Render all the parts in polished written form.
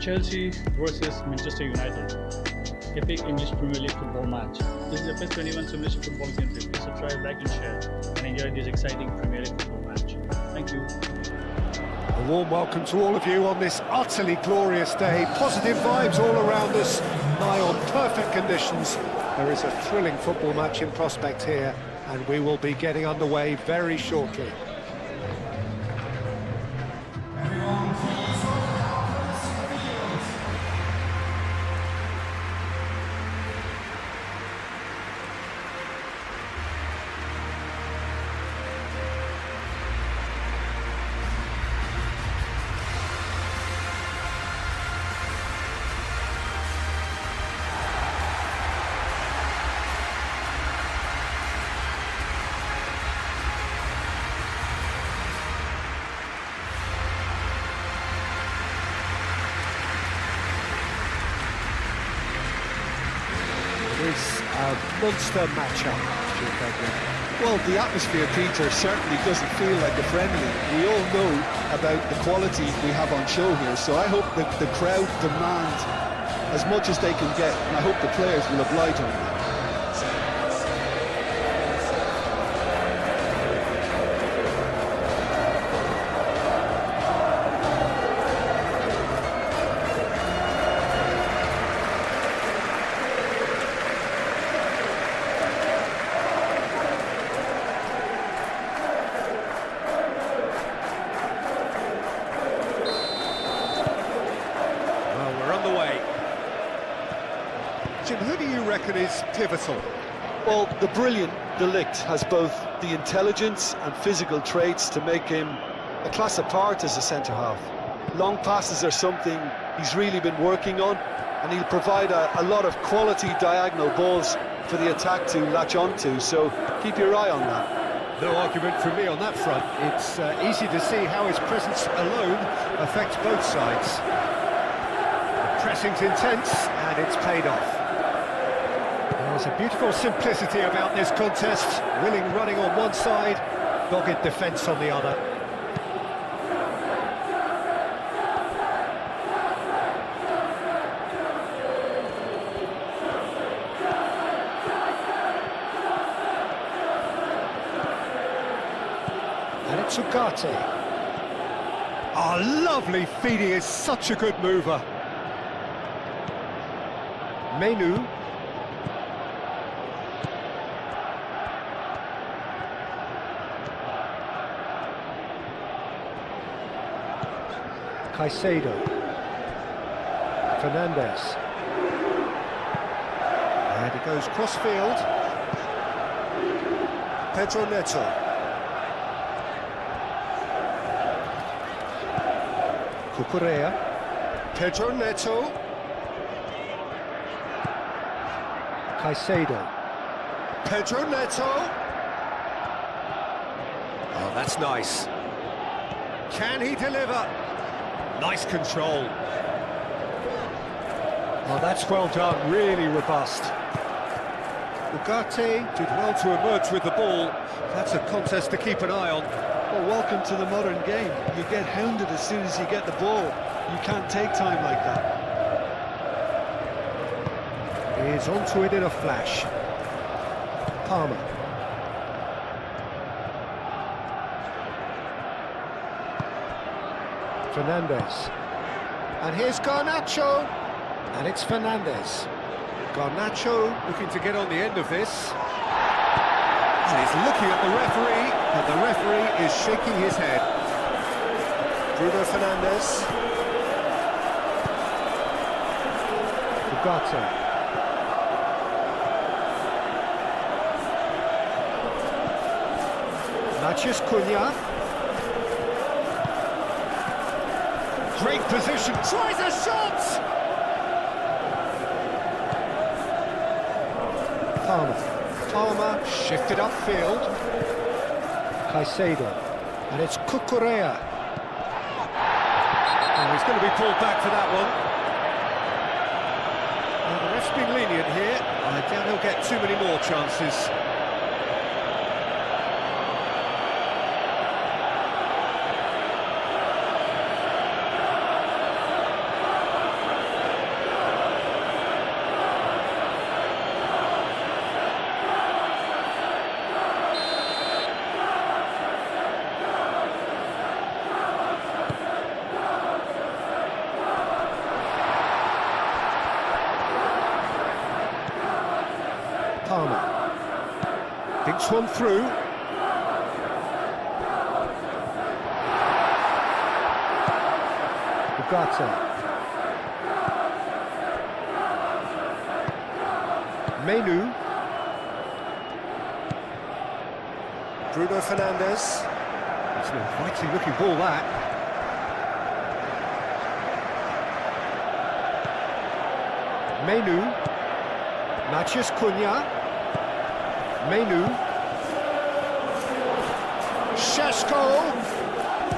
Chelsea versus Manchester United. Epic English Premier League football match. This is the FS 21 simulation football gameplay. Please subscribe, like and share and enjoy this exciting Premier League football match. Thank you. A warm welcome to all of you on this utterly glorious day. Positive vibes all around us, nigh on perfect conditions. There is a thrilling football match in prospect here, and we will be getting underway very shortly. It's a monster matchup, Well, the atmosphere, Peter, certainly doesn't feel like a friendly. We all know about the quality we have on show here, so I hope that the crowd demand as much as they can get, and I hope the players will oblige on that. Jim, who do you reckon is pivotal? Well, the brilliant De Ligt has both the intelligence and physical traits to make him a class apart as a centre-half. Long passes are something he's really been working on, and he'll provide a lot of quality diagonal balls for the attack to latch onto, so keep your eye on that. No argument from me on that front. It's easy to see how his presence alone affects both sides. The pressing's intense, and it's paid off. There's a beautiful simplicity about this contest. Willing running on one side, dogged defence on the other. And it's Ugarte. Oh, lovely feed, he is such a good mover. Menu. Caicedo, Fernandez, and it goes cross-field. Pedro Neto, Cucurella, Pedro Neto, Caicedo, Pedro Neto. Oh, that's nice. Can he deliver? Nice control. Oh, that's well done, really robust. Ugarte did well to emerge with the ball. That's a contest to keep an eye on. Well, welcome to the modern game. You get hounded as soon as you get the ball. You can't take time like that. He's onto it in a flash. Palmer. Fernandez, and here's Garnacho, and it's Fernandez. Garnacho looking to get on the end of this, and he's looking at the referee, and the referee is shaking his head. Bruno Fernandes, Ugarte, Matheus Cunha. Great position, tries a shot! Palmer shifted upfield. Caicedo, and it's Cucurella. Oh, he's going to be pulled back for that one. Well, the ref's been lenient here. I doubt he'll get too many more chances. Punts one through. Ugarte. Menu. Bruno Fernandes. It's an inviting looking ball, that. Menu. Matheus Cunha. Menu. FLASHSCORE.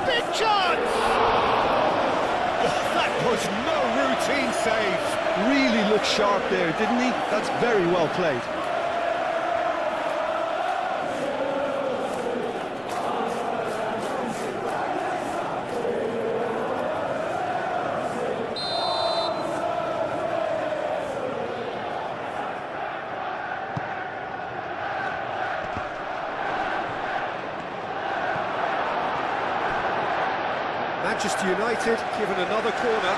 Big chance! That was no routine save. Really looked sharp there, didn't he? That's very well played. Manchester United given another corner.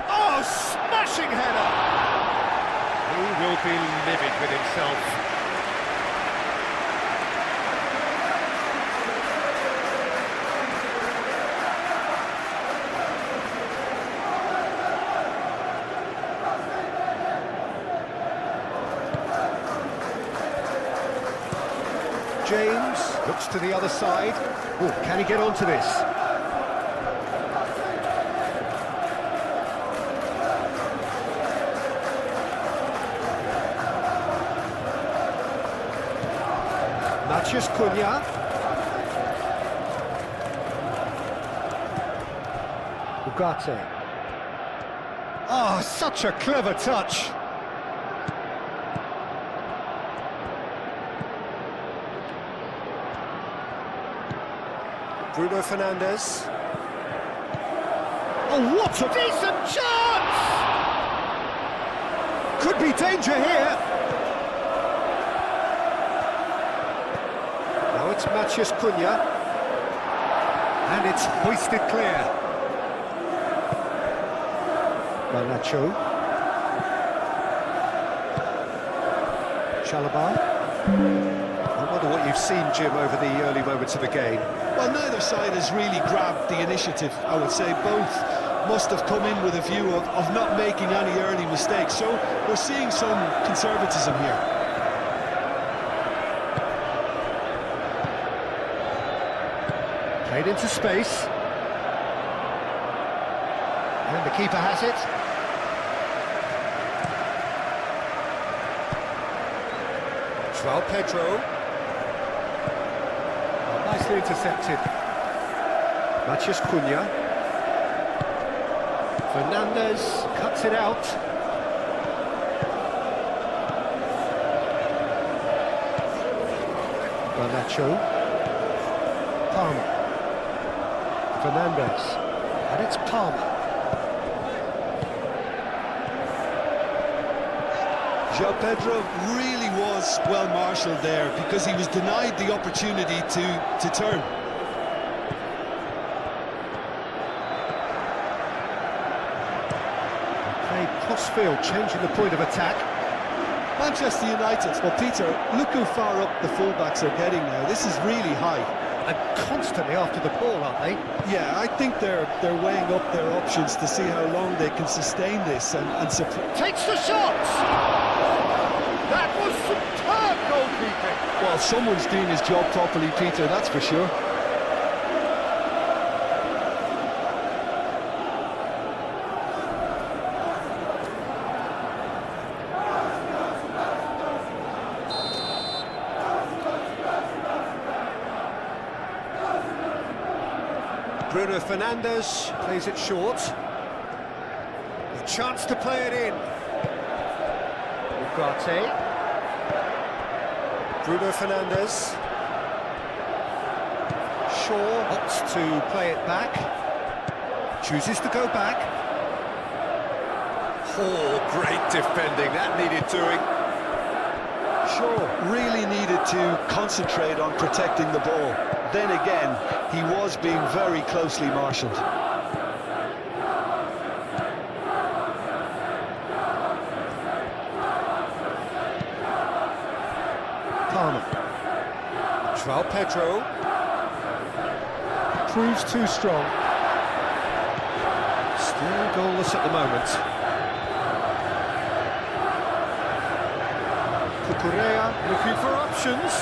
Oh, smashing header! He will be livid with himself. James looks to the other side. Oh, can he get onto this? Matheus Cunha. Ugarte. Oh, such a clever touch. Bruno Fernandes. Oh, what a decent chance! Could be danger here. Now it's Matheus Cunha. And it's hoisted clear. Garnacho. Chalobah. I wonder what you've seen, Jim, over the early moments of the game. Well, neither side has really grabbed the initiative, I would say. Both must have come in with a view of not making any early mistakes. So we're seeing some conservatism here. Played into space. And the keeper has it. João Pedro. Nicely intercepted. Matheus Cunha. Fernandes cuts it out. Garnacho. Palmer. Fernandes. And it's Palmer. João Pedro really was well marshalled there because he was denied the opportunity to turn. Played cross-field, changing the point of attack. Manchester United, well, Peter, look how far up the fullbacks are getting now. This is really high. And constantly after the ball, aren't they? Yeah, I think they're weighing up their options to see how long they can sustain this and Takes the shot! That was superb goalkeeping! well, someone's doing his job properly, Peter, that's for sure. Bruno Fernandes plays it short. A chance to play it in. Ugarte. Bruno Fernandes. Shaw opts to play it back. Chooses to go back. Oh, great defending. That needed doing. Shaw really needed to concentrate on protecting the ball. Then again, he was being very closely marshalled. João Pedro. Proves too strong. Still goalless at the moment. Cucurella looking for options.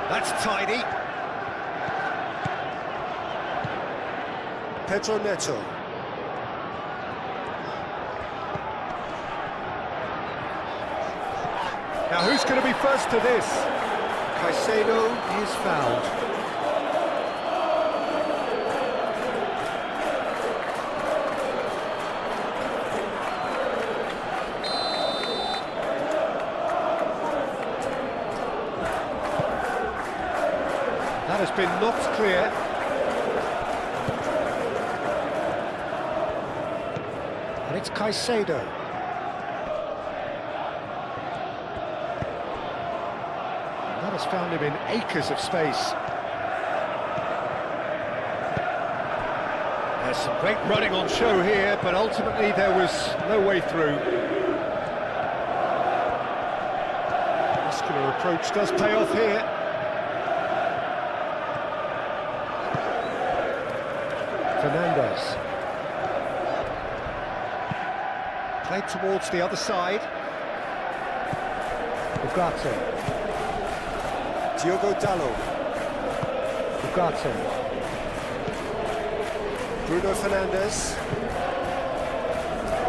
That's tidy. Pedro Neto. Now who's going to be first to this? Caicedo is fouled. That has been knocked clear. And it's Caicedo. That has found him in acres of space. There's some great running on show here, but ultimately there was no way through. Muscular approach does pay off here. Fernandez. Played towards the other side. Ugarte. Diogo Dalot. Ugarte. Bruno Fernandes.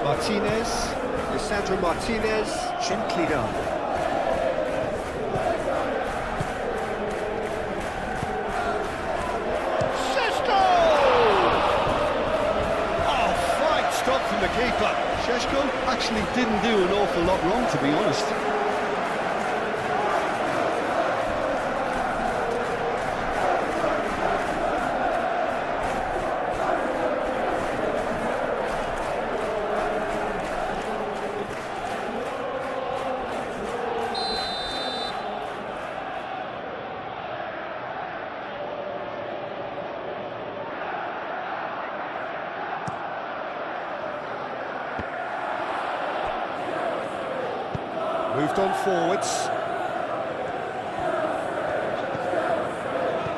Martinez. Lisandro Martinez. Gently done. From the keeper. Šeško actually didn't do an awful lot wrong, to be honest. Moved on forwards.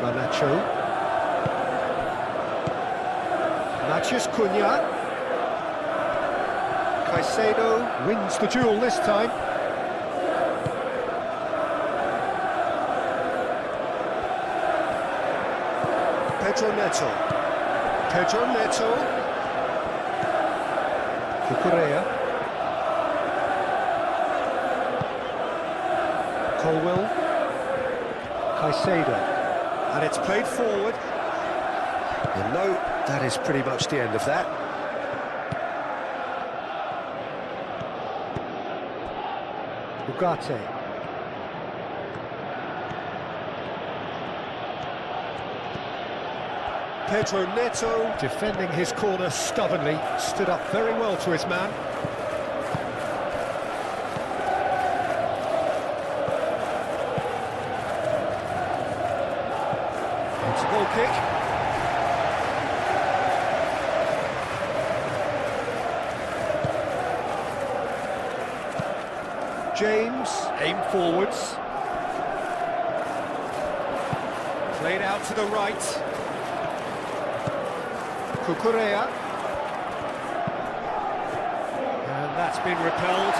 Garnacho. Matheus Cunha. Caicedo wins the duel this time. Pedro Neto. Pedro Neto. Cucurella. Colwell, Caicedo, and it's played forward. And no, that is pretty much the end of that. Ugarte. Pedro Neto, defending his corner stubbornly, stood up very well to his man. It's a goal kick. James, aim forwards. Played out to the right. Cucurella. And that's been repelled.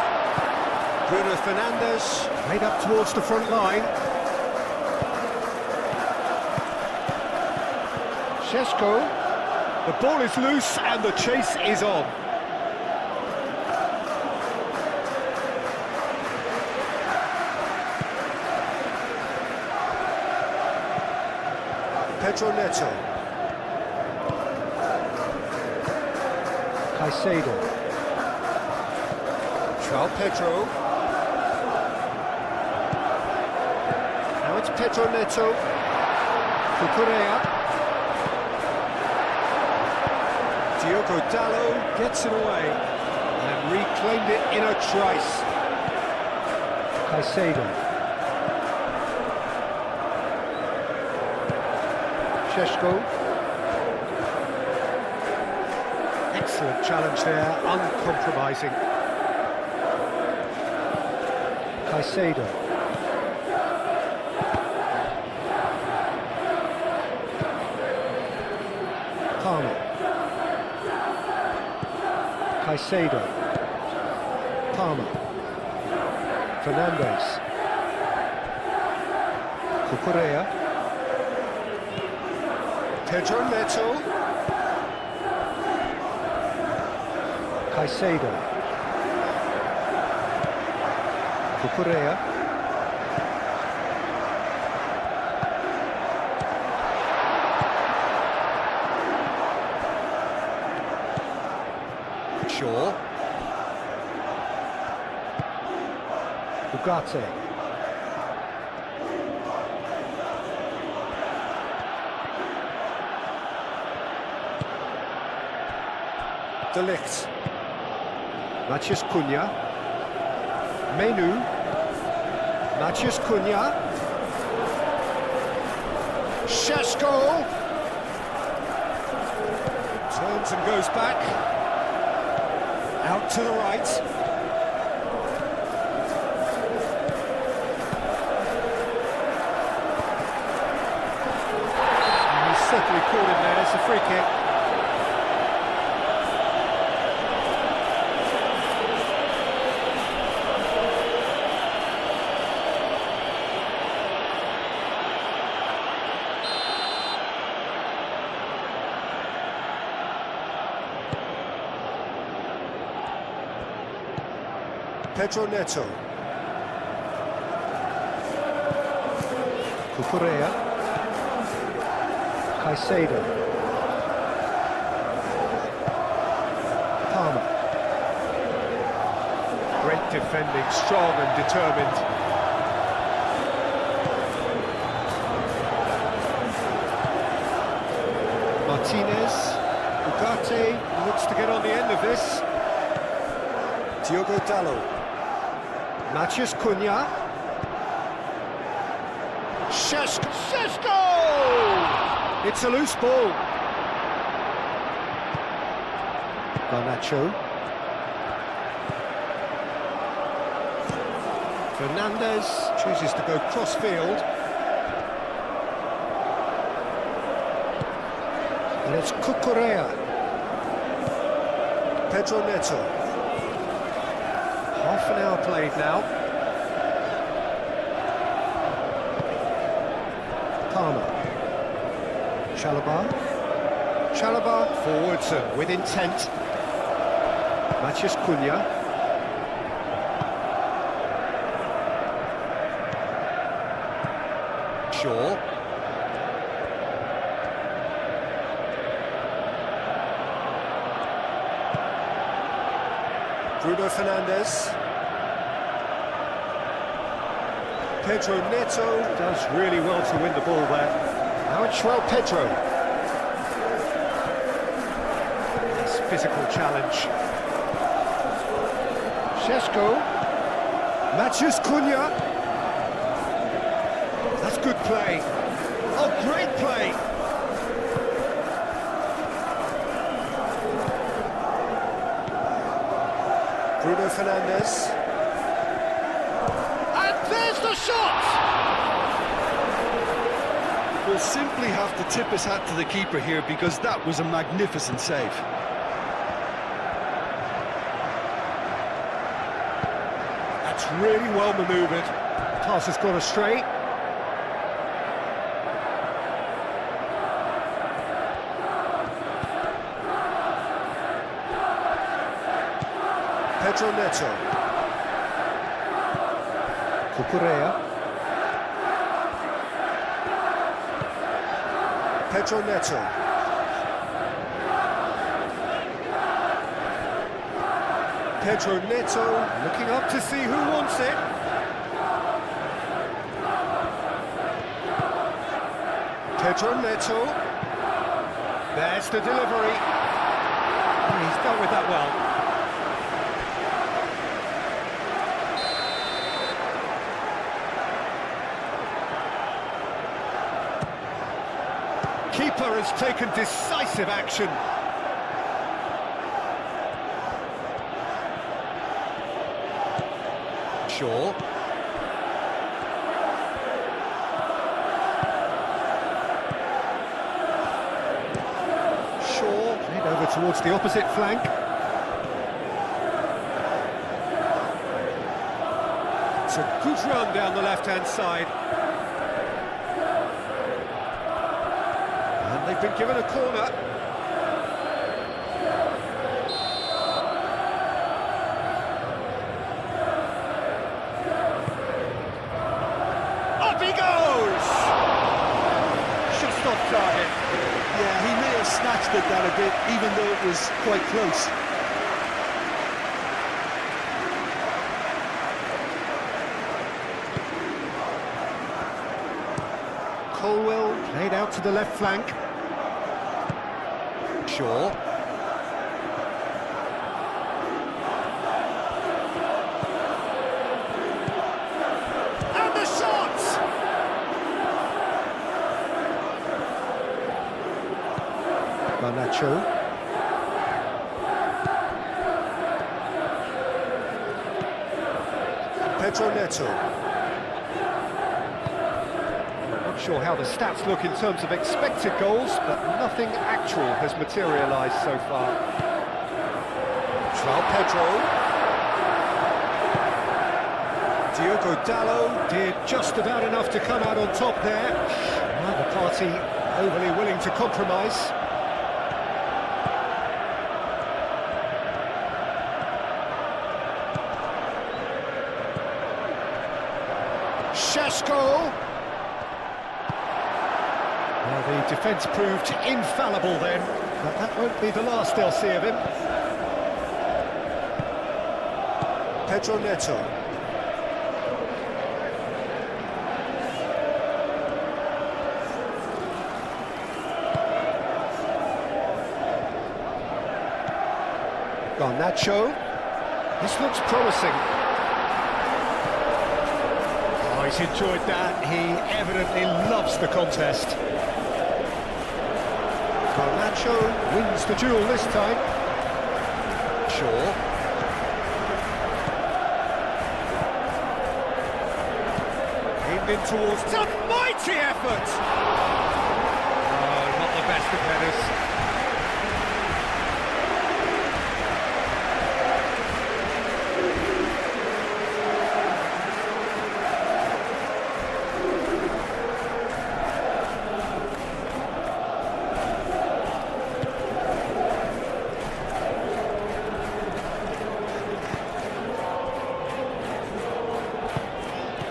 Bruno Fernandes, made up towards the front line. Šeško, the ball is loose and the chase is on. Pedro Neto. Caicedo. João Pedro. Now it's Pedro Neto. Cucurella. Diogo Dalot gets it away and reclaimed it in a trice. Caicedo. Šeško. Excellent challenge there, uncompromising. Caicedo. Palmer. Caicedo. Palmer. Fernandez. Cucurella. Pedro Neto. Caicedo. Cucurella. Shaw. Ugarte. De Ligt. Matheus Cunha. Menu. Matheus Cunha. FLASHSCORE. Turns and goes back. Out to the right. And he's certainly caught him there. It's a free kick. Pedro Neto. Cucurella. Caicedo. Palmer. Great defending, strong and determined. Martinez. Ugarte looks to get on the end of this. Diogo Dalot. Matheus Cunha. FLASHSCORE! It's a loose ball. Garnacho. Fernandez chooses to go cross-field. And it's Cucurella. Pedro Neto. Half an hour played now. Palmer. Chalobah forwards and with intent. Matheus Cunha. Shaw. Bruno Fernandes. Pedro Neto does really well to win the ball there. Now it's João Pedro. Nice physical challenge. FLASHSCORE. Matheus Cunha. That's good play. Oh, great play. Bruno Fernandes. And there's the shot! Will simply have to tip his hat to the keeper here because that was a magnificent save. That's really well manoeuvred. Pass has gone astray. Pedro Neto. Cucurella. Pedro Neto. Pedro Neto looking up to see who wants it. Pedro Neto. There's the delivery. He's dealt with that well. Keeper has taken decisive action. Shaw. Shaw played over towards the opposite flank. It's a good run down the left-hand side. And they've been given a corner. Up he goes! Just off target. Yeah, he may have snatched at that a bit, even though it was quite close. Colwell played out to the left flank. Shaw. And the shot! Garnacho. Pedro Neto. Not sure how the stats look in terms of expected goals, but nothing actual has materialised so far. João Pedro. Diogo Dalot did just about enough to come out on top there. Neither party overly willing to compromise. FLASHSCORE. Well, the defence proved infallible then, but that won't be the last they'll see of him. Pedro Neto. Garnacho. This looks promising. Oh, he's enjoyed that. He evidently loves the contest. Garnacho wins the duel this time. Shaw. Aimed in towards... It's a mighty effort! Oh, not the best of headers.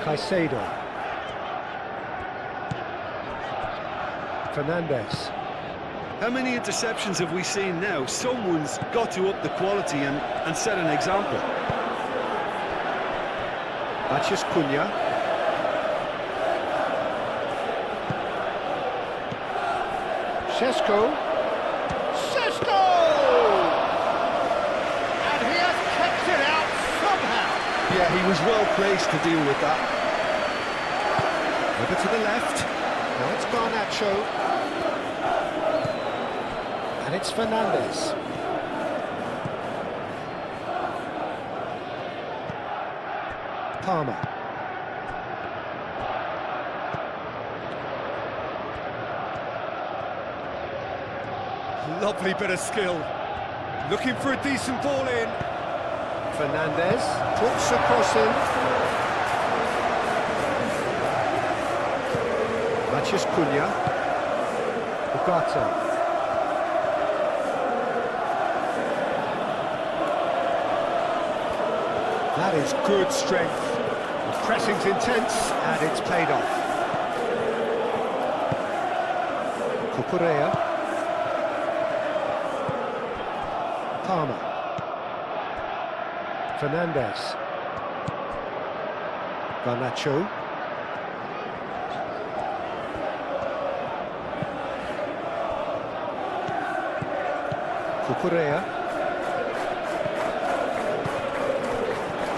Caicedo. Fernandez. How many interceptions have we seen now? Someone's got to up the quality and set an example. Matheus Cunha. Šeško. Šeško! And he has kept it out somehow. Yeah, he was well placed to deal with that. Over to the left. Now it's Garnacho. And it's Fernandez. Palmer. Lovely bit of skill. Looking for a decent ball in. Fernandez puts a cross in. Matheus Cunha. Ugarte. That is good strength. The pressing's intense and it's paid off. Cucurella. Palmer. Fernandez. Garnacho. Cucurella.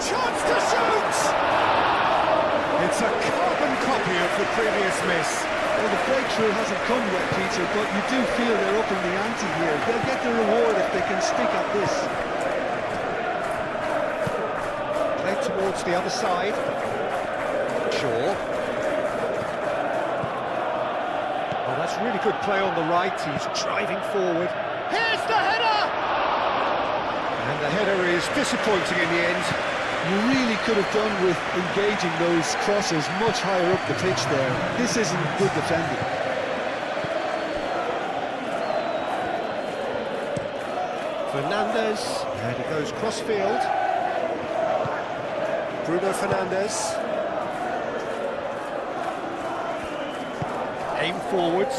Chance to shoot! It's a carbon copy of the previous miss. Well, the breakthrough hasn't come yet, Peter, but you do feel they're up in the ante here. They'll get the reward if they can stick at this. Played towards towards the other side. Shaw. Oh, that's really good play on the right. He's driving forward. Here's the header! And the header is disappointing in the end. You really could have done with engaging those crosses much higher up the pitch there. This isn't good defending. Fernandes, and he goes cross-field. Bruno Fernandes. Aim forwards.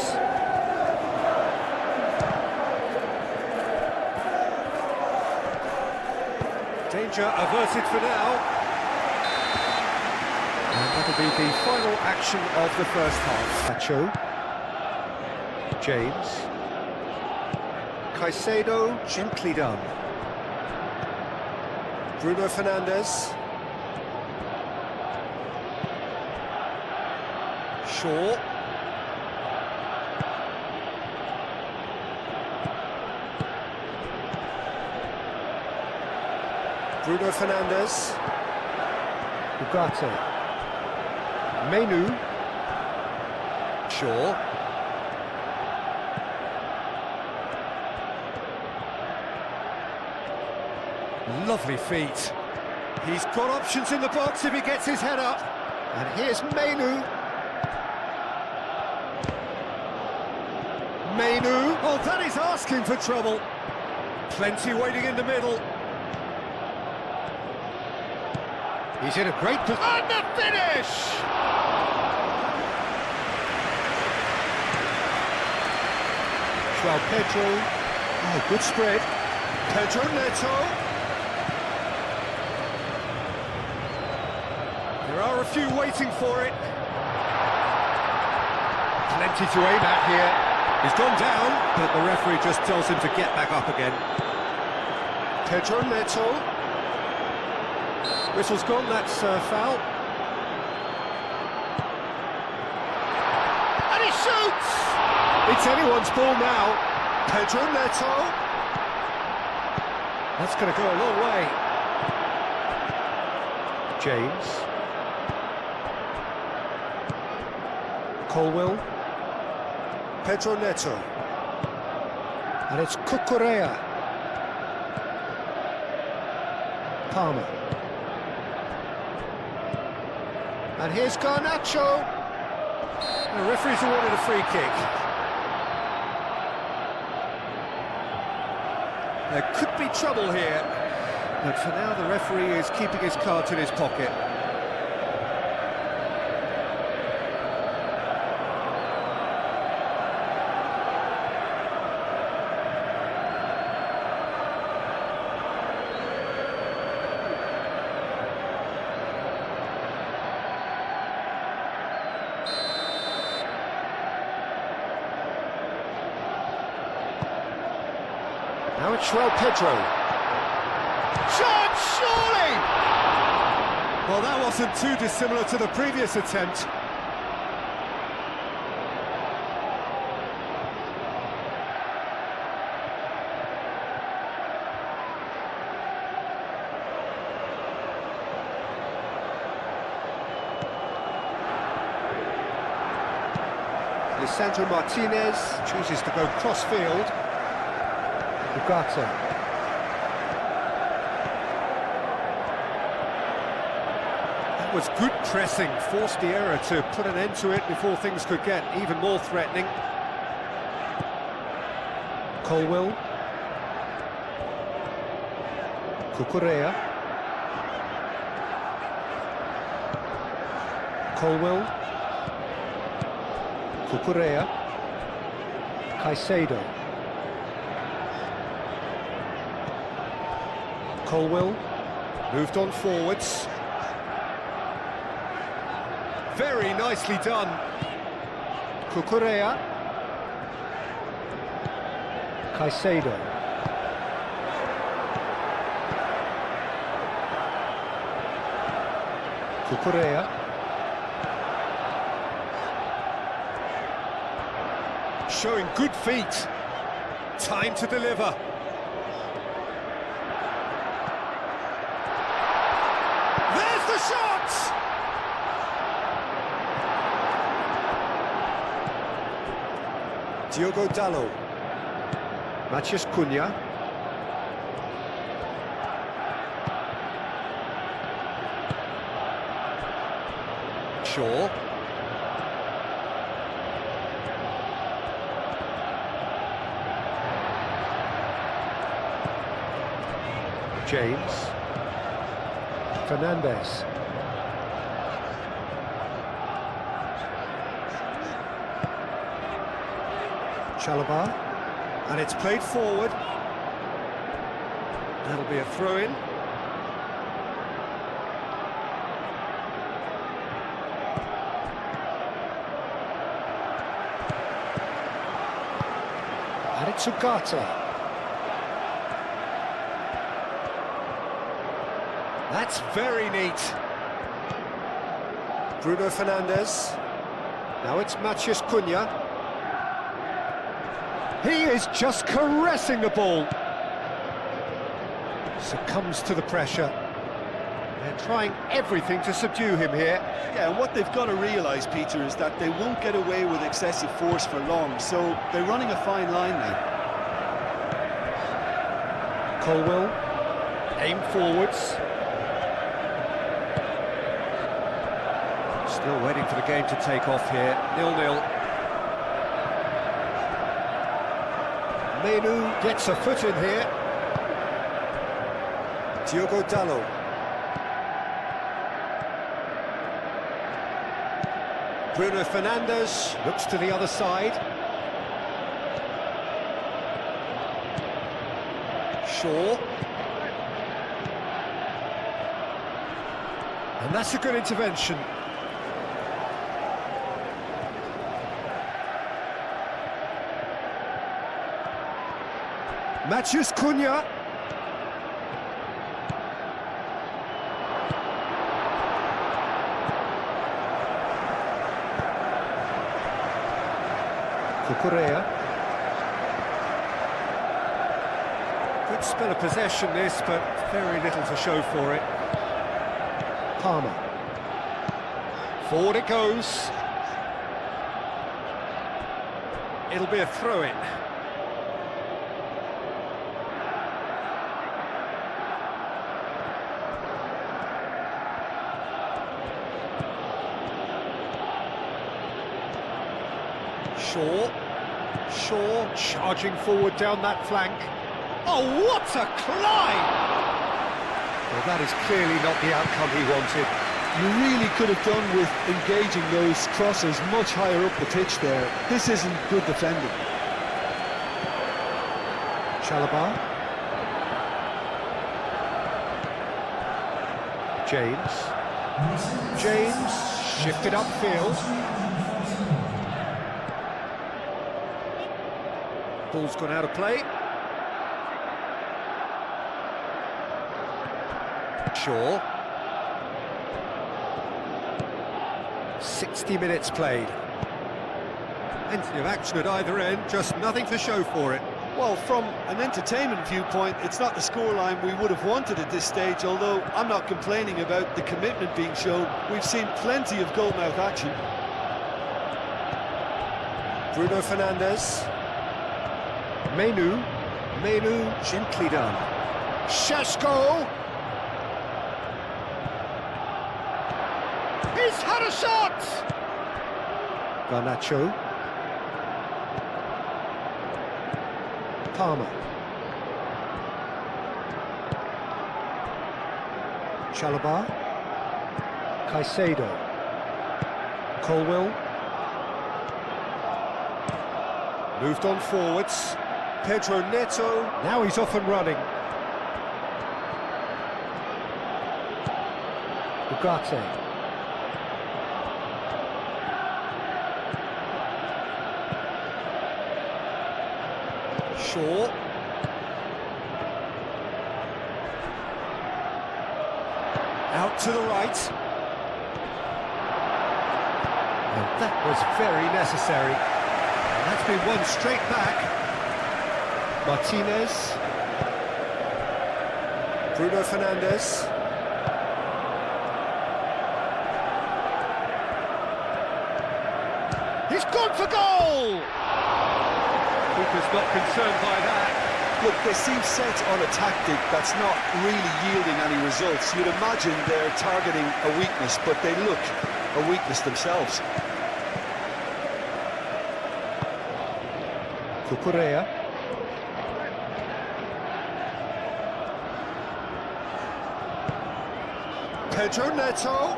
Danger averted for now. And that'll be the final action of the first half. Nacho. James. Caicedo, gently done. Bruno Fernandes. Shaw. Bruno Fernandes. Ugarte. Menu. Shaw. Lovely feet. He's got options in the box if he gets his head up. And here's Menu. Menu. Oh, that is asking for trouble. Plenty waiting in the middle. He's in a great position. And the finish! João Pedro. Oh, good spread. Pedro Neto. There are a few waiting for it. Plenty to aim at here. He's gone down, but the referee just tells him to get back up again. Pedro Neto. Whistle's gone, that's foul. And he shoots! It's anyone's ball now. Pedro Neto. That's going to go a long way. James. Colwell. Pedro Neto. And it's Cucurella. Palmer. And here's Garnacho. The referee's awarded a free kick. There could be trouble here, but for now the referee is keeping his cards in his pocket. Now it's João Pedro. Shot, surely! Well, that wasn't too dissimilar to the previous attempt. Lisandro Martinez chooses to go cross-field. Ugarte. That was good pressing, forced the error to put an end to it before things could get even more threatening. Colwell. Cucurella. Colwell. Cucurella. Caicedo. Colwell, moved on forwards. Very nicely done. Cucurella. Caicedo. Cucurella. Showing good feet. Time to deliver. There's the the shot! Diogo Dalot. Matheus Cunha. Shaw. James. Fernandes. Chalobah, and it's played forward. That'll be a throw-in. And it's Ugarte. That's very neat. Bruno Fernandes. Now it's Matheus Cunha. He is just caressing the ball. Succumbs to the pressure. They're trying everything to subdue him here. Yeah, and what they've got to realise, Peter, is that they won't get away with excessive force for long, so they're running a fine line now. Colwell, aim forwards. Still waiting for the game to take off here, 0-0. Menu gets a foot in here. Diogo Dalot. Bruno Fernandes looks to the other side. Shaw. And that's a good intervention. Matheus Cunha. Cucurella. Good spell of possession this, but very little to show for it. Palmer. Forward it goes. It'll be a throw-in. Shaw charging forward down that flank. Oh, what a climb! Well, that is clearly not the outcome he wanted. You really could have done with engaging those crossers much higher up the pitch there. This isn't good defending. Chalobah. James shifted upfield. Ball's gone out of play. Shaw. 60 minutes played. Plenty of action at either end, just nothing to show for it. Well, from an entertainment viewpoint, it's not the scoreline we would have wanted at this stage, although I'm not complaining about the commitment being shown. We've seen plenty of goalmouth action. Bruno Fernandes. Menu gently done. Šeško. He's had a shot! Garnacho. Palmer. Chalobah. Caicedo. Colwell. Moved on forwards. Pedro Neto. Now he's off and running. Ugarte. Shaw. Out to the right. And that was very necessary. And that's been won straight back. Martinez. Bruno Fernandes. He's gone for goal! Keeper's not concerned by that. Look, they seem set on a tactic that's not really yielding any results. You'd imagine they're targeting a weakness, but they look a weakness themselves. Cucurella. Pedro Neto.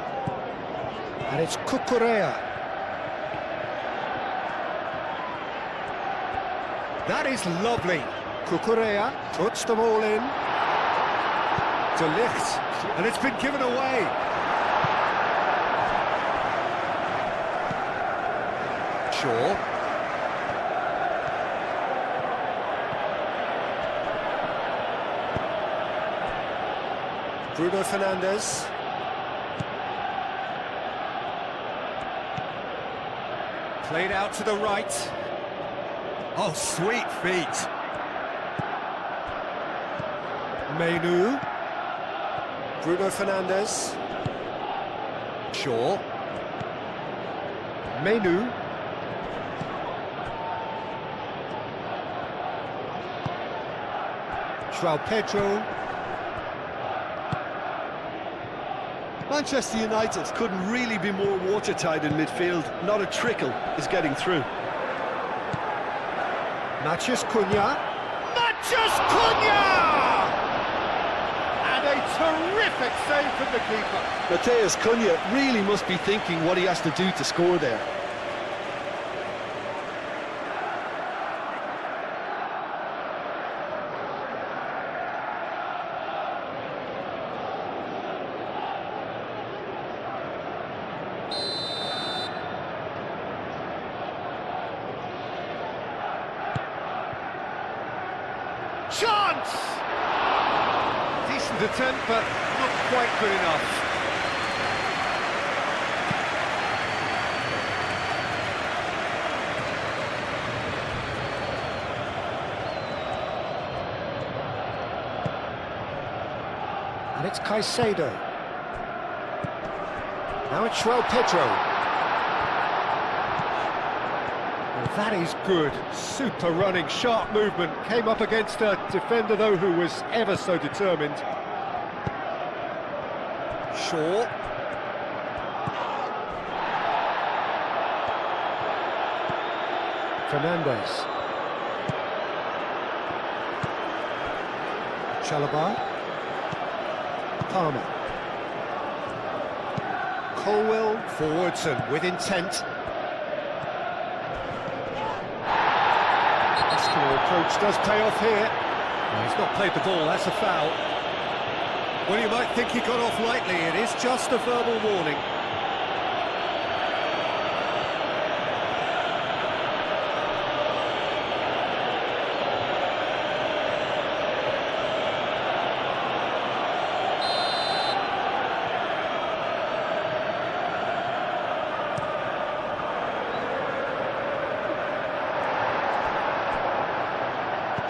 And it's Cucurella. That is lovely. Cucurella puts them all in. De Ligt. And it's been given away. Shaw. Bruno Fernandes. Played out to the right. Oh, sweet feet. Menu. Bruno Fernandes. Shaw. Menu. João Pedro. Manchester United couldn't really be more watertight in midfield. Not a trickle is getting through. Matheus Cunha. Matheus Cunha! And a terrific save from the keeper. Matheus Cunha really must be thinking what he has to do to score there. Chance! Decent attempt, but not quite good enough. And it's Caicedo. Now it's João Pedro. That is good. Super running, sharp movement. Came up against a defender, though, who was ever so determined. Shaw. Fernandes. Chalobah. Palmer. Colwell forwards and with intent. Approach does pay off here. Well, he's not played the ball, that's a foul. Well, you might think he got off lightly, it is just a verbal warning.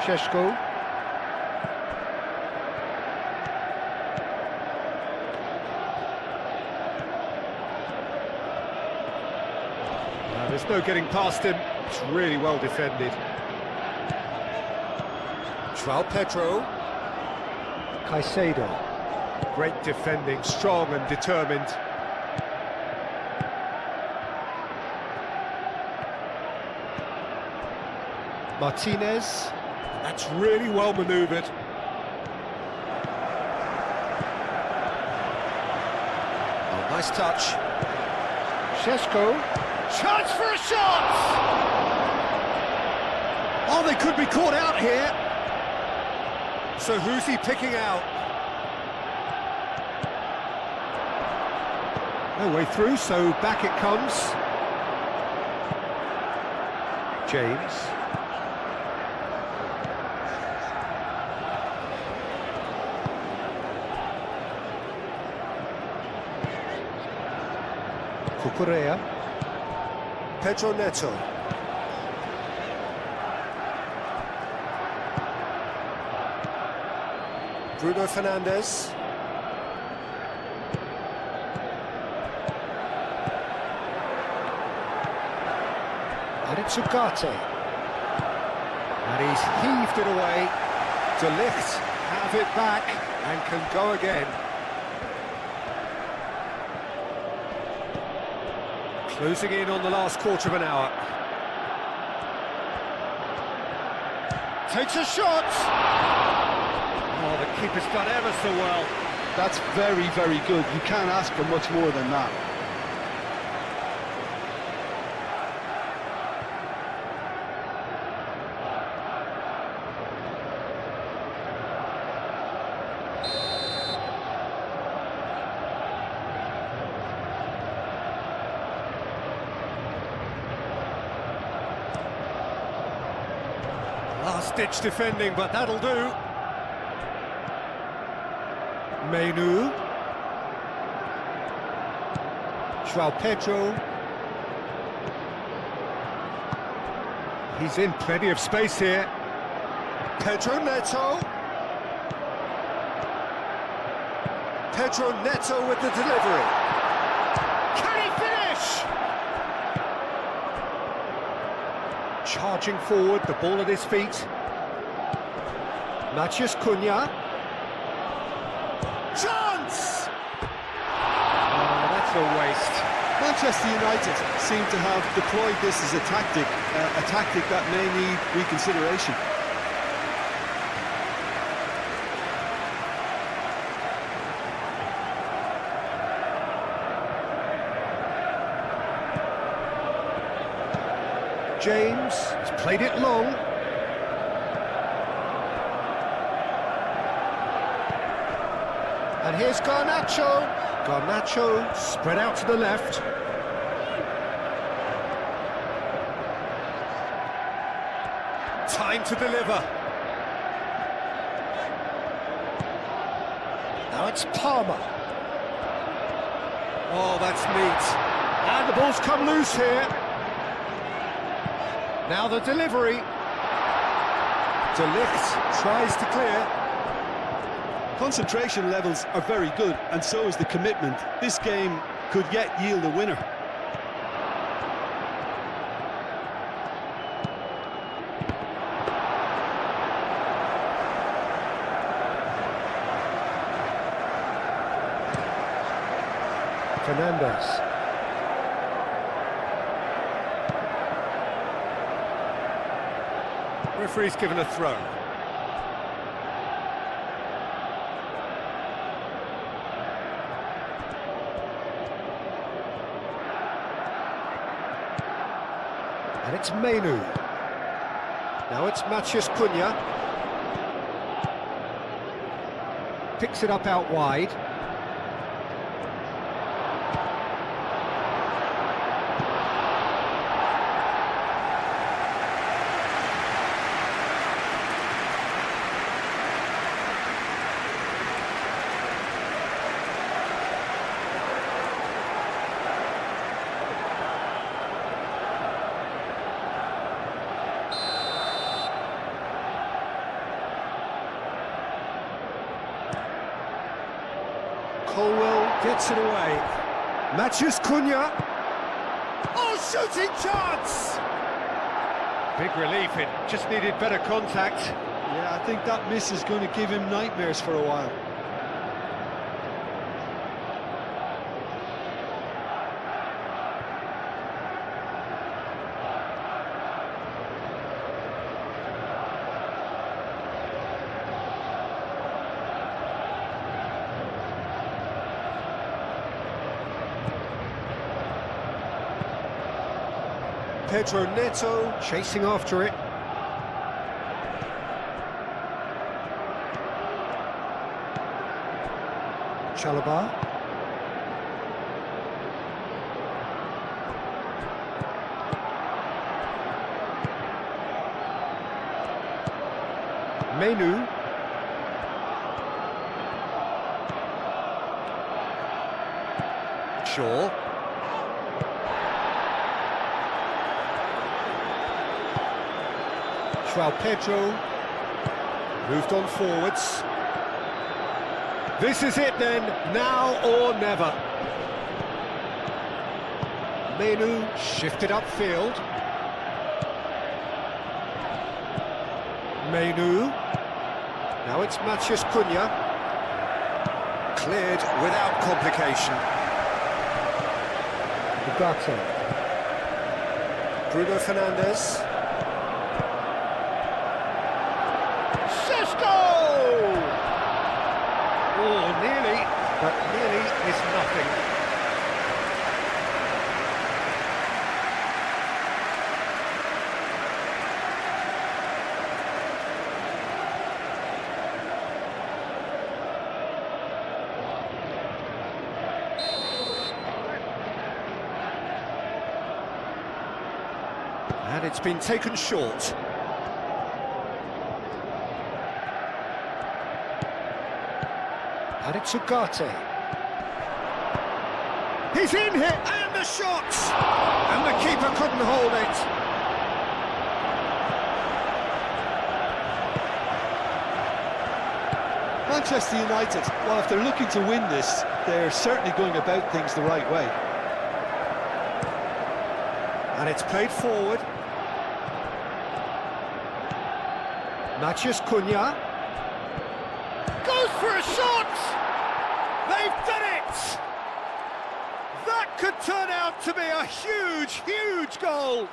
Šeško. There's no getting past him. It's really well defended. João Pedro. Caicedo. Great defending, strong and determined. Martinez. That's really well manoeuvred. Oh, nice touch. Šeško. Chance for a shot! Oh, they could be caught out here. So who's he picking out? No way through, so back it comes. James. Cucurella. Pedro Neto. Bruno Fernandes. And it's Ugarte. And he's heaved it away. De Ligt have it back and can go again. Closing in on the last quarter of an hour. Takes a shot! Oh, the keeper's done ever so well. That's very, very good. You can't ask for much more than that. Last-ditch defending, but that'll do. Menu. João Pedro. He's in plenty of space here. Pedro Neto. Pedro Neto with the delivery. Can he finish? Charging forward, the ball at his feet. Matheus Cunha. Chance! Oh, that's a waste. Manchester United seem to have deployed this as a tactic that may need reconsideration. James has played it long. And here's Garnacho. Garnacho spread out to the left. Time to deliver. Now it's Palmer. Oh, that's neat. And the ball's come loose here. Now the delivery. De Ligt tries to clear. Concentration levels are very good, and so is the commitment. This game could yet yield a winner. Fernandes. Referee's given a throw. And it's Menu. Now it's Matheus Cunha. Picks it up out wide. Colwell gets it away. Matheus Cunha. Oh, shooting chance! Big relief, it just needed better contact. Yeah, I think that miss is going to give him nightmares for a while. Pedro Neto chasing after it. Chalobah. Menu. Shaw. João Pedro moved on forwards. This is it then, now or never. Menu shifted upfield. Menu. Now it's Matheus Cunha. Cleared without complication. Ugarte. Bruno Fernandes. Šeško! Oh, nearly, but nearly is nothing. And it's been taken short. And it's Ugarte. He's in here, and the shot! And the keeper couldn't hold it. Manchester United, well, if they're looking to win this, they're certainly going about things the right way. And it's played forward. Matheus Cunha. Goes for a shot! They've done it! That could turn out to be a huge, huge goal!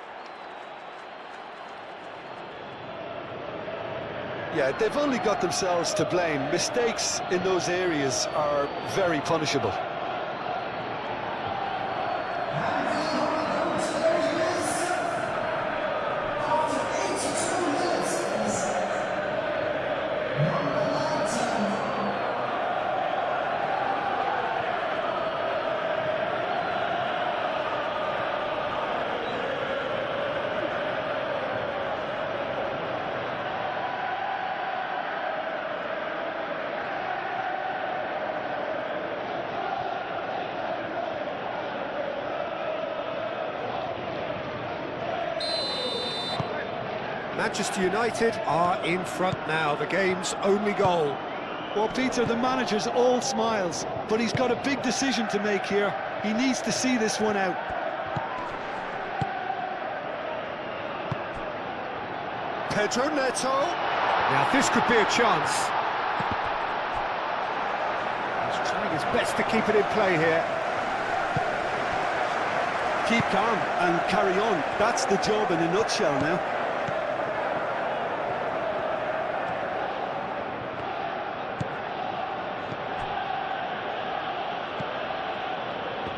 Yeah, they've only got themselves to blame. Mistakes in those areas are very punishable. Manchester United are in front now, the game's only goal. Well, Peter, the manager's all smiles, but he's got a big decision to make here. He needs to see this one out. Pedro Neto. Now this could be a chance. He's trying his best to keep it in play here. Keep calm and carry on. That's the job in a nutshell now.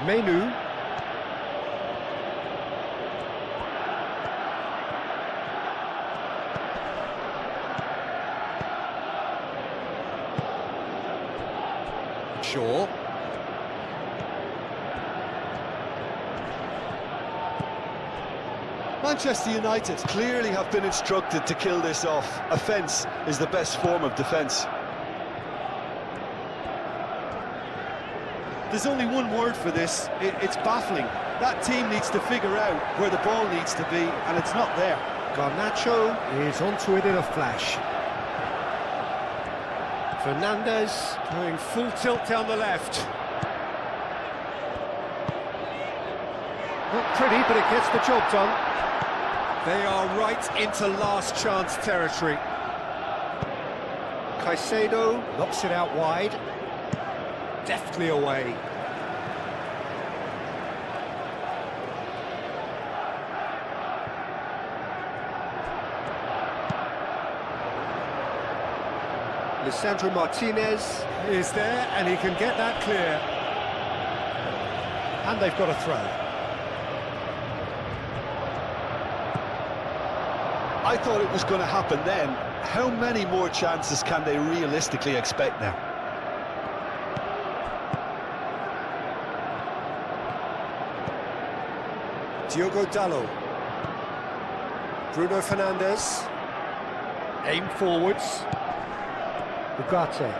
Menu. Shaw. Manchester United clearly have been instructed to kill this off. Offence is the best form of defence. There's only one word for this, it's baffling. That team needs to figure out where the ball needs to be, and it's not there. Garnacho is onto it in a flash. Fernandes going full tilt down the left. Not pretty, but it gets the job done. They are right into last chance territory. Caicedo knocks it out wide. Deftly away. Lisandro Martinez is there, and he can get that clear. And they've got a throw. I thought it was going to happen then. How many more chances can they realistically expect now? Diogo Dalot. Bruno Fernandes. Aim forwards. Ugarte.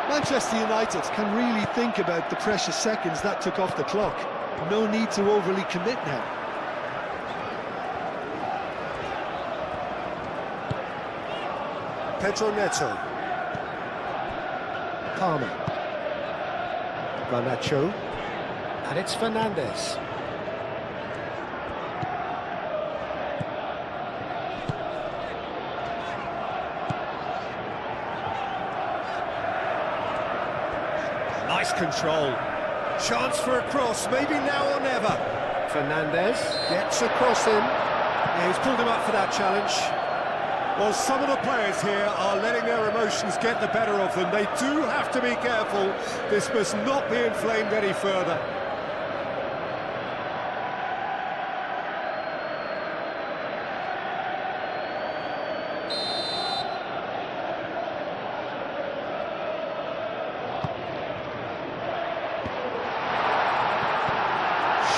Manchester United can really think about the precious seconds that took off the clock. No need to overly commit now. Pedro Neto. Palmer. Garnacho. And it's Fernandes. Nice control. Chance for a cross, maybe now or never. Fernandez gets a cross in. Yeah, he's pulled him up for that challenge. Well, some of the players here are letting their emotions get the better of them. They do have to be careful. This must not be inflamed any further.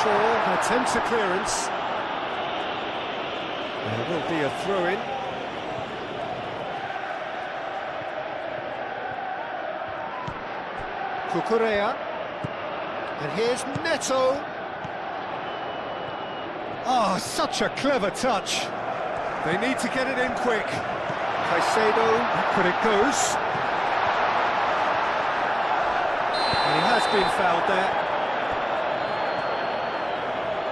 Shaw attempts a clearance. There will be a throw-in. Cucurella, and here's Neto. Oh, such a clever touch. They need to get it in quick. Caicedo, but it goes. And he has been fouled there.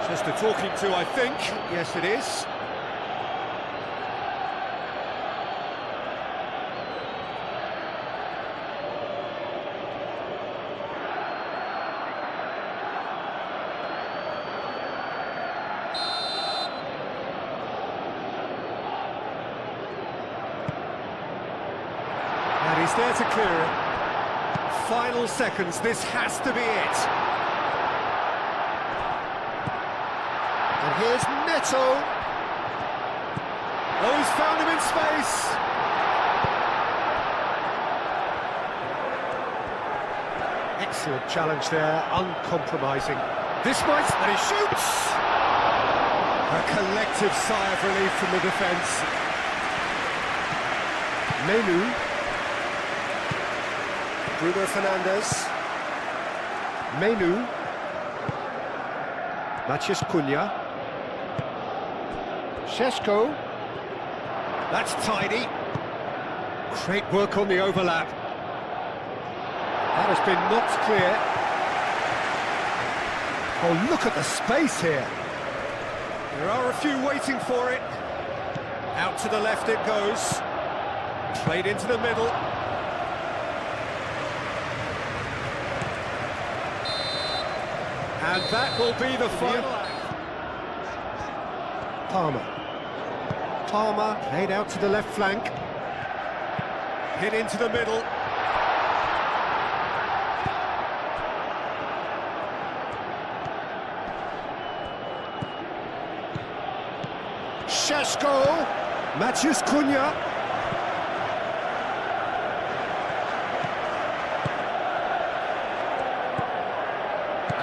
Just a talking to, I think. Yes, it is. And he's there to clear it. Final seconds, this has to be it. And here's Neto. Oh, he's found him in space. Excellent challenge there, uncompromising. This might, and he shoots! A collective sigh of relief from the defence. Menu. Bruno Fernandes. Menu. Matheus Cunha. Šeško. That's tidy. Great work on the overlap. That has been knocked clear. Oh, look at the space here. There are a few waiting for it. Out to the left it goes. Played into the middle. And that will be the final act. Palmer played out to the left flank. Hit into the middle. Šeško, Matheus Cunha.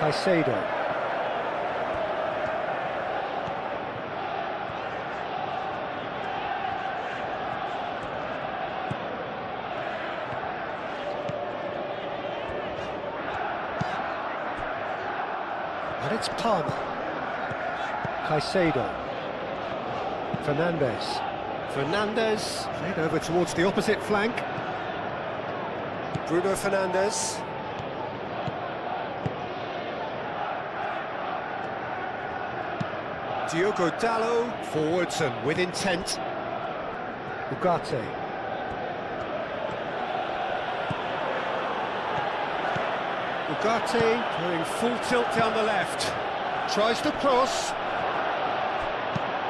Caicedo. And it's Palmer. Caicedo. Fernandes played over towards the opposite flank. Bruno Fernandes. Diogo Dalot forwards and with intent. Ugarte. Going full tilt down the left. Tries to cross.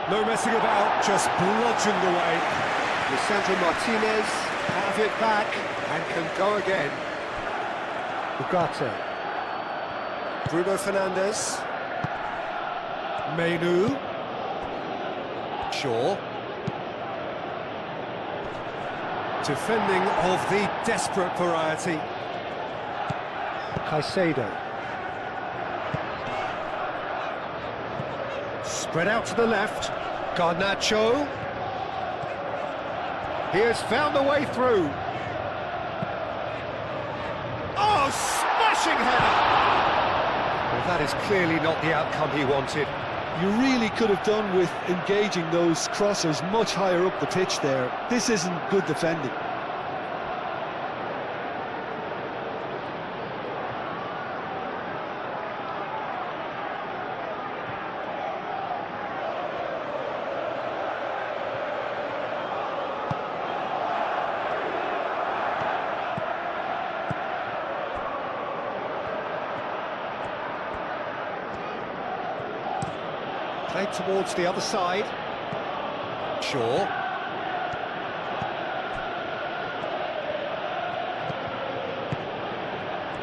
No messing about, just bludgeoned away. Lisandro Martinez have it back and can go again. Ugarte. Bruno Fernandes. Menu. Shaw. Defending of the desperate variety. Caicedo. Spread out to the left. Garnacho. He has found a way through. Oh, smashing header! Well, that is clearly not the outcome he wanted. You really could have done with engaging those crossers much higher up the pitch there. This isn't good defending. Played towards the other side. Shaw.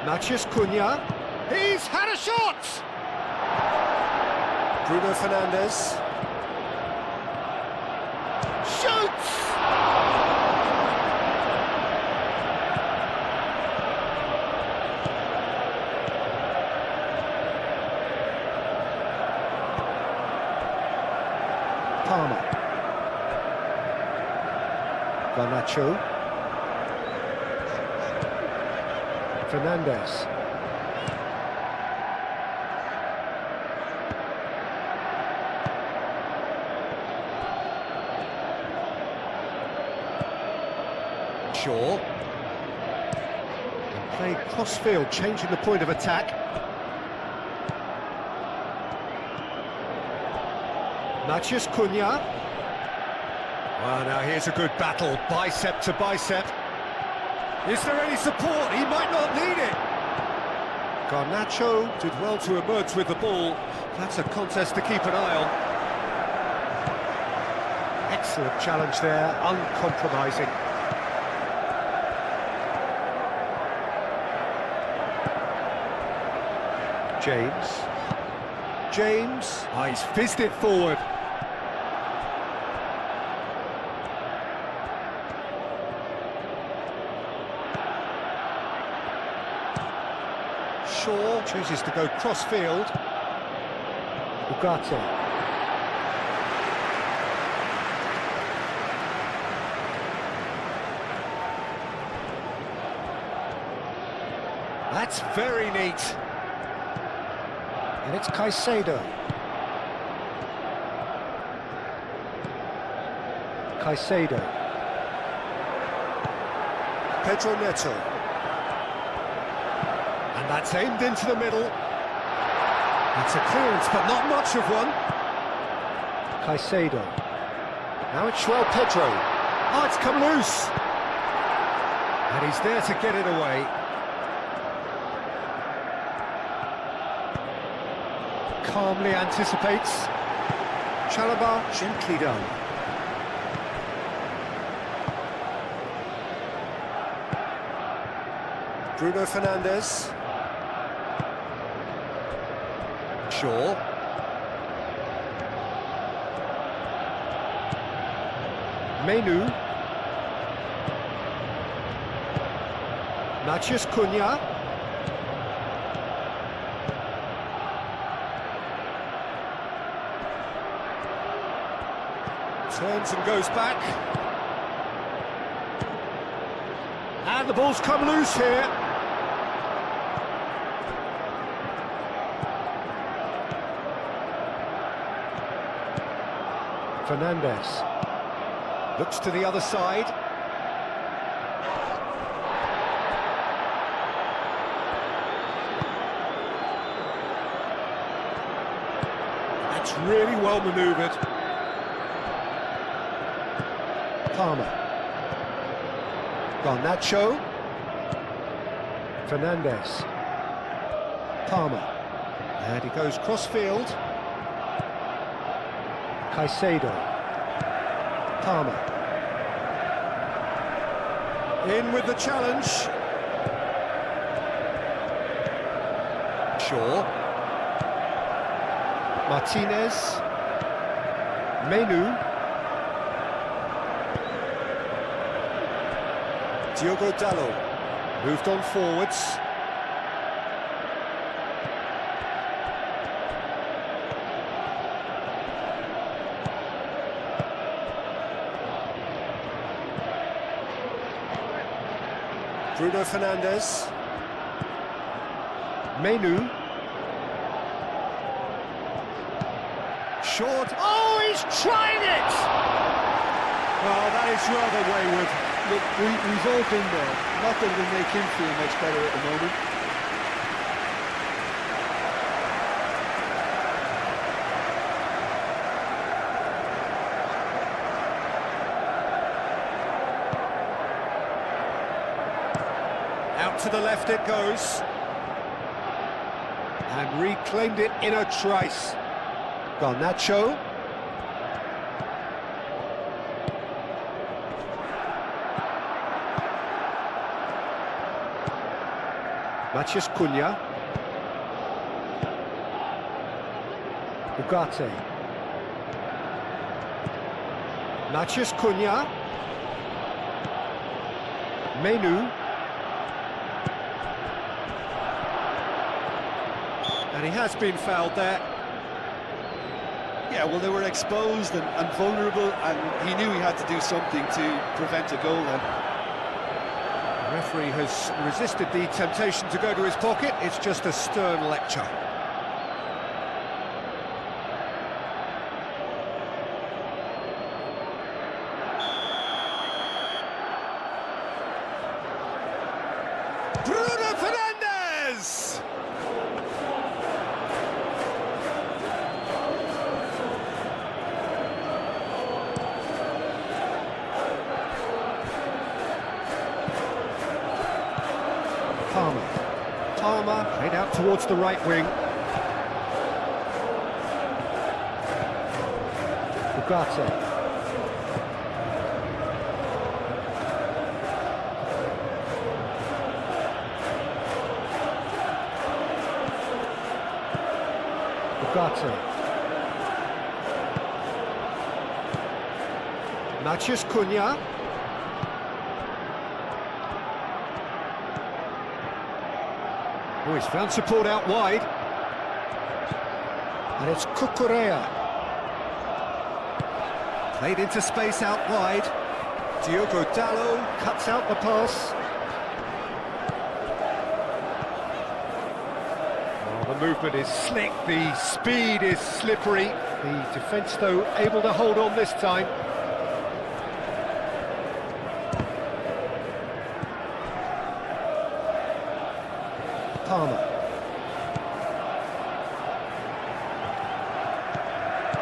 Matheus Cunha. He's had a shot! Bruno Fernandes. Shoots! Palmer. Garnacho. Fernandes. Shaw. And played cross-field, changing the point of attack. Matheus Cunha. Well, now here's a good battle, bicep to bicep. Is there any support? He might not need it. Garnacho did well to emerge with the ball. That's a contest to keep an eye on. Excellent challenge there, uncompromising. James. Oh, he's fizzed it forward. Shaw chooses to go cross-field. Ugarte. That's very neat. And it's Caicedo. Pedro Neto. And that's aimed into the middle. It's a clearance, but not much of one. Caicedo. Now it's João Pedro. Oh, it's come loose. And he's there to get it away. Calmly anticipates. Chalobah gently done. Bruno Fernandes. Shaw. Menu. Matheus Cunha. Turns and goes back. And the ball's come loose here. Fernandes. Looks to the other side. That's really well manoeuvred. Palmer. Garnacho. Fernandes. Palmer. And he goes cross-field. Caicedo. Palmer. In with the challenge. Shaw. Martinez. Menu. Diogo Dalot moved on forwards. Bruno Fernandes. Menu. Short. Oh, he's trying it! Well, that is rather wayward. Look, we've all been there. Not that it'll make him feel much better at the moment. Out to the left it goes. And reclaimed it in a trice. Garnacho. Matheus Cunha. Ugarte. Matheus Cunha. Menu. And he has been fouled there. Yeah, well, they were exposed and vulnerable, and he knew he had to do something to prevent a goal then. The referee has resisted the temptation to go to his pocket. It's just a stern lecture. Bruno Fernandes! Palmer played out towards the right wing. Ugarte. Ugarte. Matheus Cunha. Oh, he's found support out wide. And it's Cucurella. Played into space out wide. Diogo Dalot cuts out the pass. Oh, the movement is slick, the speed is slippery. The defence, though, able to hold on this time. Palmer.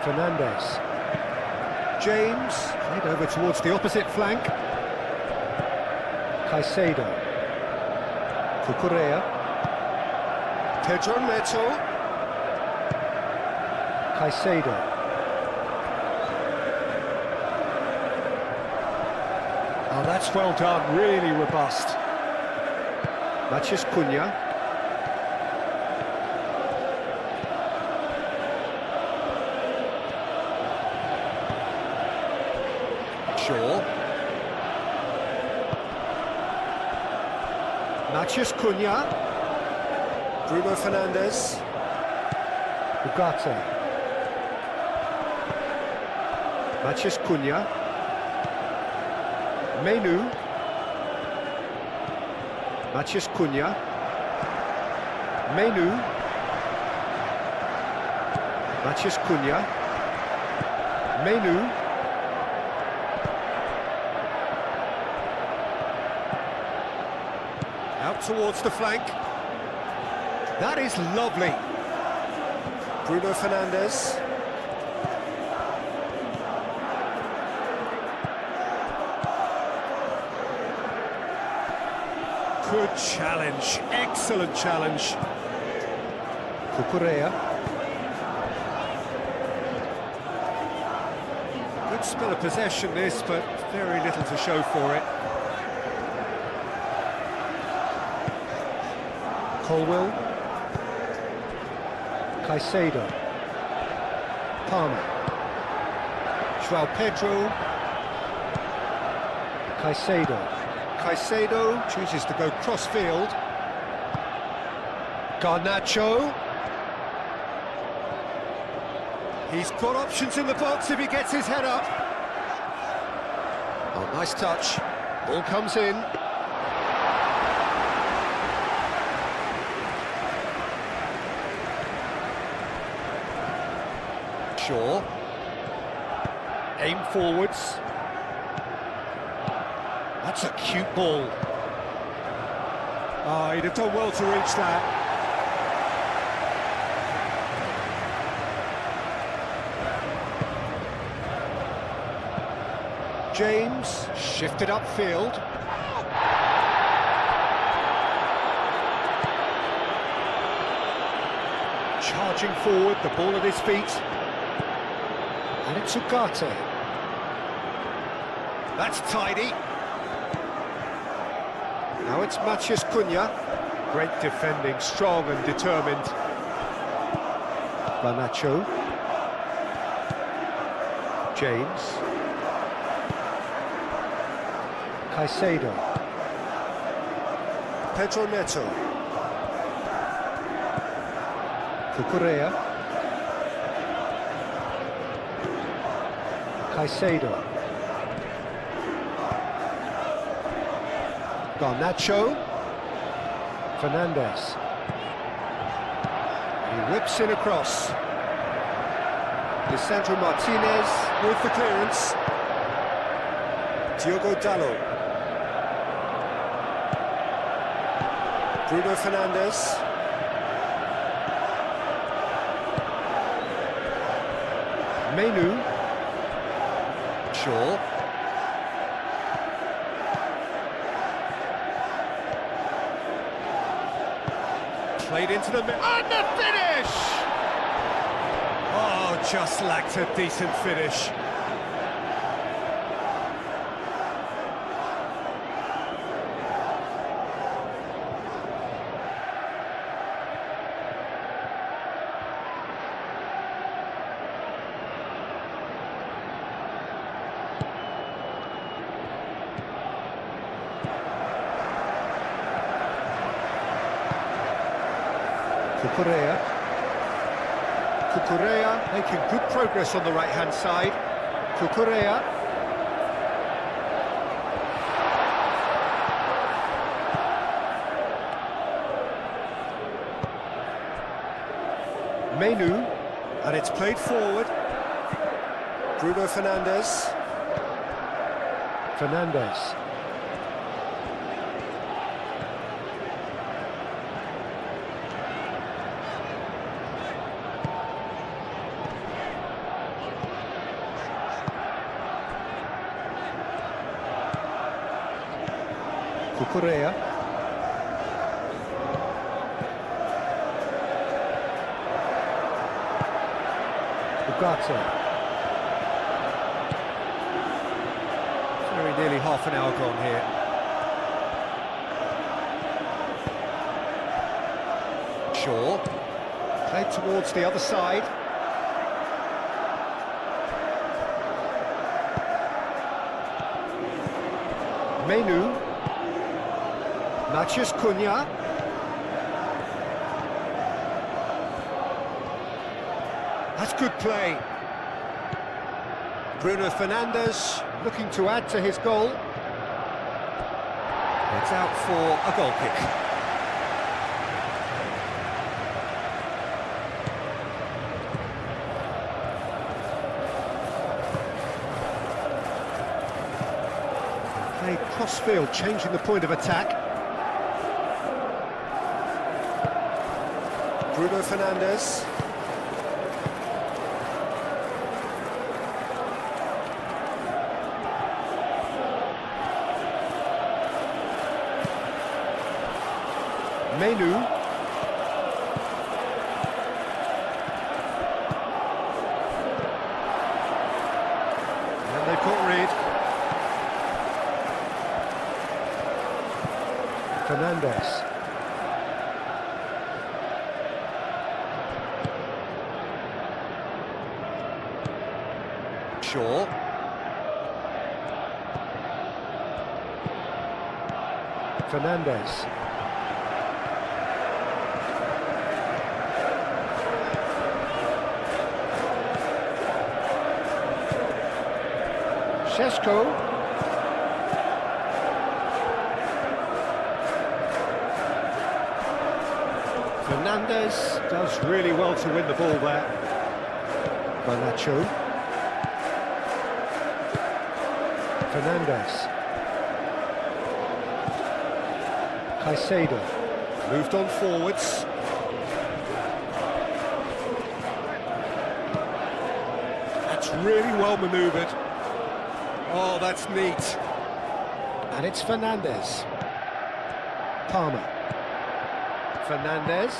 Fernandes. James, played over towards the opposite flank. Caicedo. Cucurella. Pedro Neto. Caicedo. Oh, that's well done, really robust. Matheus Cunha. Matheus Cunha. Bruno Fernandes. Ugarte. Matheus Cunha. Menu. Matheus Cunha. Menu. Matheus Cunha. Menu. Out towards the flank. That is lovely. Bruno Fernandes. Good challenge, excellent challenge. Cucurella. Good spell of possession this, but very little to show for it. Colwell. Caicedo. Palmer. João Pedro. Caicedo. Caicedo chooses to go cross-field. Garnacho. He's got options in the box if he gets his head up. Oh, nice touch. Ball comes in. Shaw. Aim forwards. That's a cute ball. Oh, he'd have done well to reach that. James shifted upfield. Charging forward, the ball at his feet. And it's Ugarte. That's tidy. Now it's Matheus Cunha. Great defending, strong and determined. Garnacho. James. Caicedo. Pedro Neto. Cucurella. Caicedo. Garnacho. Fernandes. He whips in across. Lisandro Martinez with the clearance. Diogo Dalot. Bruno Fernandes. Menu. Shaw. Played into the middle. And the finish! Oh, just lacked a decent finish. Cucurella making good progress on the right-hand side. Cucurella. Menu, and it's played forward. Bruno Fernandes. Fernandes. Cucurella. Ugarte. Very nearly half an hour gone here. Shaw. Played towards the other side. Menu. Matheus Cunha. That's good play. Bruno Fernandes looking to add to his goal. It's out for a goal kick. Played cross-field, changing the point of attack. Bruno Fernandes. Menu. And they've got rid. Fernandes. Shaw. Fernandes. Šeško. Fernandes does really well to win the ball there. Garnacho. Fernandes. Caicedo. Moved on forwards. That's really well manoeuvred. Oh, that's neat. And it's Fernandes. Palmer. Fernandes.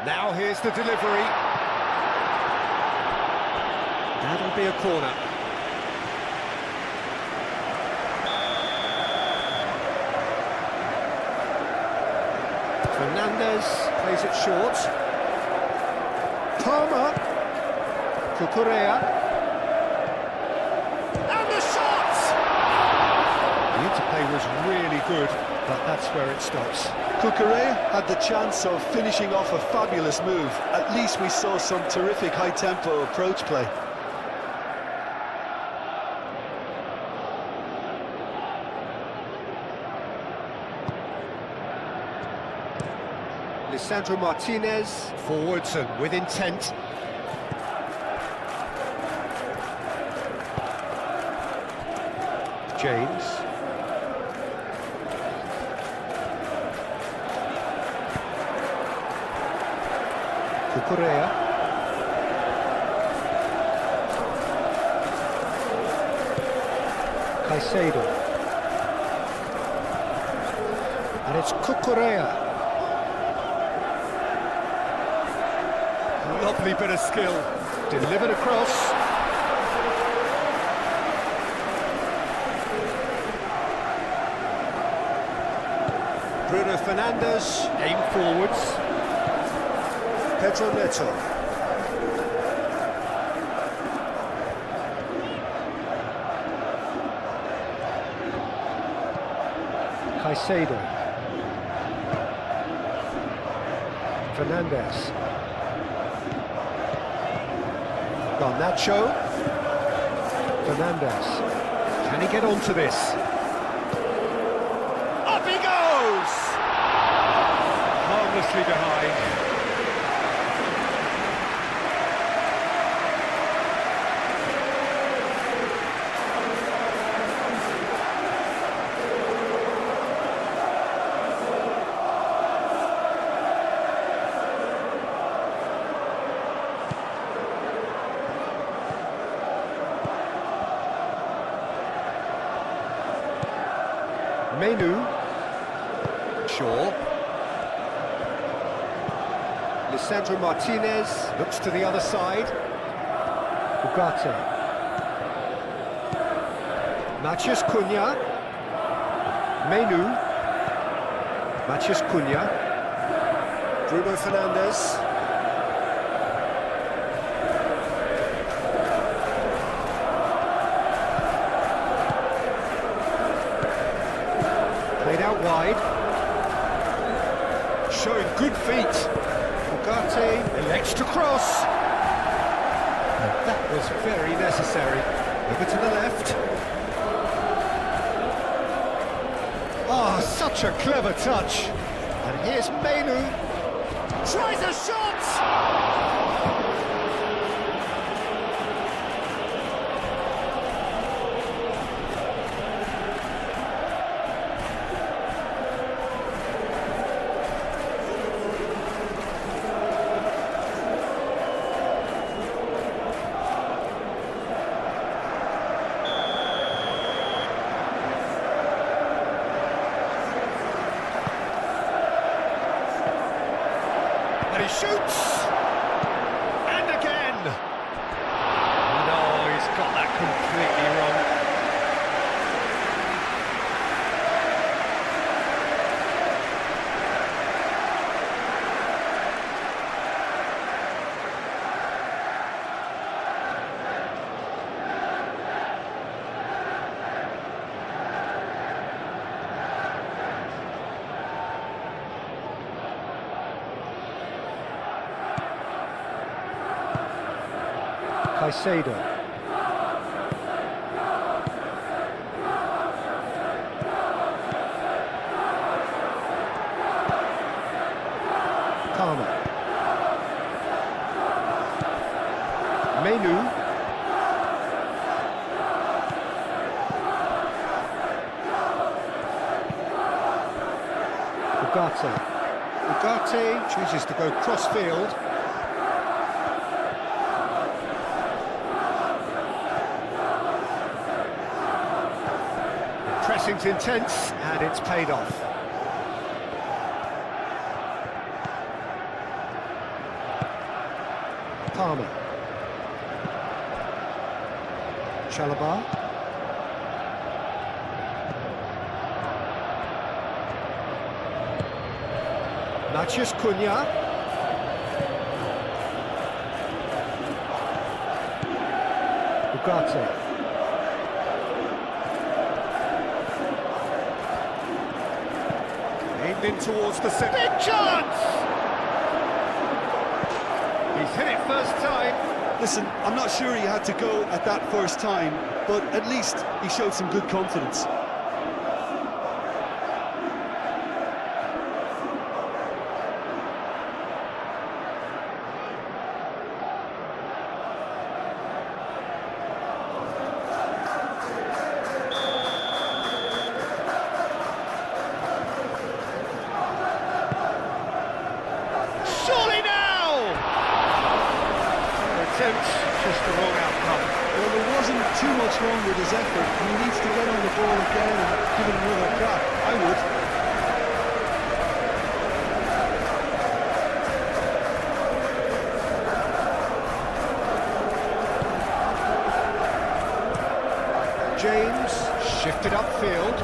Now here's the delivery. That'll be a corner. Fernandez plays it short. Palmer. Cucurella. And the shot! The interplay was really good, but that's where it stops. Cucurella had the chance of finishing off a fabulous move. At least we saw some terrific high-tempo approach play. Lisandro Martinez, forwards and with intent. James. Cucurella. Caicedo. And it's Cucurella. Lovely bit of skill. Delivered across. Bruno Fernandes, aim forwards. Pedro Neto. Caicedo. Fernandes. Garnacho. Fernandes. Can he get onto this? Up he goes! Harmlessly behind. Menu. Shaw. Lisandro Martinez looks to the other side. Ugarte. Matheus Cunha. Menu. Matheus Cunha. Bruno Fernandes. Played out wide. Showing good feet. Ugarte elects to cross. And that was very necessary. Over to the left. Oh, such a clever touch. And here's Menu. Tries a shot! And he shoots! And again! No, he's got that completely wrong. Caicedo. Palmer. Menu. Ugarte. Ugarte chooses to go cross-field. Pressing's intense, and it's paid off. Palmer. Chalobah. Matheus Cunha. Ugarte. Aimed in towards the centre. Big chance! He's hit it first time. Listen, I'm not sure he had to go at that first time, but at least he showed some good confidence. Surely now! Attempt, just the wrong outcome. Well, there wasn't too much wrong with his effort. He needs to get on the ball again and give it another crack. I would. James shifted upfield.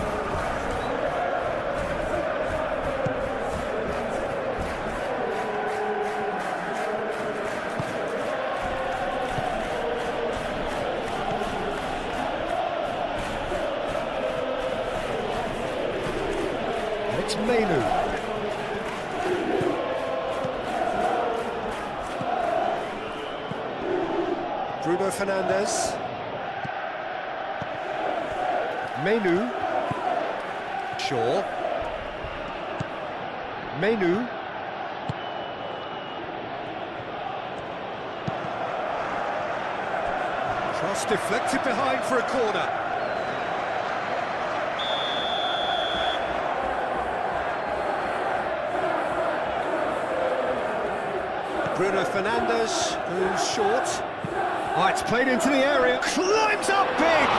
It's Menu. Bruno Fernandes. Menu. Shaw. Menu. Cross deflected behind for a corner. Bruno Fernandes goes short. Oh, it's played into the area. Climbs up big!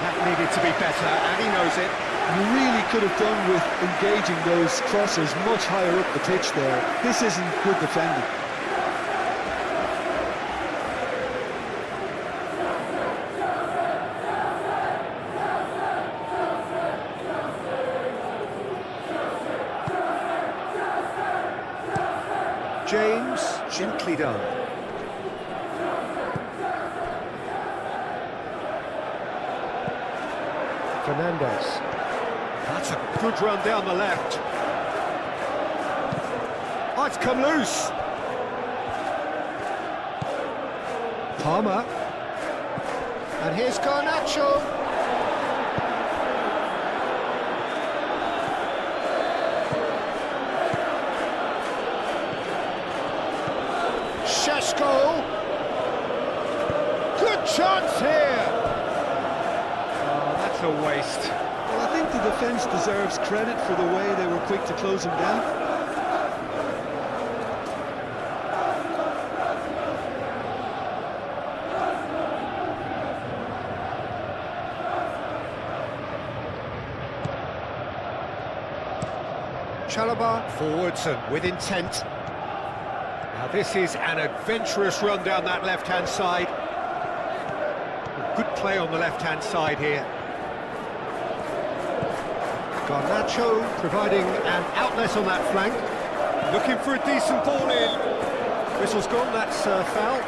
That needed to be better, and he knows it. You really could have done with engaging those crosses much higher up the pitch there. This isn't good defending. James, gently done. Fernandes. That's a good run down the left. Oh, it's come loose. Palmer. And here's Garnacho. FLASHSCORE. Good chance here. Oh, that's a waste. Well, I think the defence deserves credit for the way they were quick to close him down. Chalobah forwards and with intent. Now this is an adventurous run down that left-hand side. Good play on the left-hand side here. Garnacho providing an outlet on that flank. Looking for a decent ball in. Whistle's gone, that's foul.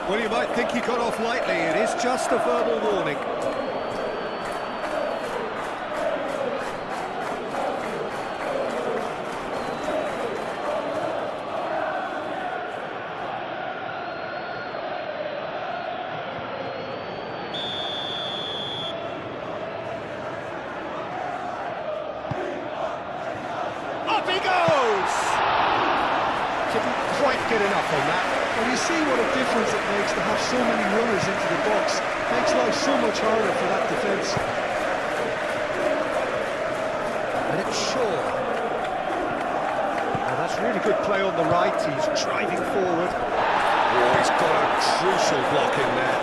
Well, you might think he got off lightly. It is just a verbal warning. Up he goes! Didn't quite get enough on that. Well, you see what a difference it makes to have so many runners into the box. Makes life so much harder for that defence. And it's Shaw. Now that's really good play on the right. He's driving forward. Oh, he's got a crucial block in there.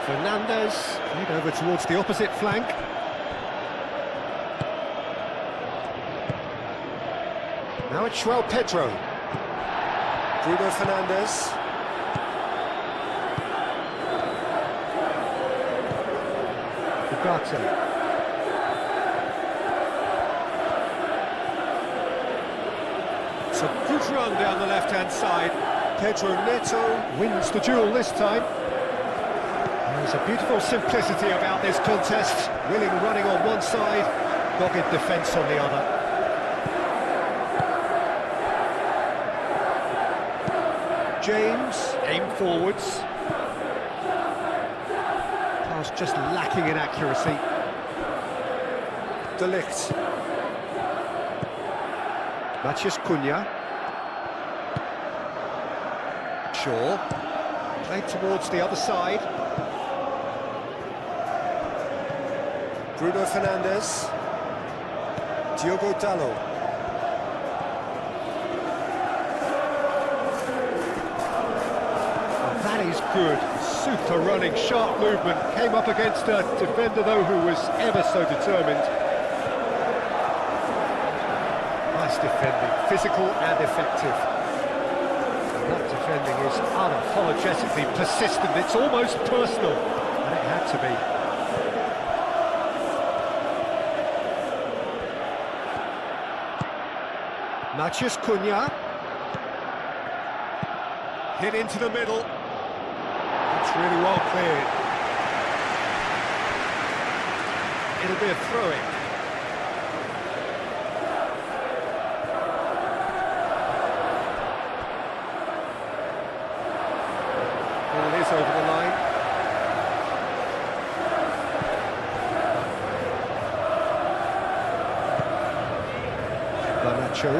Fernandes played over towards the opposite flank. Now it's João Pedro. Bruno Fernandes. Ugarte. It's a good run down the left-hand side. Pedro Neto wins the duel this time. There's a beautiful simplicity about this contest. Willing running on one side, dogged defence on the other. James, aim forwards. Pass just lacking in accuracy. De Ligt. Matheus Cunha. Shaw. Played towards the other side. Bruno Fernandes. Diogo Dalot. That is good. Super running, sharp movement. Came up against a defender, though, who was ever so determined. Nice defending, physical and effective. And that defending is unapologetically persistent. It's almost personal, and it had to be. Matheus Cunha. Hit into the middle. It's really well cleared. It'll be a throw-in. Ball is over the line. Garnacho.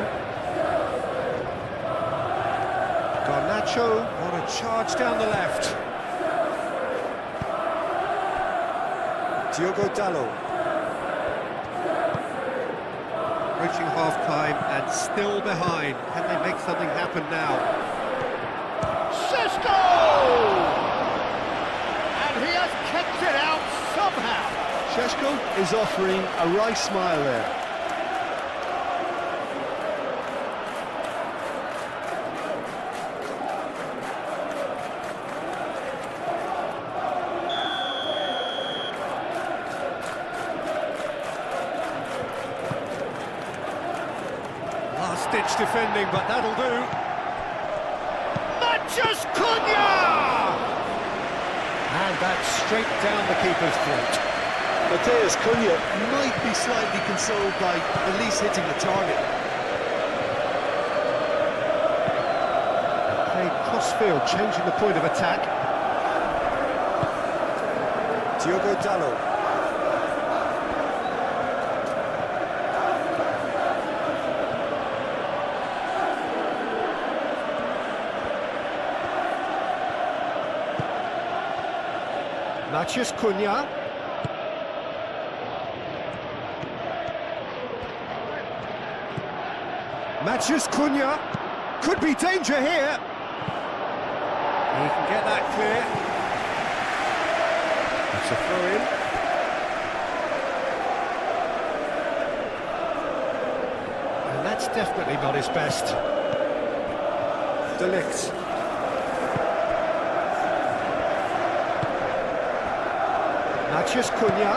On a charge down the left. Diogo Dalot. Reaching half-time and still behind. Can they make something happen now? Šeško! And he has kept it out somehow. Šeško is offering a wry smile there. Last-ditch defending, but that'll do. Matheus Cunha! And that's straight down the keeper's throat. Matheus Cunha might be slightly consoled by at least hitting the target. Played cross-field, changing the point of attack. Diogo Dalot. Matheus Cunha. Matheus Cunha. Could be danger here. He can get that clear. That's a throw-in. And that's definitely not his best. De Ligt. Matheus Cunha.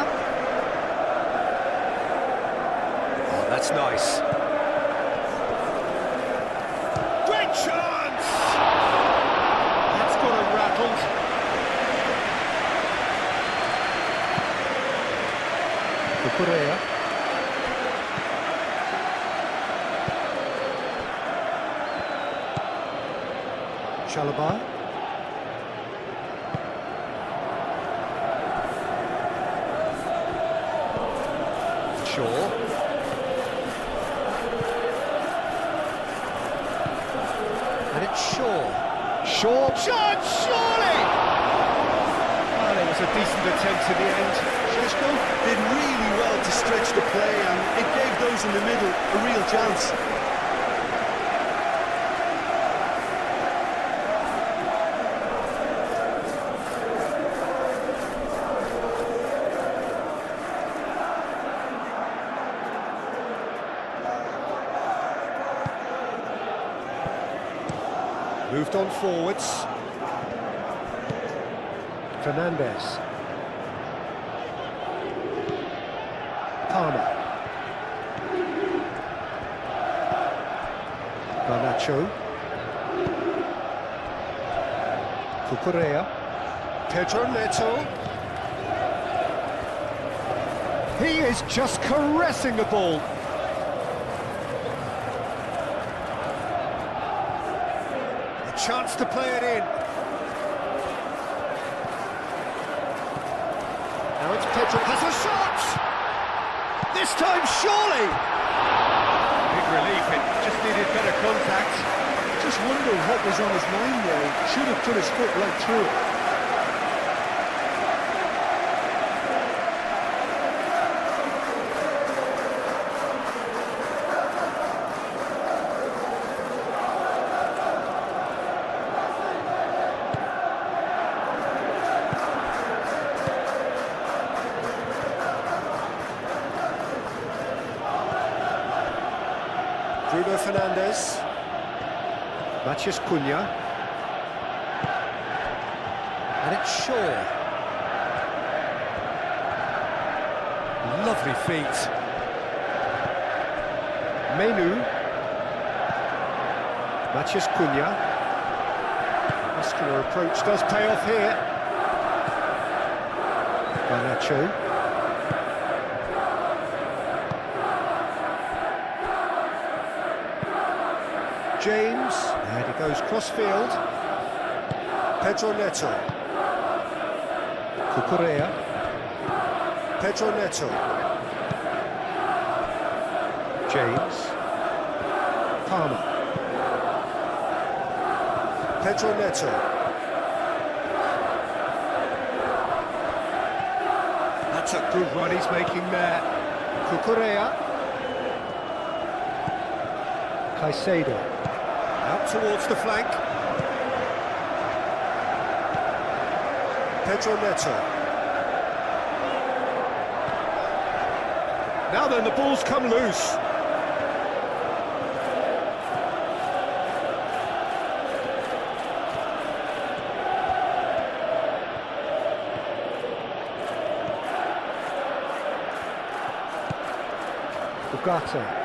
Oh, that's nice. Great chance! That's got him rattled. Cucurella. Chalobah. Shaw. And it's Shaw. Shaw. Chance, surely! Well, it was a decent attempt in the end. Šeško did really well to stretch the play, and it gave those in the middle a real chance. moved on forwards. Fernandez. Palmer. Garnacho. Cucurella. Pedro Neto. He is just caressing the ball. A chance to play it in. Now it's Pedro. Has a shot! This time, surely! Big relief, it just needed better contact. Just wonder what was on his mind there. Should have put his foot right through it. Bruno Fernandes. Matheus Cunha. And it's Shaw. Lovely feet. Menu. Matheus Cunha. Muscular approach does pay off here. Garnacho. James, and he goes cross-field. Pedro Neto. Cucurella. Pedro Neto. James. Palmer. Pedro Neto. That's a good run he's making there. Cucurella. Caicedo. Out towards the flank. Pedro Neto. Now then, the ball's come loose. Ugarte.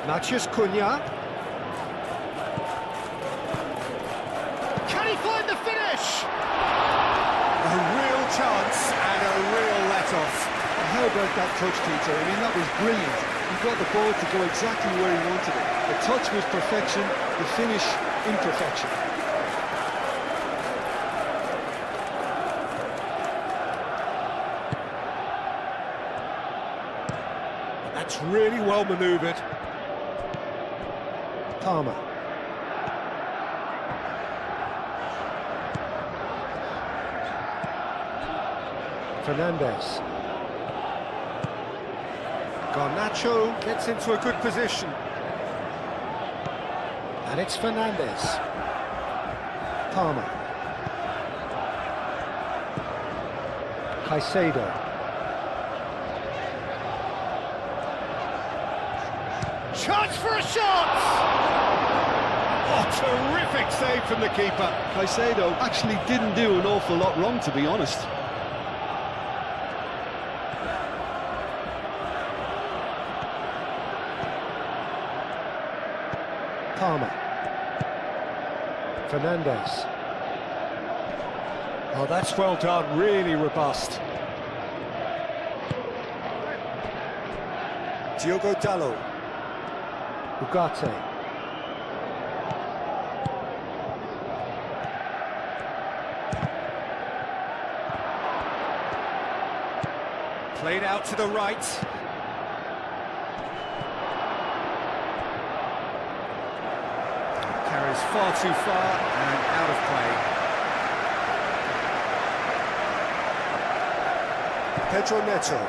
Matheus Cunha. Can he find the finish? A real chance and a real let-off. How about that touch, Peter? I mean, that was brilliant. He got the ball to go exactly where he wanted it. The touch was perfection, the finish imperfection. That's really well manoeuvred. Palmer. Fernandez. Garnacho gets into a good position. And it's Fernandez. Palmer. Caicedo. Chance for a shot! Oh, terrific save from the keeper. Caicedo actually didn't do an awful lot wrong, to be honest. Palmer. Fernandez. Oh, that's well done, really robust. Diogo Dalot. Ugarte. Played out to the right. Carries far too far and out of play. Pedro Neto.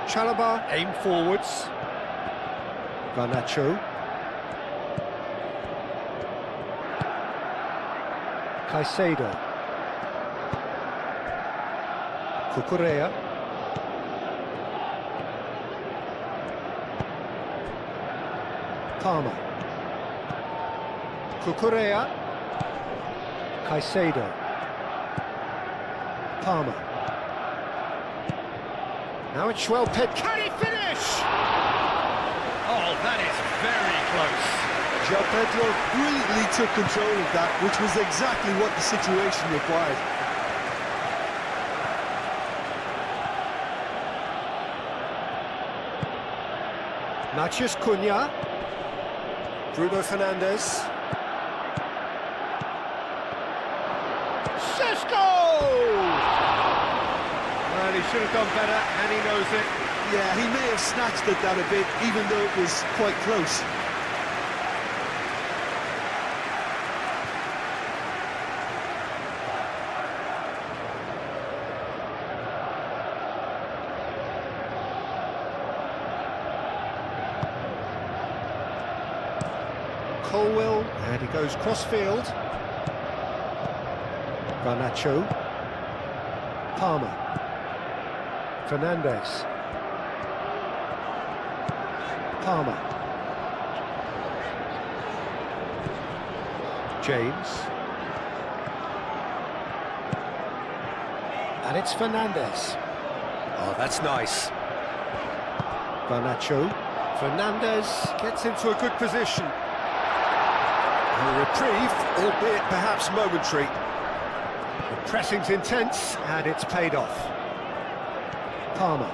Chalobah, aim forwards. Garnacho. Caicedo. Cucurella. Palmer. Cucurella. Caicedo. Palmer. Now it's Schwelped. Can he finish? Oh, that is very close. João Pedro brilliantly took control of that, which was exactly what the situation required. Matheus Cunha. Bruno Fernandes. Sesko! Well, he should have done better, and he knows it. Yeah, he may have snatched at that a bit, even though it was quite close. Colwill, and he goes cross-field. Garnacho. Palmer. Fernandes. Palmer. James. And it's Fernandes. Oh, that's nice. Garnacho. Fernandes gets into a good position. A reprieve, albeit perhaps momentary. The pressing's intense, and it's paid off. Palmer.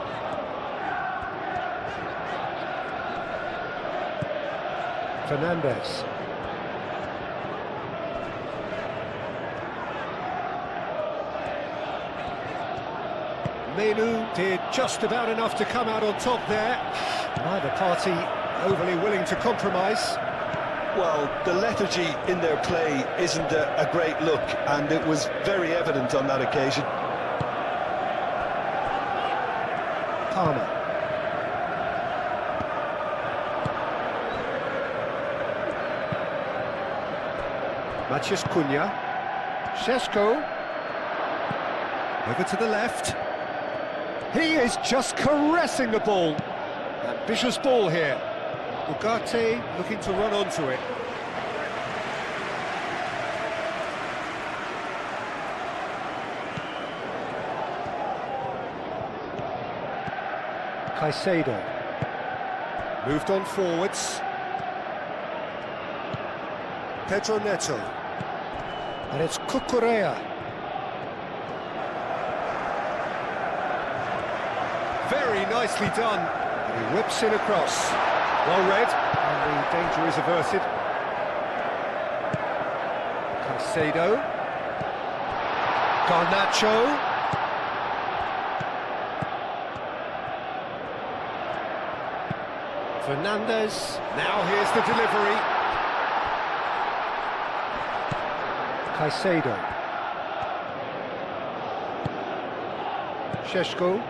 Fernandes. Menu did just about enough to come out on top there. Neither party overly willing to compromise. Well, the lethargy in their play isn't a great look, and it was very evident on that occasion. Palmer. Matheus Cunha. Sesko. Over to the left. He is just caressing the ball. Ambitious ball here. Ugarte looking to run onto it. Caicedo. Moved on forwards. Pedro Neto. And it's Cucurella. Very nicely done. And he whips in across. Well read, and the danger is averted. Caicedo. Garnacho. Fernandes. Now here's the delivery. Caicedo. Sesko.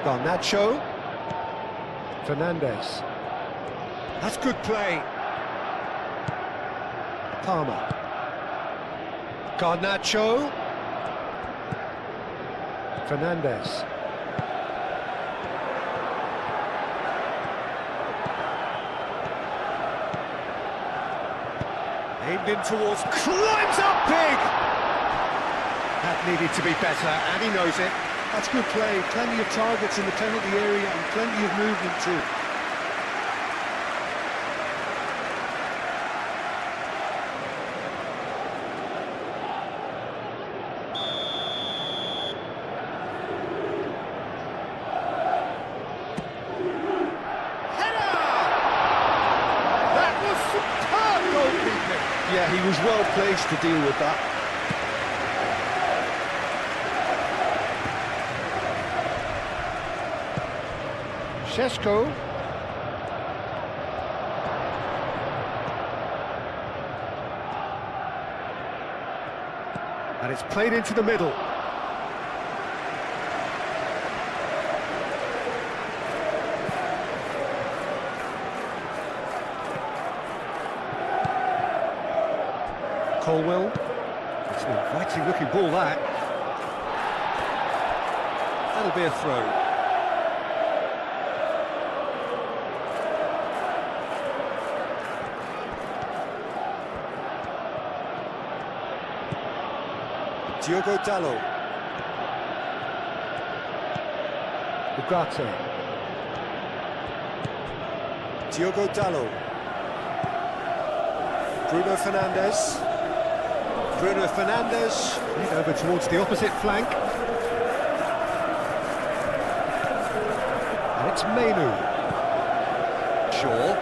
Garnacho. Fernandes. That's good play. Palmer. Garnacho. Fernandes. Aimed in towards, climbs up big! That needed to be better, and he knows it. That's good play. Plenty of targets in the penalty area and plenty of movement too. Header! That was superb goalkeeping. Yeah, he was well placed to deal with that. Sesko. And it's played into the middle. Colwill. It's Inviting looking ball that. That'll be a throw. Diogo Dalot. Ugarte. Diogo Dalot. Bruno Fernandes. Bruno Fernandes. Over towards the opposite flank. And it's Menu. Shaw.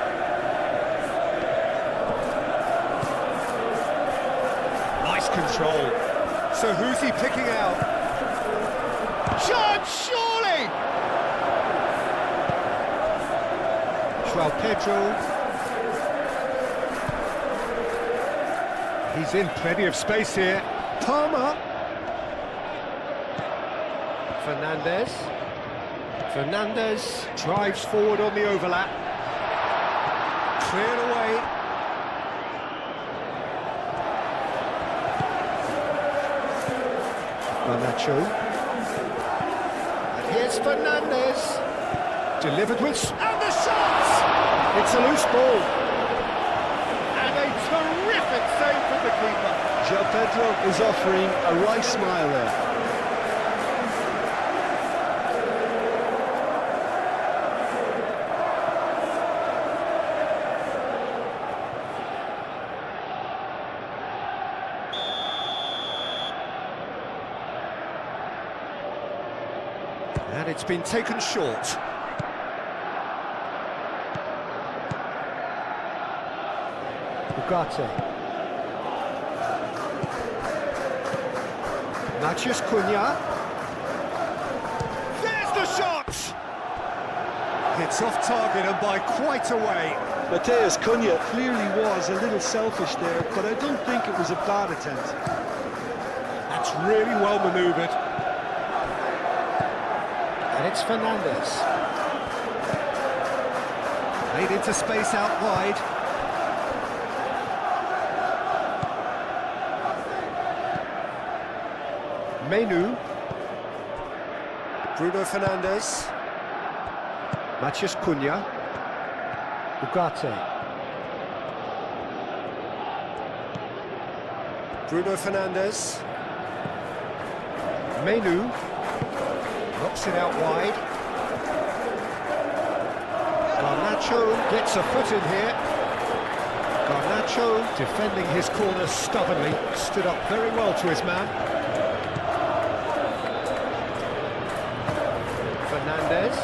Nice control. So who's he picking out? Chance, surely! João Pedro. He's in plenty of space here. Palmer. Fernandes. Fernandes drives forward on the overlap. Cleared away. Garnacho. And here's Fernandes. Delivered with... And the shot! It's a loose ball. And a terrific save from the keeper. João Pedro is offering a wry smile there. And it's been taken short. Ugarte. Matheus Cunha. There's the shot! It's off target and by quite a way. Matheus Cunha clearly was a little selfish there, but I don't think it was a bad attempt. That's really well manoeuvred. And it's Fernandes. Made into space out wide. Menu. Bruno Fernandes. Matheus Cunha. Ugarte. Bruno Fernandes. Menu. Knocks it out wide. Garnacho gets a foot in here. Garnacho defending his corner stubbornly. Stood up very well to his man. Fernandes.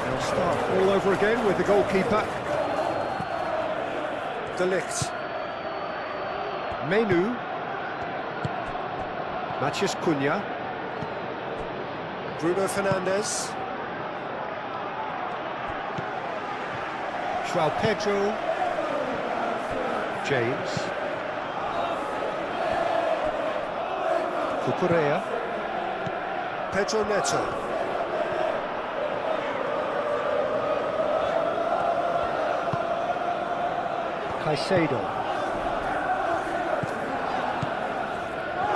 They'll start all over again with the goalkeeper. De Ligt. Menu. Matheus Cunha. Bruno Fernandes. João Pedro. James. Cucurella. Pedro Neto. Caicedo.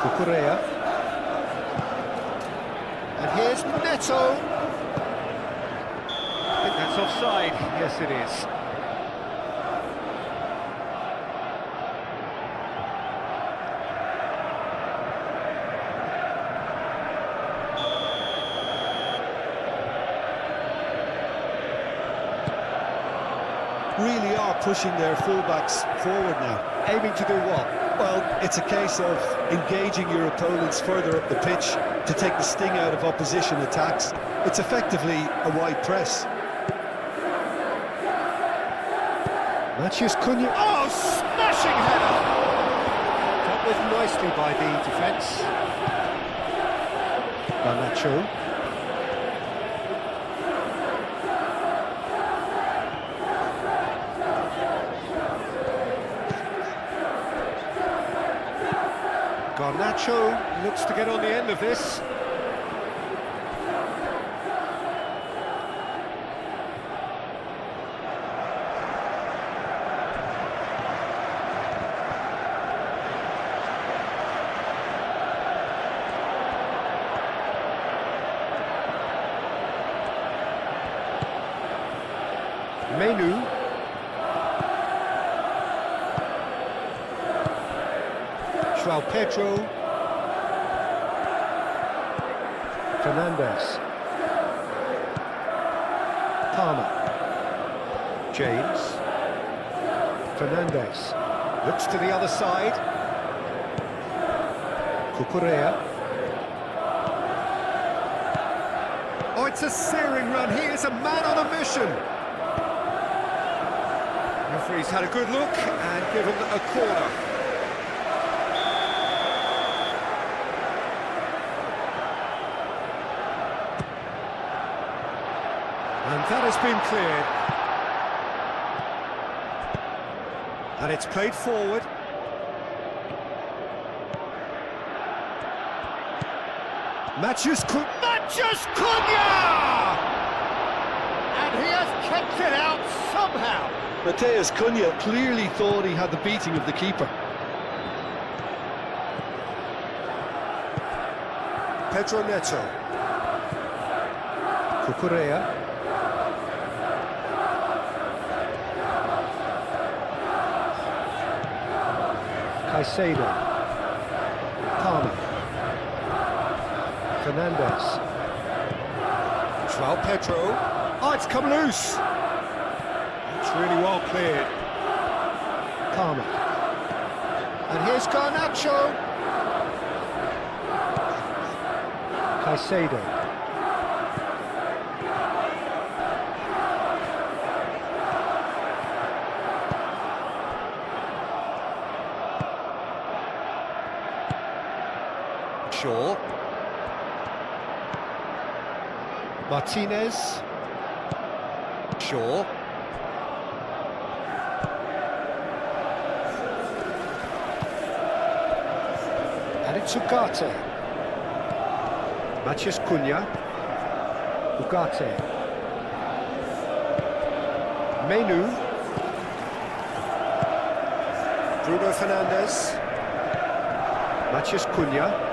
Cucurella. And here's Neto. I think that's offside. Yes, it is. Really are pushing their fullbacks forward now. Aiming to do what? Well, it's a case of engaging your opponents further up the pitch to take the sting out of opposition attacks. It's effectively a wide press. Matheus Cunha. Oh, smashing header! That was nicely by the defence. Garnacho. Garnacho looks to get on the end of this. Menu. João Pedro. Fernandes. Palmer. James. Fernandes. Looks to the other side. Cucurella. Oh, it's a searing run. He is a man on a mission. Referee's had a good look and given a corner. And that has been cleared. And it's played forward. Mathias Cunha! And he has kept it out somehow. Mathias Cunha clearly thought he had the beating of the keeper. Pedro Neto. Cucurella. Caicedo. Palmer. Fernandes. João Pedro. Oh, it's come loose. It's really well cleared. Palmer. And here's Garnacho. Caicedo. Shaw. Martinez. Shaw. And it's Ugarte. Mathias Cunha. Ugarte. Menu. Bruno Fernandes. Mathias Cunha.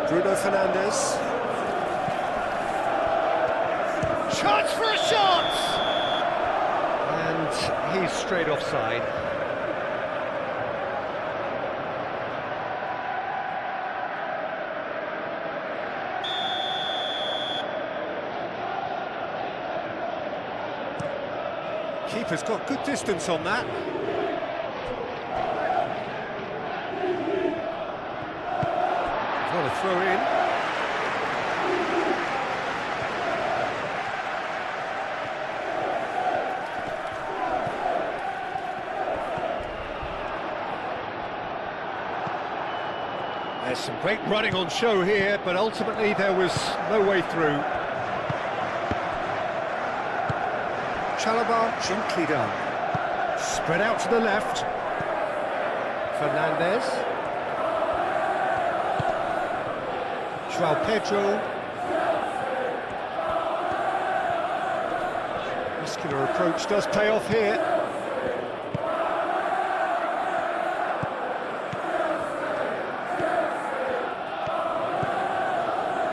Bruno Fernandes. Chance for a shot! And he's straight offside. Keeper's got good distance on that. What a throw in. There's some great running on show here, but ultimately there was no way through. Chalobah gently done. Spread out to the left. Fernandes. João Pedro. Muscular approach does pay off here.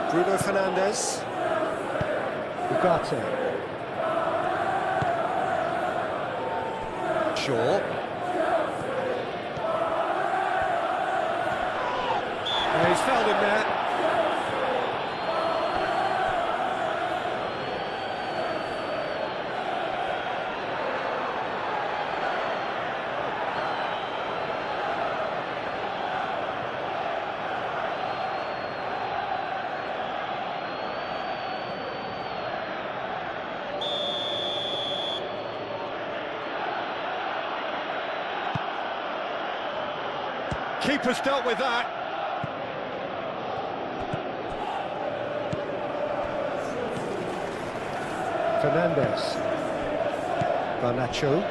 Bruno Fernandes. Ugarte. Shaw. And he's fouled him there. Keeper's dealt with that. Fernandes. Garnacho.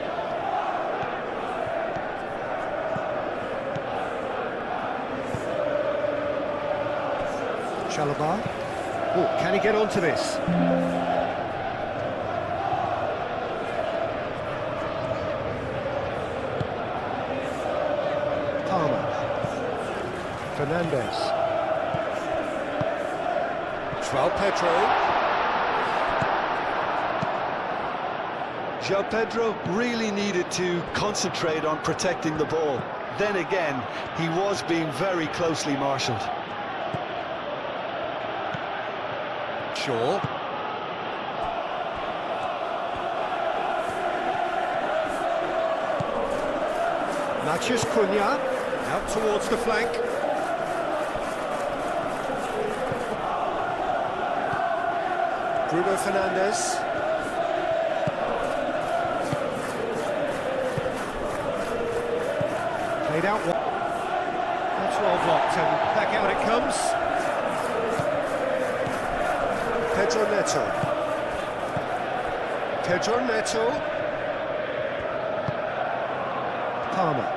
Chalobah. Oh, can he get onto this? Palmer. Fernandes. João Pedro. João Pedro really needed to concentrate on protecting the ball. Then again, he was being very closely marshalled. Shaw. Matheus Cunha, out towards the flank. Bruno Fernandes. Played out one. That's well blocked, and back out it comes. Pedro Neto. Pedro Neto. Palmer.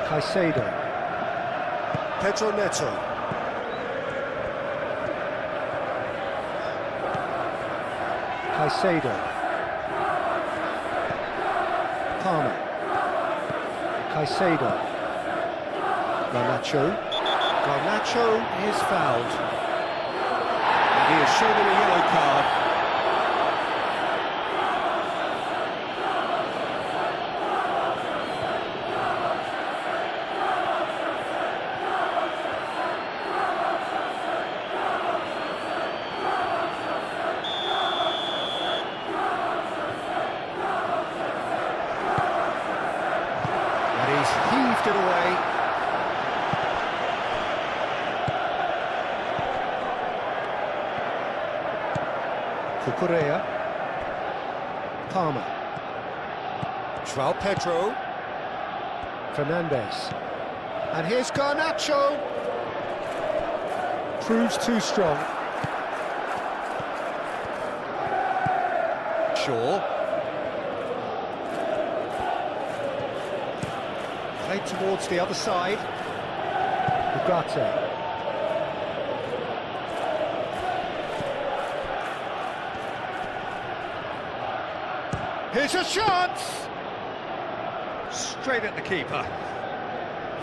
Caicedo. Pedro Neto. Caicedo. Palmer. Caicedo. Garnacho. Garnacho is fouled. And he is shown a yellow card. Heaved it away. Cucurella. Palmer. João Pedro. Fernandes. And here's Garnacho. Proves too strong. Shaw. Played towards the other side. Ugarte. Here's a chance! Straight at the keeper.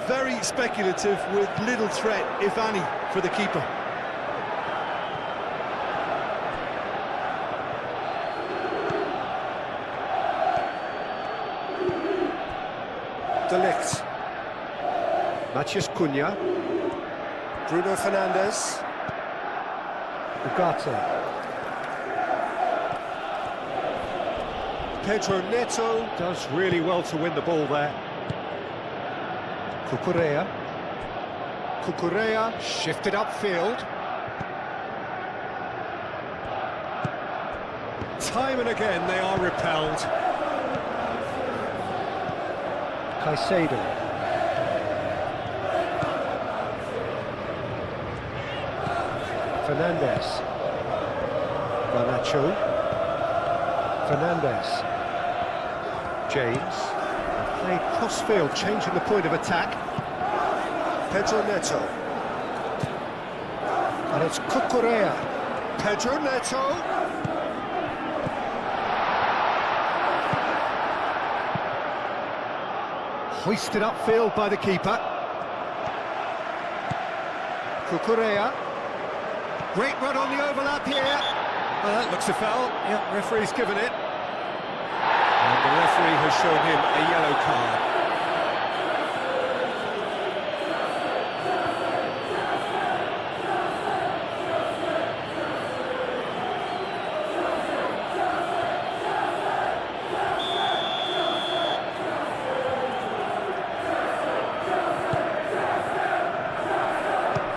Very speculative with little threat, if any, for the keeper. De Ligt. Matheus Cunha. Bruno Fernandes. Ugarte. Pedro Neto does really well to win the ball there. Cucurella. Cucurella shifted upfield. Time and again they are repelled. Caicedo. Fernandes. Garnacho. Fernandes. James. Played cross-field, changing the point of attack. Pedro Neto. And it's Cucurella. Pedro Neto. Hoisted upfield by the keeper. Cucurella. Great run on the overlap here. That looks a foul. Yeah, referee's given it. And the referee has shown him a yellow card.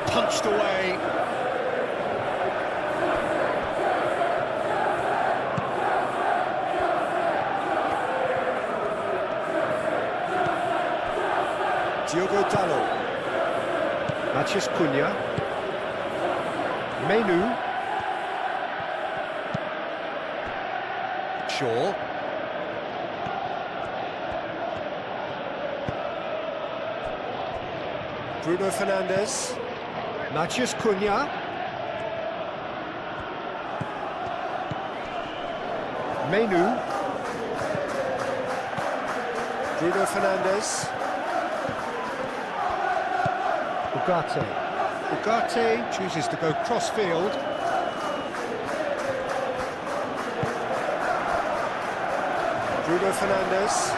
Punched away. Diogo Dalot. Matheus Cunha. Menu. Shaw. Bruno Fernandes. Matheus Cunha. Menu. Bruno Fernandes. Ugarte. Ugarte chooses to go cross-field. Bruno Fernandes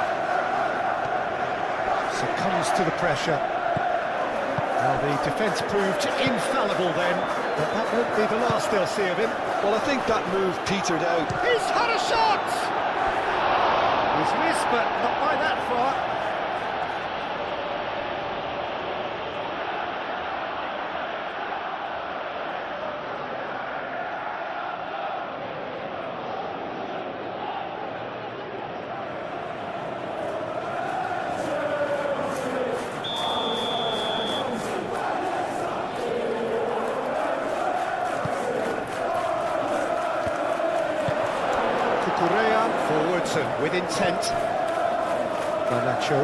succumbs to the pressure. Well, the defence proved infallible then, but that won't be the last they'll see of him. Well, I think that move petered out. He's had a shot! He's missed, but not by that far. Forwards and with intent. Garnacho.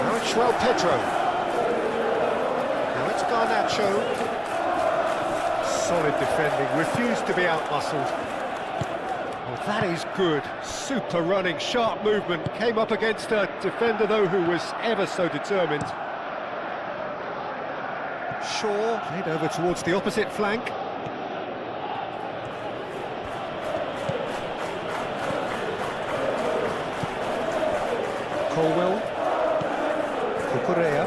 Now it's João Pedro. Now it's Garnacho. Solid defending, refused to be out-muscled. Well, that is good. Super running, sharp movement. Came up against a defender, though, who was ever so determined. Shaw played over towards the opposite flank. Colwell, Cucurella.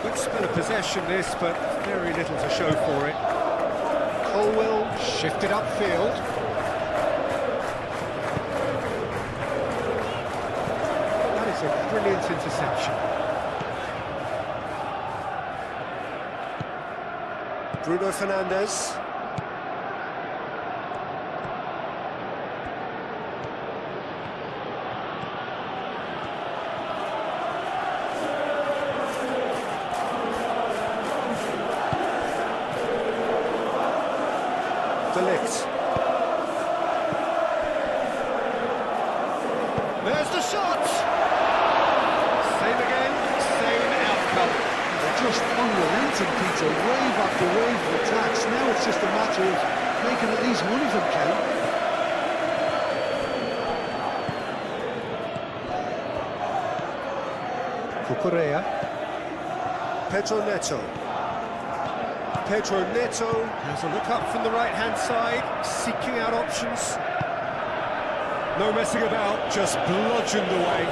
Good spell of possession this, but very little to show for it. Colwell shifted upfield. That is a brilliant interception. Bruno Fernandes. There's the shot! Same again, same outcome. They're just unrelenting, Peter. Wave after wave of attacks. Now it's just a matter of making at least one of them count. Cucurella. Pedro Neto. Pedro Neto has a look up from the right-hand side, seeking out options. No messing about, just bludgeoned away.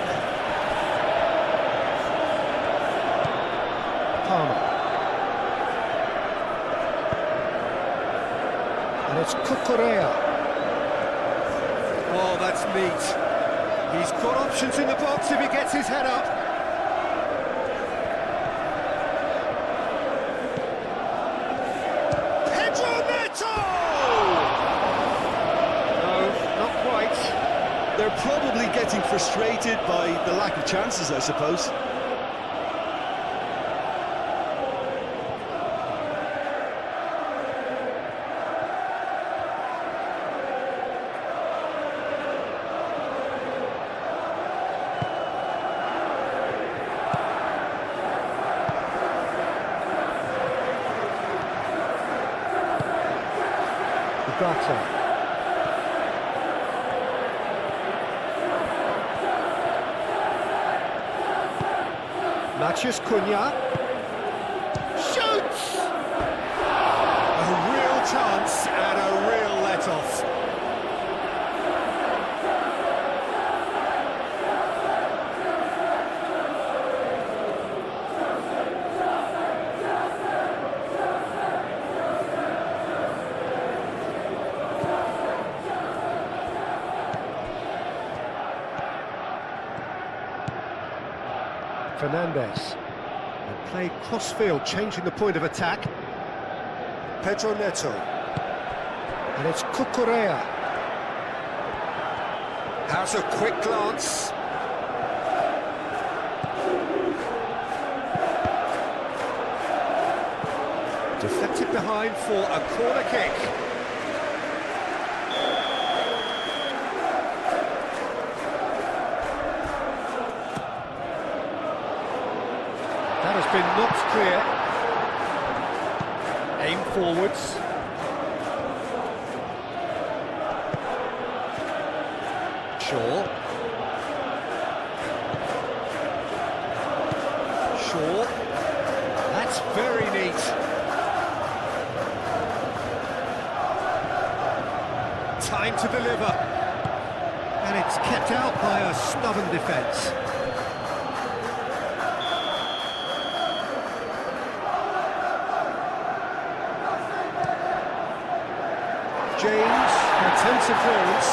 Palmer. And it's Cucurella. Oh, that's neat. He's got options in the box if he gets his head up. They're probably getting frustrated by the lack of chances, I suppose. Ugarte. Matheus Cunha shoots! A real chance and a real let-off. Fernandes. And play cross-field, changing the point of attack. Pedro Neto. And it's Cucurella. Has a quick glance. Deflected behind for a corner kick. That has been knocked clear. Aim forwards. Shaw. Shaw. That's very neat. Time to deliver. And it's kept out by a stubborn defence. James attempts a clearance.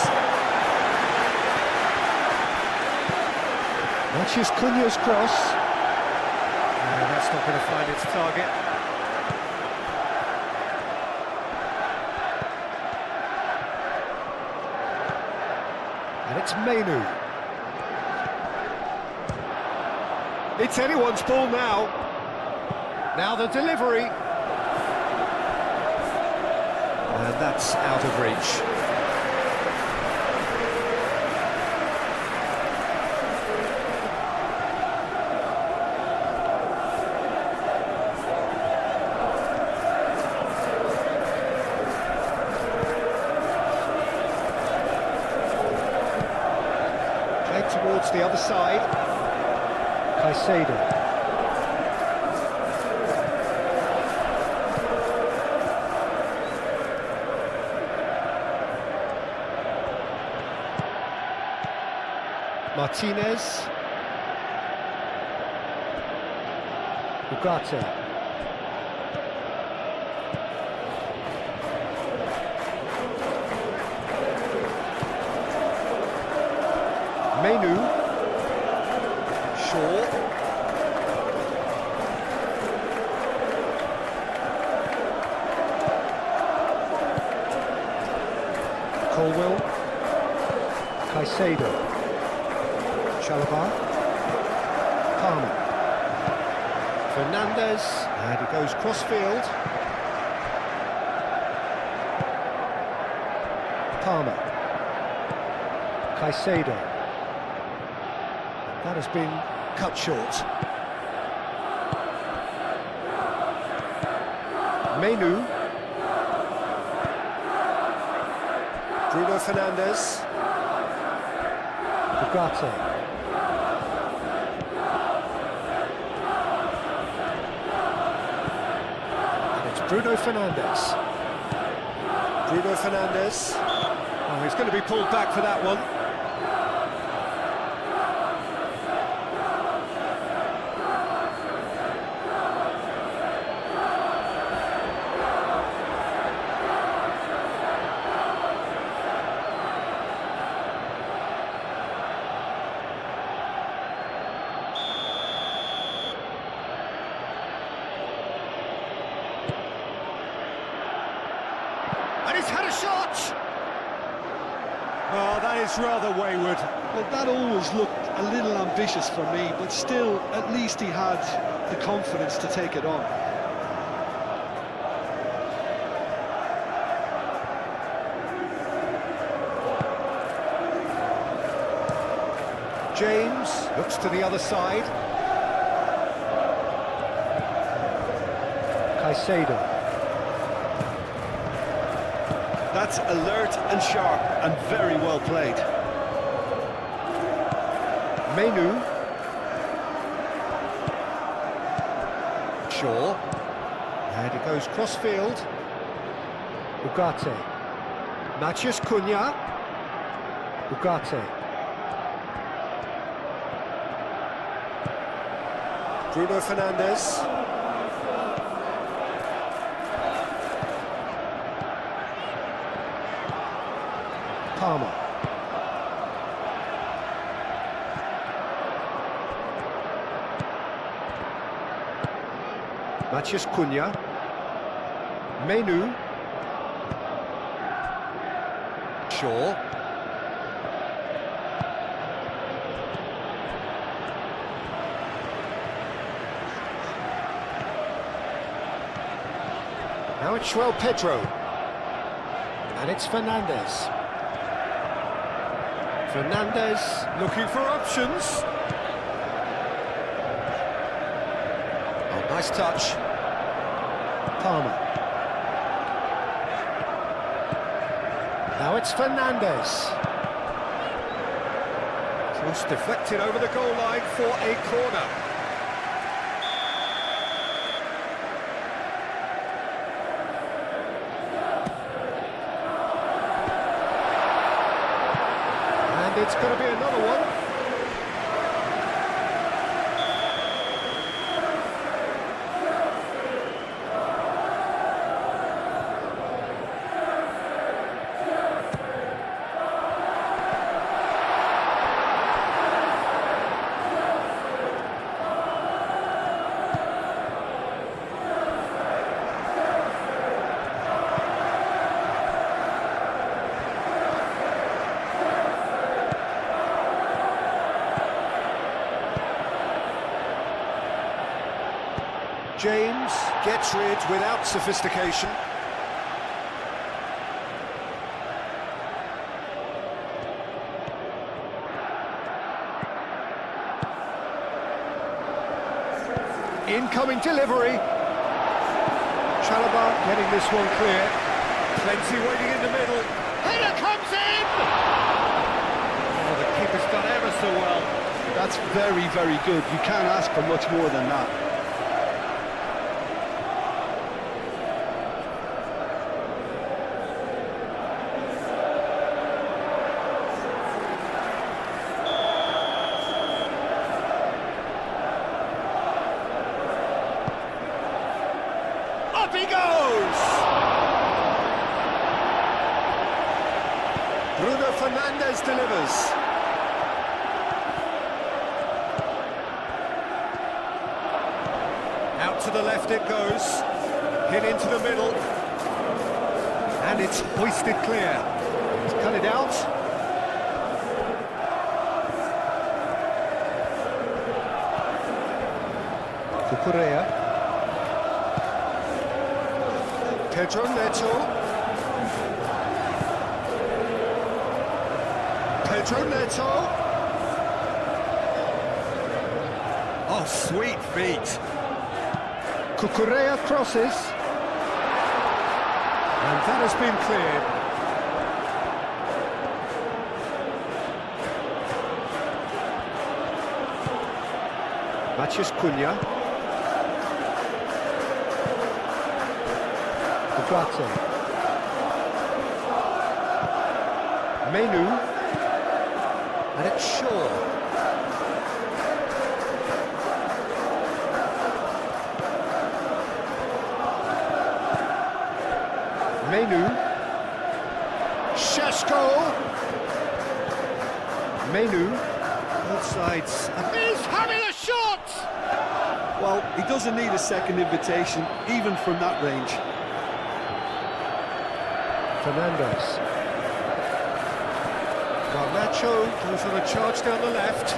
Matches Cunha's cross. That's not going to find its target. And it's Mainu. It's anyone's ball now. Now the delivery. And that's out of reach. Played towards the other side. Caicedo. Martinez. Ugarte. Mainu. Shaw. Colwell. Caicedo. Chalobah, Palmer, Fernandez, and he goes cross-field. Palmer, Caicedo. That has been cut short. Mainu, Bruno Fernandes, Ugarte. Bruno Fernandes. Bruno Fernandes. Oh, he's going to be pulled back for that one. And he's had a shot! Oh, that is rather wayward. Well, that always looked a little ambitious for me, but still, at least he had the confidence to take it on. James looks to the other side. Caicedo. That's alert and sharp and very well played. Mainu. Shaw. And it goes cross-field. Ugarte. Matches Cunha. Ugarte. Bruno Fernandes. Palmer. Matches Cunha. Mainu. Shaw. Now it's João Pedro. And it's Fernandes. Fernandes looking for options. Oh, nice touch. Palmer. Now it's Fernandes. Just deflected over the goal line for a corner. And it's going to be another one. James gets rid without sophistication. Incoming delivery. Chalobah getting this one clear. Plenty waiting in the middle. Header comes in! Oh, the keeper's done ever so well. That's very, very good. You can't ask for much more than that. Up he goes! Bruno Fernandes delivers. Out to the left it goes. Hit into the middle. And it's hoisted clear. He's cut it out. Cucurella. Pedro Neto. Pedro Neto. Oh, sweet feet. Cucurella crosses. And that has been cleared. Matheus Cunha. Ugarte. Menu. And it's Shaw. Menu. Šeško. Menu. Both sides. He's having a shot! Well, he doesn't need a second invitation, even from that range. Fernandes. Garnacho goes on a charge down the left.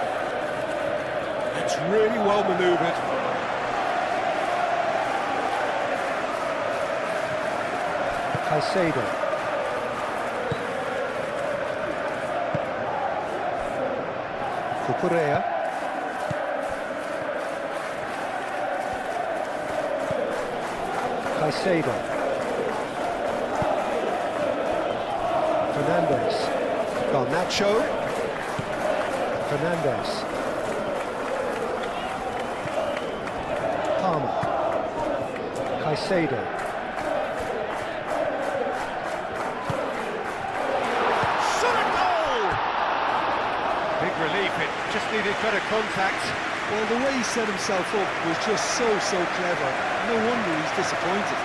That's really well manoeuvred. Caicedo. Cucurella. Caicedo. Fernandes. Garnacho. Fernandes. Palmer. Caicedo. Shot a goal! Big relief, it just needed better contact. Well, the way he set himself up was just so clever. No wonder he's disappointed.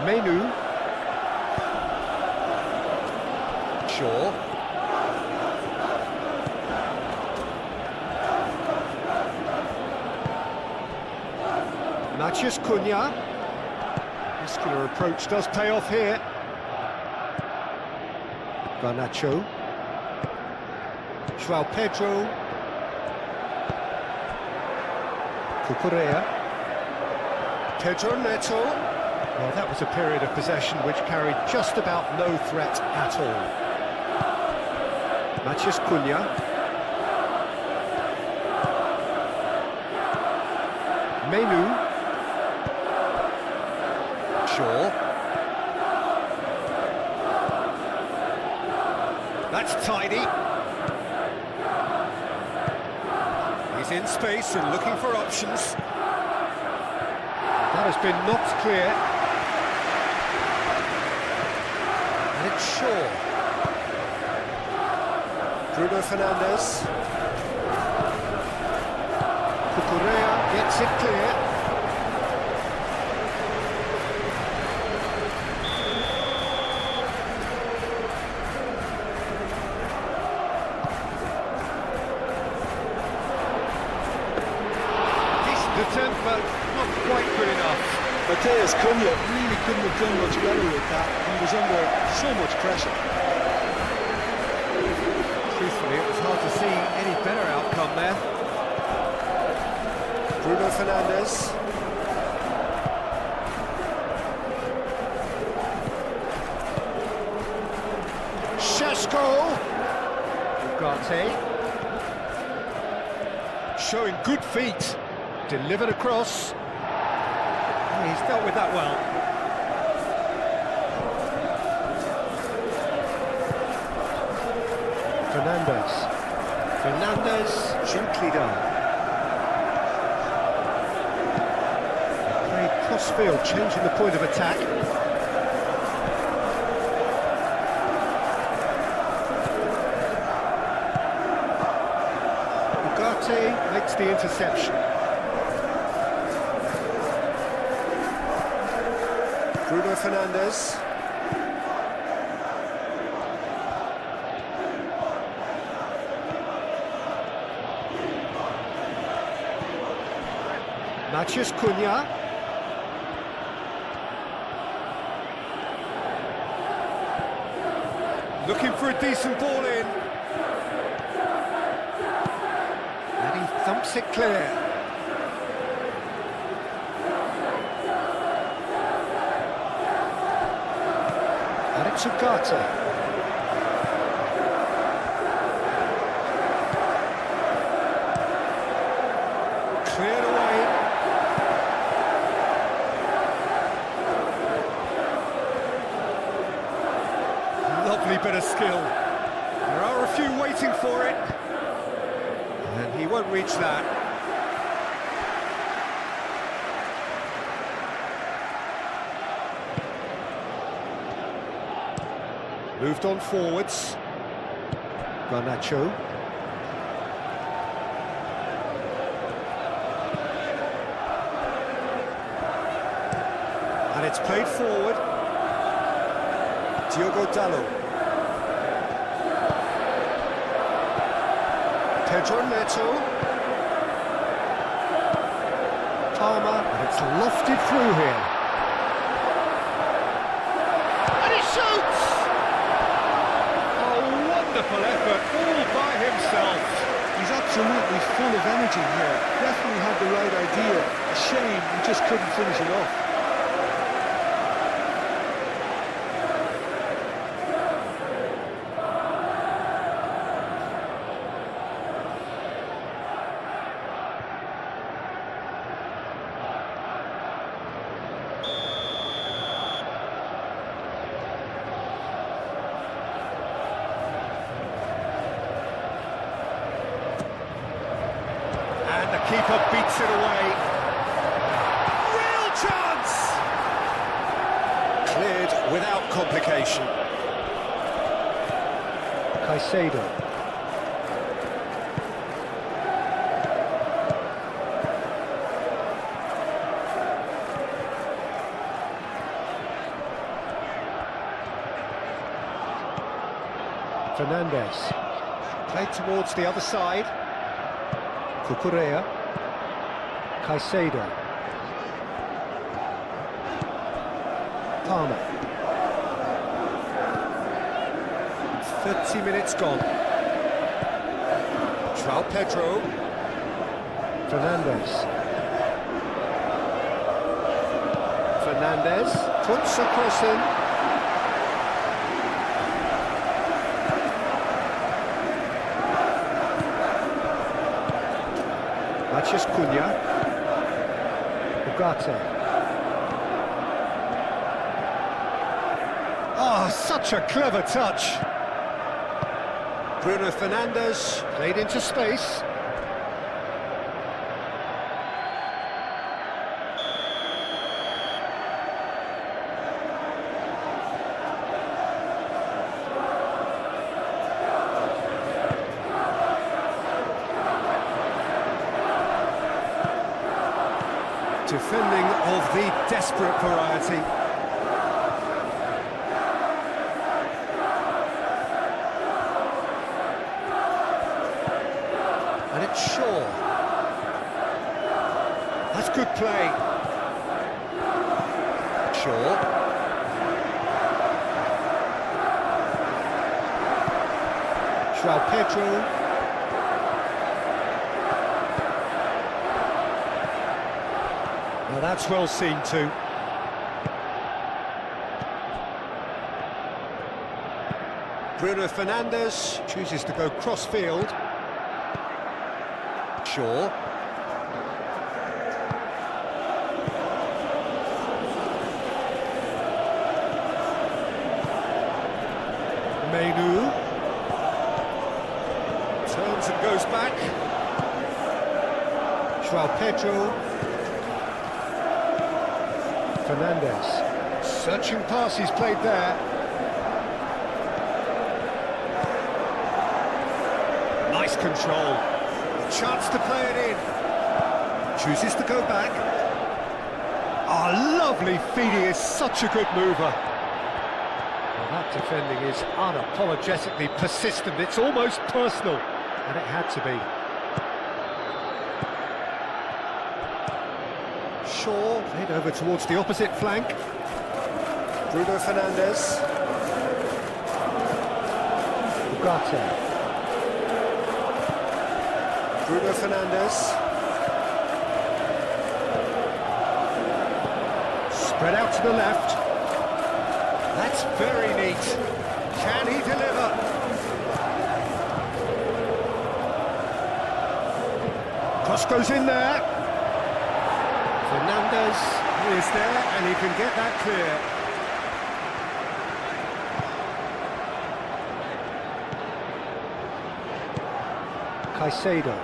Menu. Shaw. Matheus Cunha. Muscular approach does pay off here. Garnacho. João Pedro. Cucurella. Pedro Neto. Well, that was a period of possession which carried just about no threat at all. Matheus Cunha. Menu. Shaw. That's tidy. He's in space and looking for options. That has been knocked clear. And it's Shaw. Bruno Fernandes. Cucurella gets it clear. Decent, but not quite good enough. Matheus Cunha really couldn't have done much better with that. He was under so much pressure. Truthfully, it was hard to see any better outcome there. Bruno Fernandes. FLASHSCORE. Ugarte. Showing good feet. Delivered across. Oh, he's dealt with that well. Fernandes, gently done. Played cross-field, changing the point of attack. Ugarte makes the interception. Bruno Fernandes. Matheus Cunha. Looking for a decent ball in. And he thumps it clear. Ugarte. Cleared away. Lovely bit of skill. There are a few waiting for it. And he won't reach that. Moved on forwards. Garnacho. And it's played forward. Diogo Dalot. Pedro Neto. Palmer. And it's lofted through here. And he shoots! Wonderful effort, all by himself. He's absolutely full of energy here. Definitely had the right idea. A shame he just couldn't finish it off. Keeper beats it away. Real chance! Cleared without complication. Caicedo. Fernandes. Played towards the other side. Cucurella. Caicedo. Palmer. 30 minutes gone. João Pedro. Fernandes. Fernandes puts a cross in. Matheus Cunha. Ugarte. Oh, such a clever touch. Bruno Fernandes played into space. Defending of the desperate variety. And it's Shaw. That's good play. Shaw. João Pedro. Well, that's well seen too. Bruno Fernandes chooses to go cross-field. Shaw. Menu. Turns and goes back. João Pedro. Fernandes. Searching pass he's played there. Nice control. A chance to play it in. Chooses to go back. Oh, lovely feed. He is such a good mover. Well, that defending is unapologetically persistent. It's almost personal. And it had to be. Shaw, played over towards the opposite flank. Bruno Fernandes. Ugarte. Bruno Fernandes. Spread out to the left. That's very neat. Can he deliver? Cross goes in there. Fernandes is there, and he can get that clear. Caicedo.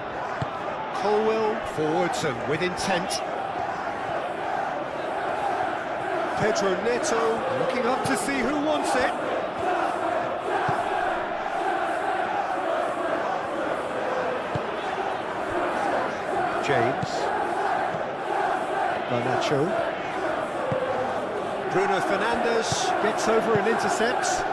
Colwell forwards and with intent. Pedro Neto looking up to see who wants it. James. Garnacho. Bruno Fernandes gets over and intercepts.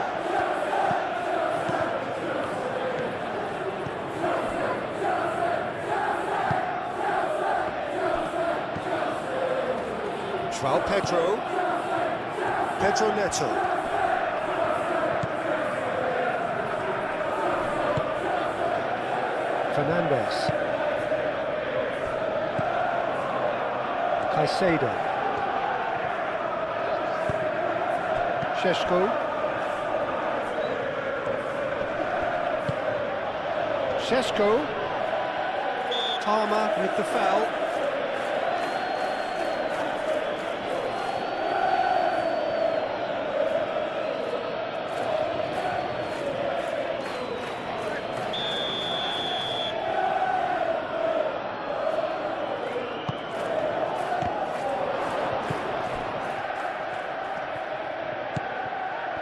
João Pedro. Pedro Neto. Fernandes. Caicedo. Šeško. Šeško. Palmer with the foul.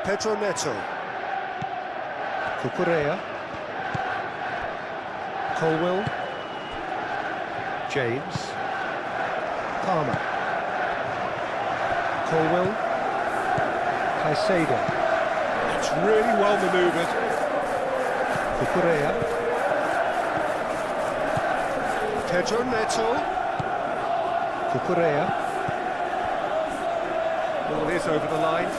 Pedro Neto. Cucurella. Colwell. James. Palmer. Colwell. Caicedo. That's really well manoeuvred. Cucurella. Pedro Neto. Cucurella. Ball is over the line.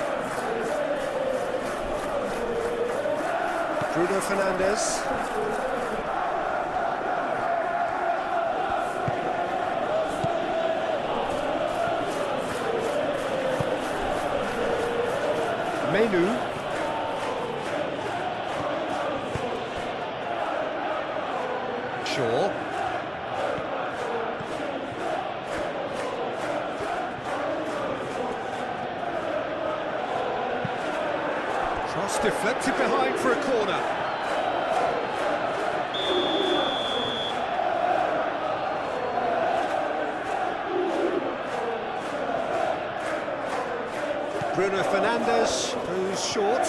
Bruno Fernandes. Menu. Shaw. Cross deflected behind for a corner. Bruno Fernandes, who's short.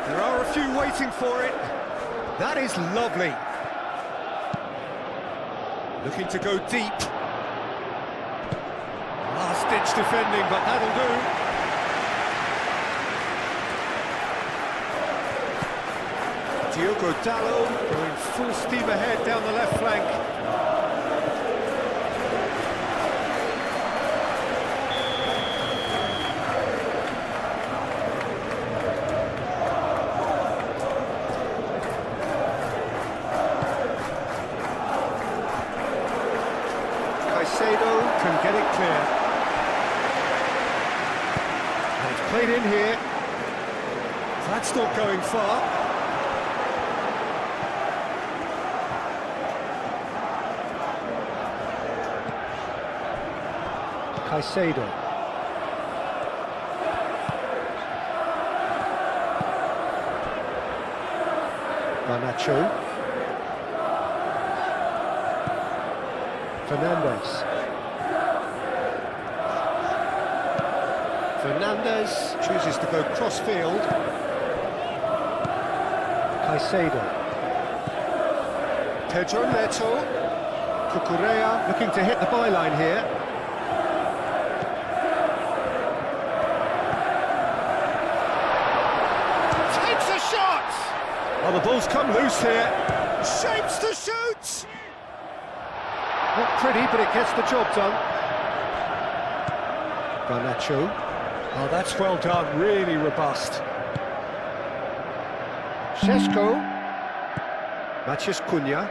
There are a few waiting for it. That is lovely. Looking to go deep. Last-ditch defending, but that'll do. Diogo Dalot going full steam ahead down the left flank. Caicedo can get it clear. And it's played in here. That's not going far. Caicedo. Garnacho. Fernandes. Fernandes chooses to go cross-field. Caicedo. Pedro Neto. Cucurella looking to hit the byline here. Takes a shot! Well, the ball's come loose here. Shapes to shoot! Not pretty, but it gets the job done. Garnacho. Oh, that's well done, really robust. Šeško. Matheus Cunha.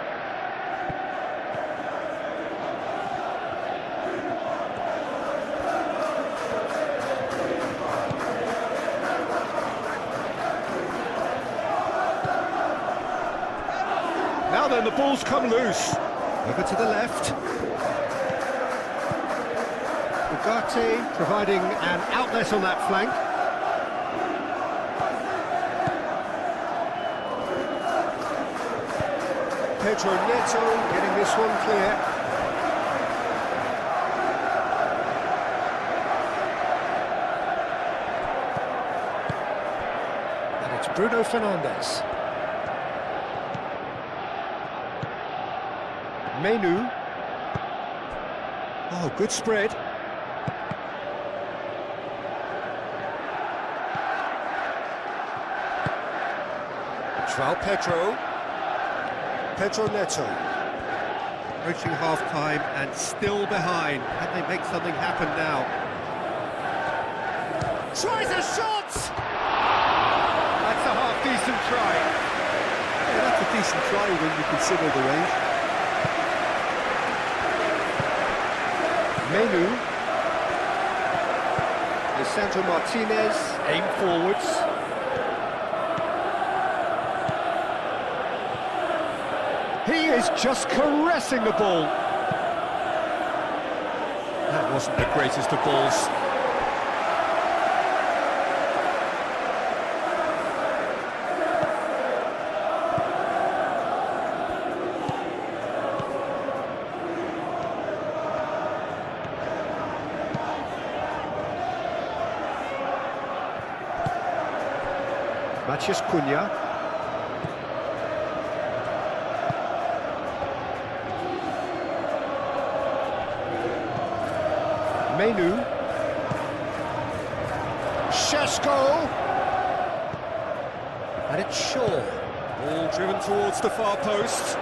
Now then, the ball's come loose. Over to the left. Ugarte providing an outlet on that flank. Pedro Neto getting this one clear. And it's Bruno Fernandes. Menu. Oh, good spread. João Pedro. Pedro Neto. Reaching half-time and still behind. Can they make something happen now? Tries a shot! That's a half-decent try. Yeah, that's a decent try when you consider the range. Menu. Lisandro Martinez, aim forwards. He is just caressing the ball. That wasn't the greatest of balls. Matheus Cunha. Menu. Šeško. And it's Shaw. Ball driven towards the far post.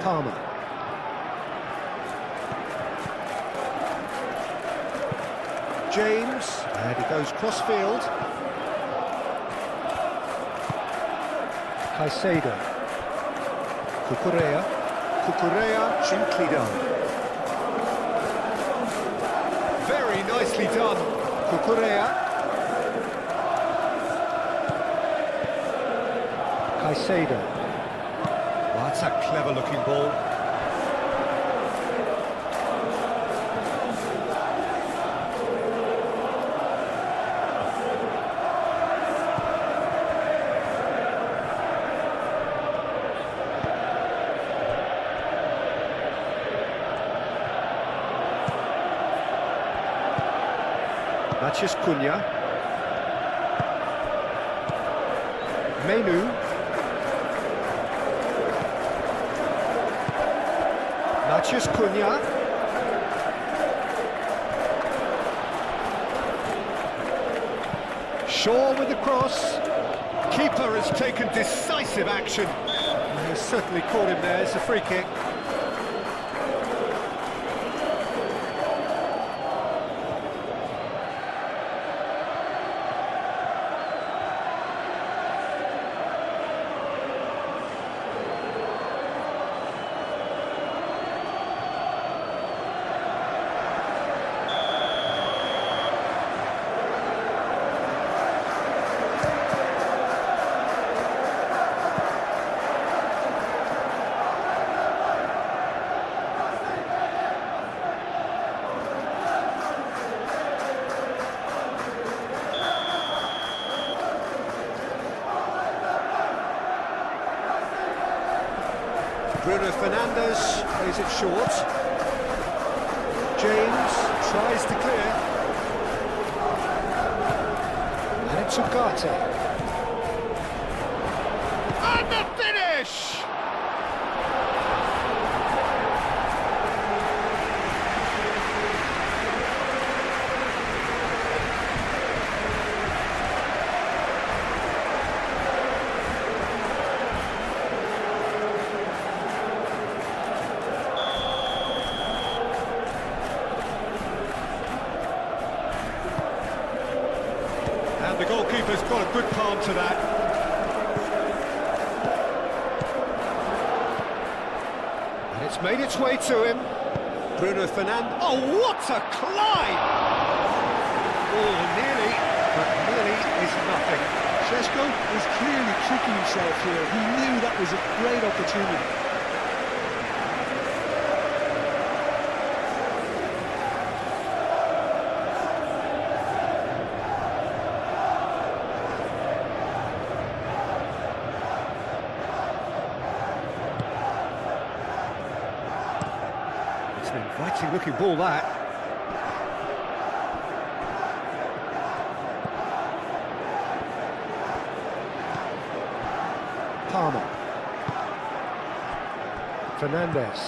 Palmer. James, and he goes cross-field. Caicedo. Cucurella. Cucurella, gently done. Very nicely done. Cucurella. Caicedo. Well, that's a clever-looking ball. Mathias Cunha. Menu. Mathias Cunha. Shaw with the cross. Keeper has taken decisive action. He's certainly caught him there. It's a free kick. Bruno Fernandes plays it short. James tries to clear. And it's Ugarte. And the finish! The goalkeeper's got a good palm to that. And it's made its way to him. Bruno Fernandes. Oh, what a climb! Oh, nearly, but nearly is nothing. Šeško is clearly tricking himself here. He knew that was a great opportunity. It's an inviting looking ball, that. Palmer. Fernandes.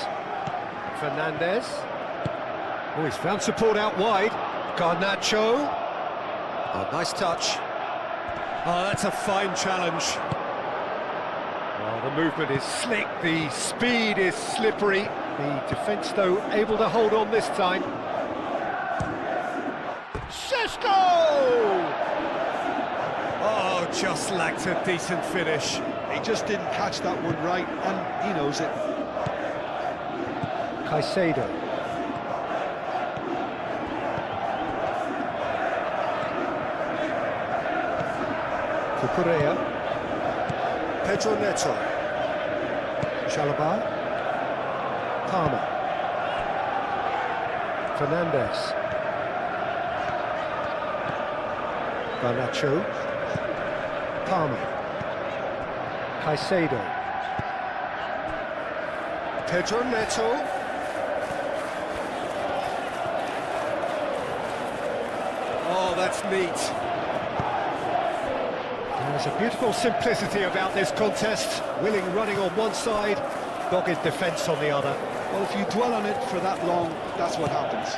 Oh, he's found support out wide. Garnacho. Oh, nice touch. Oh, that's a fine challenge. Oh, the movement is slick, the speed is slippery. The defence, though, able to hold on this time. Šeško! Oh, just lacked a decent finish. He just didn't catch that one right, and he knows it. Caicedo. Cucurella. Pedro Neto. Chalobah. Palmer. Fernandes. Garnacho. Palmer. Caicedo. Pedro Neto. Oh, that's neat. There's a beautiful simplicity about this contest. Willing running on one side, dogged defence on the other. Well, if you dwell on it for that long, that's what happens.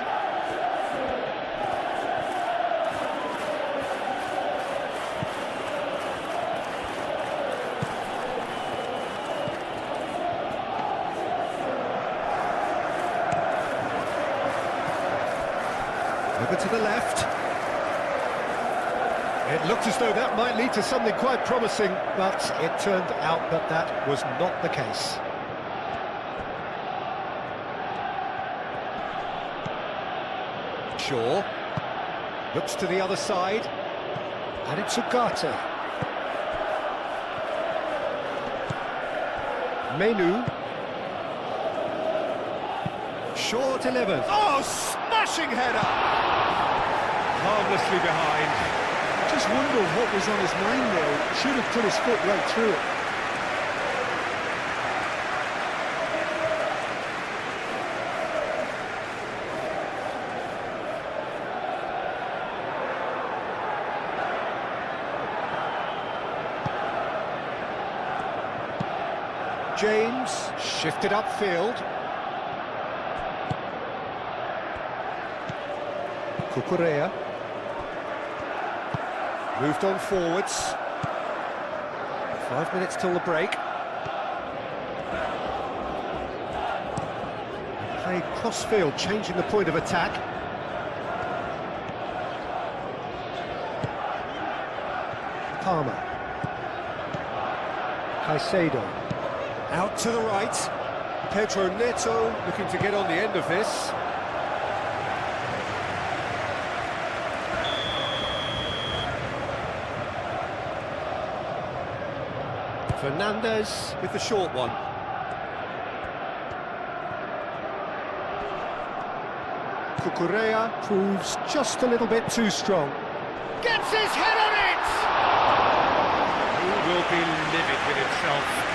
Over to the left. It looked as though that might lead to something quite promising, but it turned out that that was not the case. Shaw looks to the other side, and it's Ugarte. Menu. Shaw delivers. Oh, smashing header! Harmlessly behind. Just wonder what was on his mind there. Should have put his foot right through it. James, shifted upfield. Cucurella. Moved on forwards. 5 minutes till the break. Played cross-field, changing the point of attack. Palmer. Caicedo. Out to the right. Pedro Neto looking to get on the end of this. Fernandez with the short one. Cucurella proves just a little bit too strong. Gets his head on it! He will be livid with himself.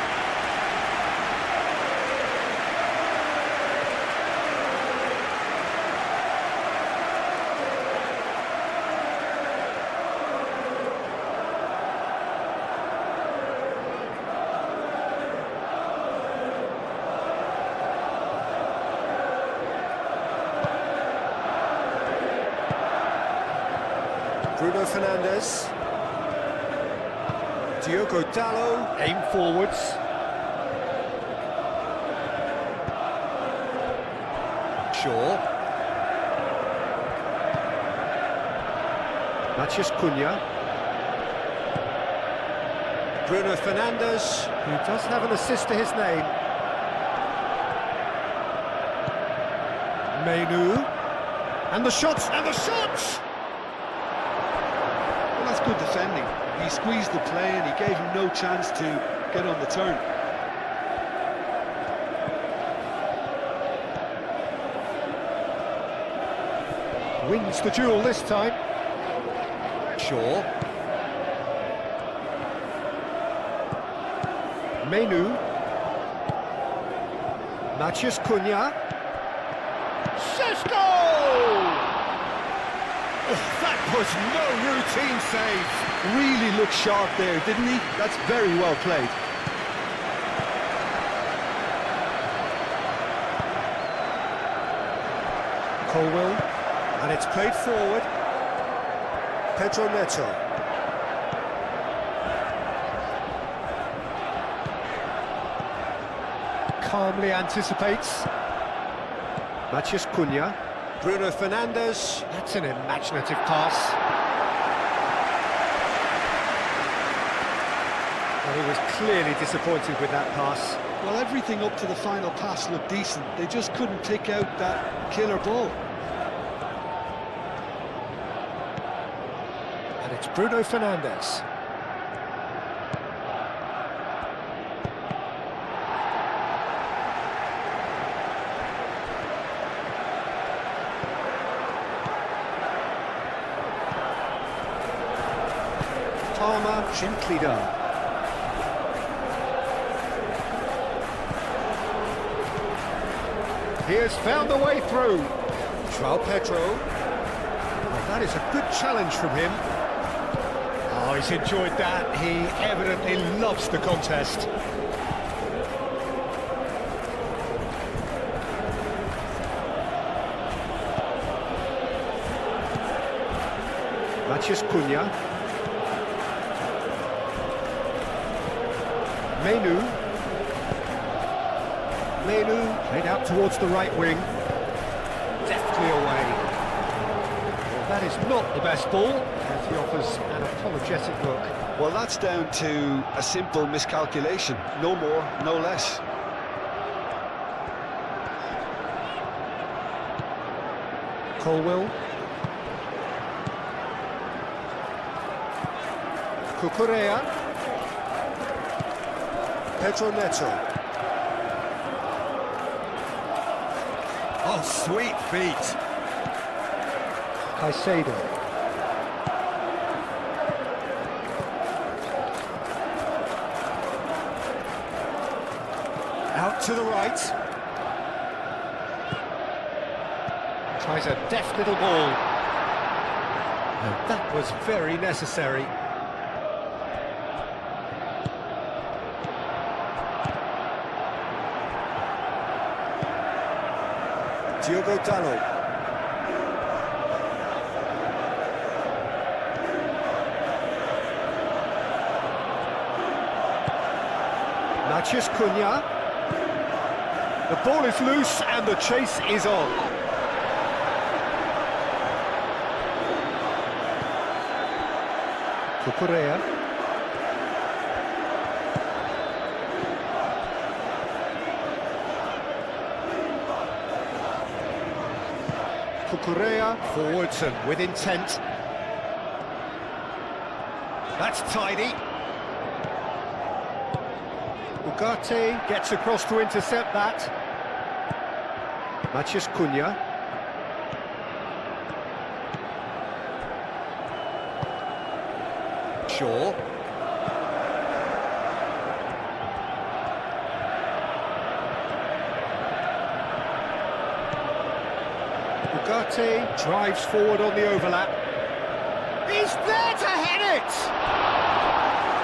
Bruno Fernandes. Diogo Dalot, aim forwards. Shaw. Matheus Cunha. Bruno Fernandes, who does have an assist to his name. Menu. And the shots, and the shots! That's good defending. He squeezed the play and he gave him no chance to get on the turn. Wins the duel this time. Shaw. Menu. Matheus Cunha. Šeško! Oh, that was no routine save. Really looked sharp there, didn't he? That's very well played. Colwell, and it's played forward. Pedro Neto. Calmly anticipates. Matheus Cunha. Bruno Fernandes. That's an imaginative pass. And he was clearly disappointed with that pass. Well, everything up to the final pass looked decent. They just couldn't pick out that killer ball. And it's Bruno Fernandes. Palmer gently done. He has found a way through. João Pedro. Well, that is a good challenge from him. Oh, he's enjoyed that. He evidently loves the contest. Matheus Cunha. Menu. Menu played out towards the right wing. Deftly away. Well, that is not the best ball, as he offers an apologetic look. Well, that's down to a simple miscalculation. No more, no less. Colwell. Cucurella. Pedro Neto. Oh, sweet feet. Caicedo. Out to the right. Tries a deft little ball. And that was very necessary. Diogo Dalot. Matheus Cunha. The ball is loose and the chase is on. Cucurella. Cucurella forwards and with intent. That's tidy. Ugarte gets across to intercept that. Matheus Cunha. Shaw. Ugarte drives forward on the overlap. He's there to head it!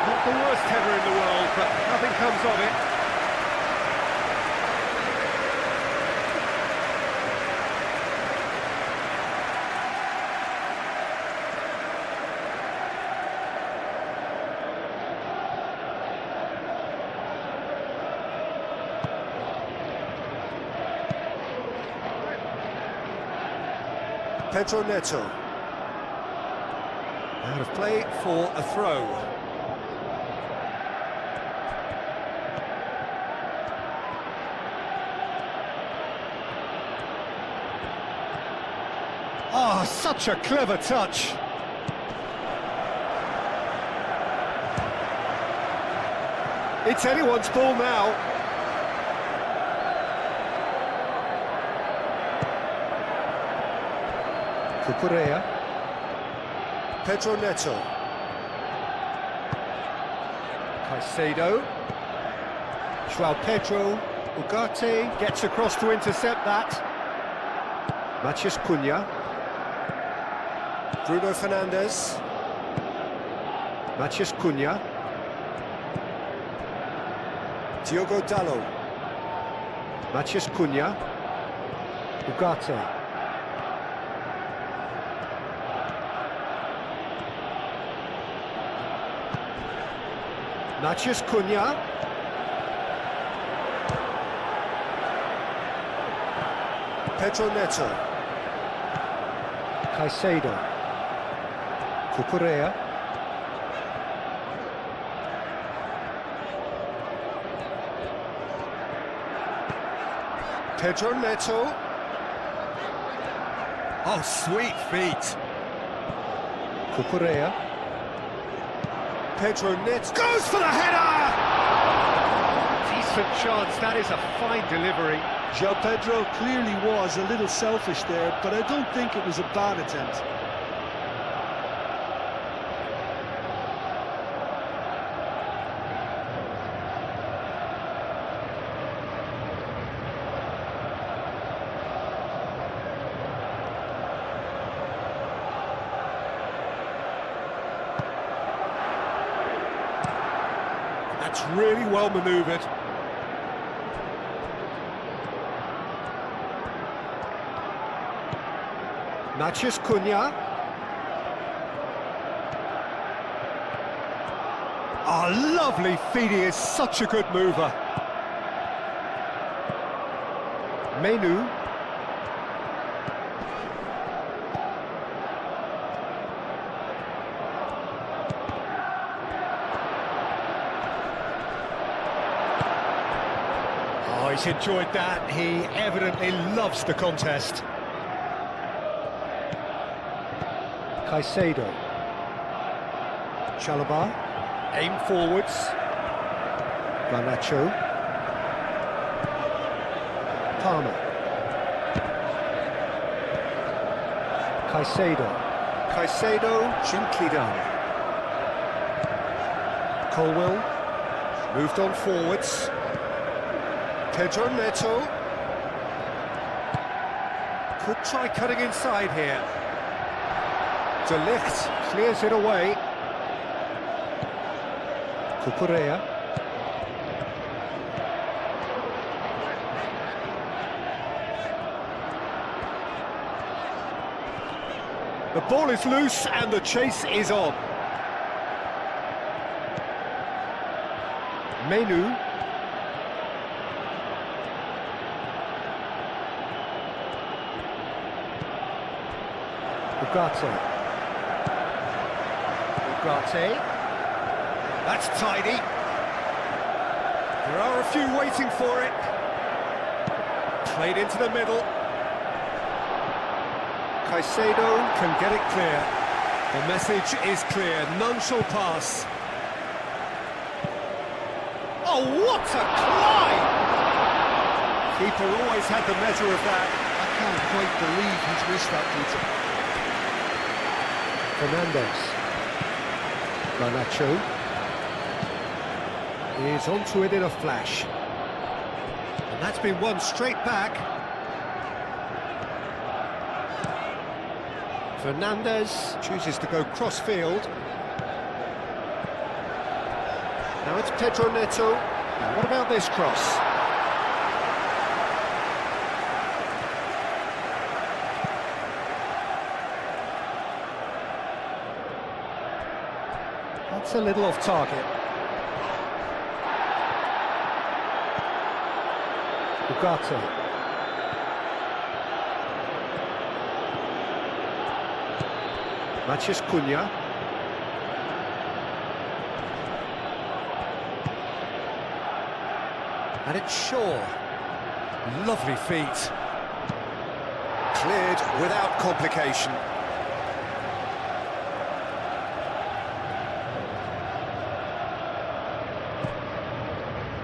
Not the worst header in the world, but nothing comes of it. Pedro Neto. Out of play for a throw. Oh, such a clever touch. It's anyone's ball now. Cucurella. Pedro Neto. Caicedo. João Pedro. Ugarte gets across to intercept that. Matheus Cunha. Bruno Fernandes. Matheus Cunha. Diogo Dalot. Matheus Cunha. Ugarte. Matheus Cunha. Pedro Neto. Caicedo. Cucurella. Pedro Neto. Oh, sweet feet. Cucurella. Pedro Neto goes for the header! Decent chance, that is a fine delivery. João Pedro clearly was a little selfish there, but I don't think it was a bad attempt. That's really well manoeuvred. Matheus Cunha. Oh, lovely feet, he is such a good mover. Menu. Oh, he's enjoyed that. He evidently loves the contest. Caicedo. Chalobah. Aim forwards. Garnacho. Palmer. Caicedo. Caicedo gently down. Colwell. Moved on forwards. Pedro Neto. Could try cutting inside here. De Ligt clears it away. Cucurella. The ball is loose and the chase is on. Menu. Ugarte. That's tidy. There are a few waiting for it. Played into the middle. Caicedo can get it clear. The message is clear. None shall pass. Oh, what a climb! Keeper always had the measure of that. I can't quite believe he's missed that detail. Fernandez. Garnacho is onto it in a flash. And that's been won straight back. Fernandez chooses to go cross-field. Now it's Pedro Neto. Now what about this cross? That's a little off target. Ugarte. Matheus Cunha. And it's Shaw. Lovely feet. Cleared without complication.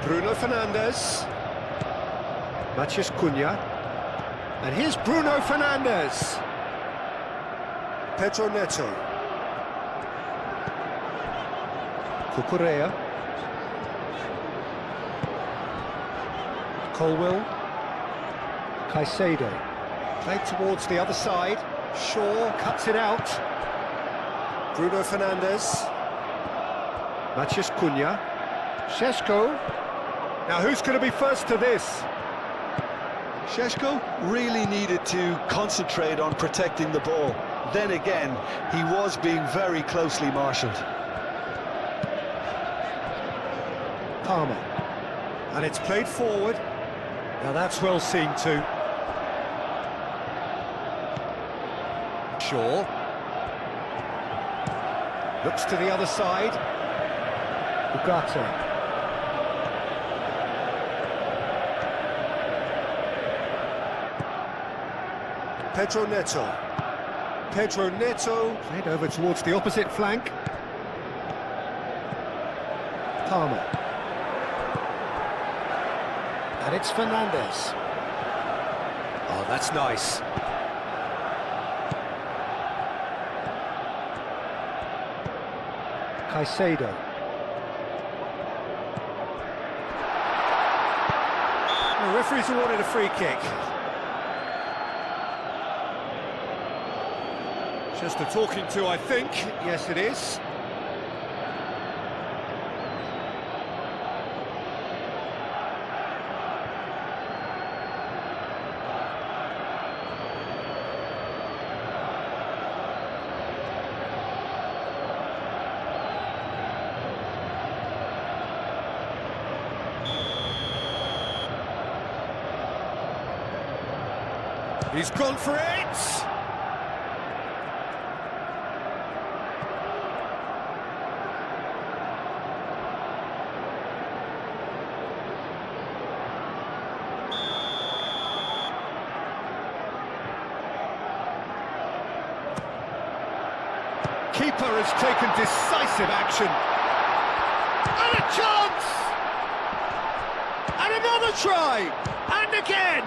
Bruno Fernandes. Matheus Cunha. And here's Bruno Fernandes. Pedro Neto. Cucurella. Colwill. Caicedo. Played towards the other side. Shaw cuts it out. Bruno Fernandes. Matheus Cunha. Šeško. Now who's going to be first to this? Šeško really needed to concentrate on protecting the ball. Then again, he was being very closely marshalled. Palmer. And it's played forward. Now that's well seen too. Shaw. Looks to the other side. Ugarte. Pedro Neto. Pedro Neto. Played over towards the opposite flank. Palmer. And it's Fernandes. Oh, that's nice. Caicedo. The referee's awarded a free kick. Just a talking to, I think. Yes, it is. He's gone for it! Keeper has taken decisive action. And a chance! And another try! And again!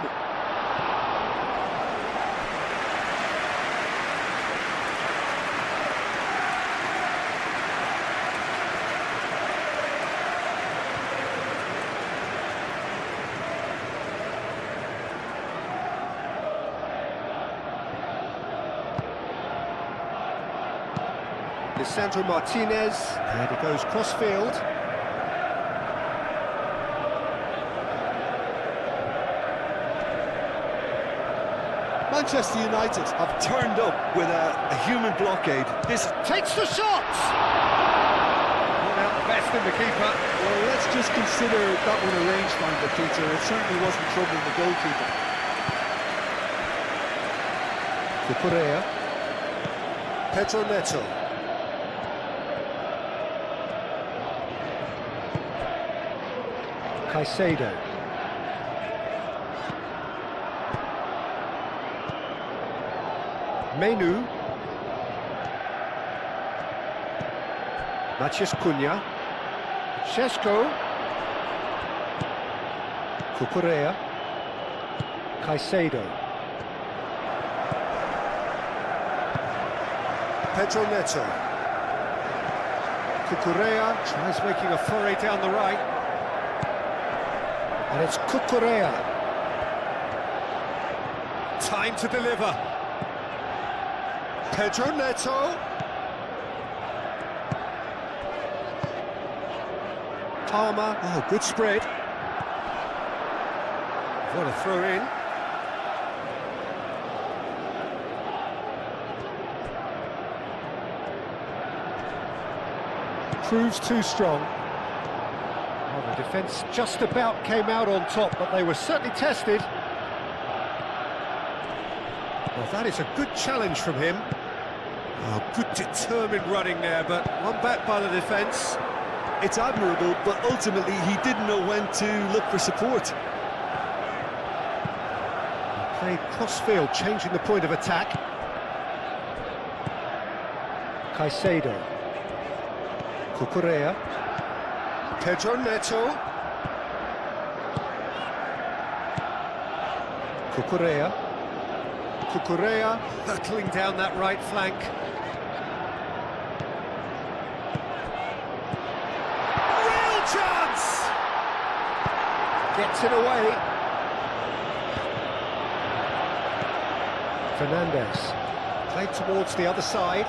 Lisandro Martinez, and it goes cross-field. Manchester United have turned up with a human blockade. This Takes the shot! Not out the best in the keeper. Well, let's just consider that one a rangefinder, Peter. It certainly wasn't troubling the goalkeeper. Cucurella. Pedro Neto. Caicedo. Menu. Matheus Cunha. Šeško. Cucurella. Caicedo. Pedro Neto. Cucurella tries making a foray down the right. And it's Cucurella. Time to deliver. Pedro Neto. Palmer. Oh, good spread. What a throw in. Proves too strong. Well, the defence just about came out on top, but they were certainly tested. Well, that is a good challenge from him. Oh, good determined running there, but one back by the defence. It's admirable, but ultimately he didn't know when to look for support. Played cross-field, changing the point of attack. Caicedo. Cucurella. Pedro Neto. Cucurella. Cucurella hurtling down that right flank. Real chance! Gets it away. Fernandez. Played towards the other side.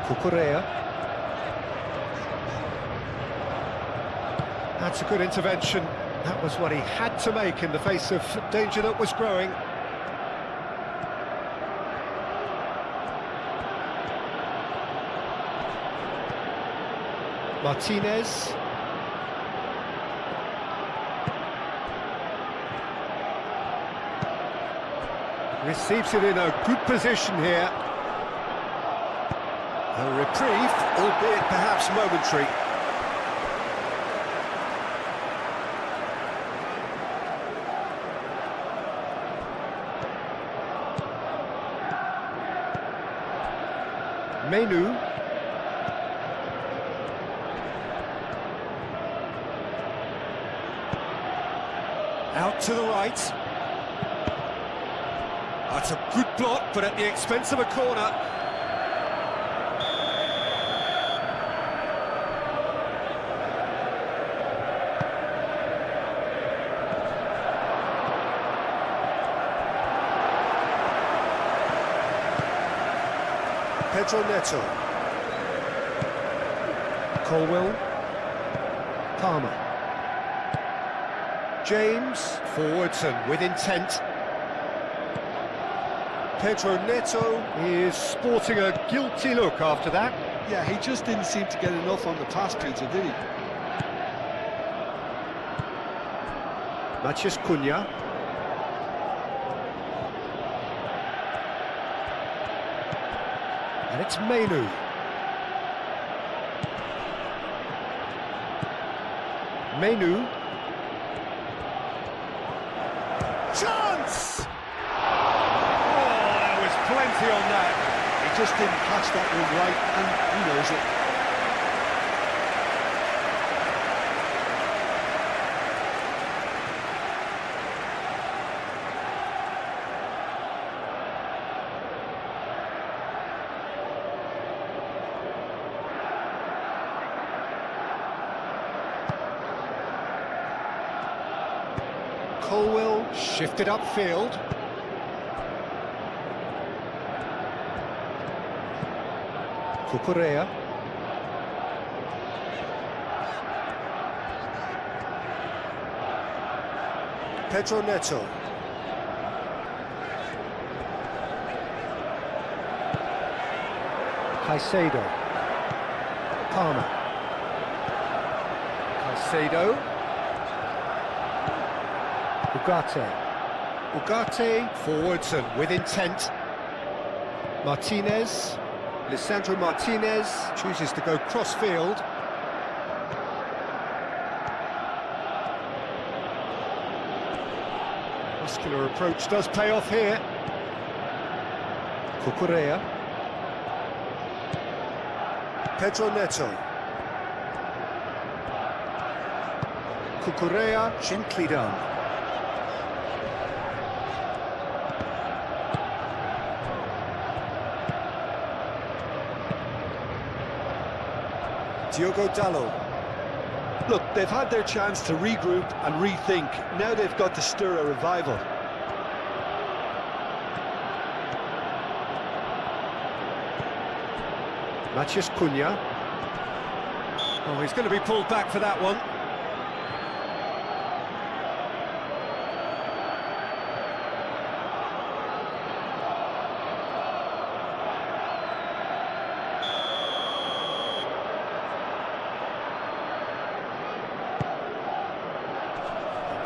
Cucurella. That's a good intervention. That was what he had to make in the face of danger that was growing. Martinez. Receives it in a good position here. A reprieve, albeit perhaps momentary. Menu. Out to the right. That's a good block, but at the expense of a corner. Pedro Neto. Colwell. Palmer. James. Forwards and with intent. Pedro Neto is sporting a guilty look after that. Yeah, he just didn't seem to get enough on the pass, Peter, did he? Matheus Cunha. And it's Menu. Menu. Chance! Plenty on that. He just didn't catch that one right, and he knows it. Colwell shifted upfield. Cucurella. Pedro Neto. Caicedo. Palmer. Caicedo. Ugarte forwards and with intent. Martinez. Lisandro Martinez chooses to go cross-field. Muscular approach does pay off here. Cucurella. Pedro Neto. Cucurella, gently done. Diogo Dalot. Look, they've had their chance to regroup and rethink. Now they've got to stir a revival. Matheus Cunha. Oh, he's going to be pulled back for that one.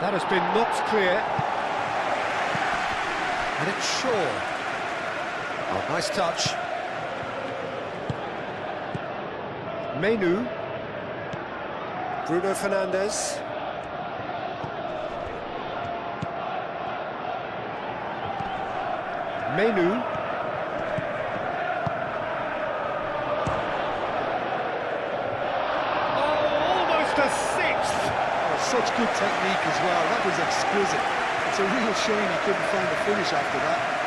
That has been knocked clear. And it's Shaw. Oh, nice touch. Menu. Bruno Fernandes. Menu. Oh, almost a sixth. Such good technique as well. That was exquisite. It's a real shame he couldn't find a finish after that.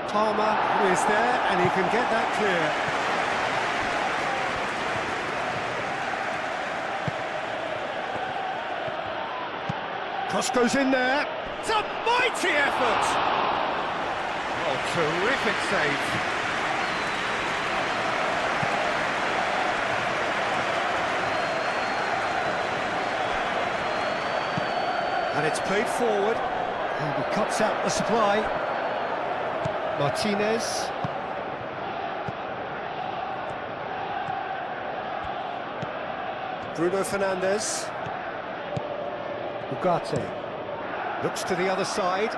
Palmer is there, and he can get that clear. Cross goes in there. It's a mighty effort! Oh, terrific save. And it's played forward, and he cuts out the supply. Martinez. Bruno Fernandes. Ugarte. Looks to the other side.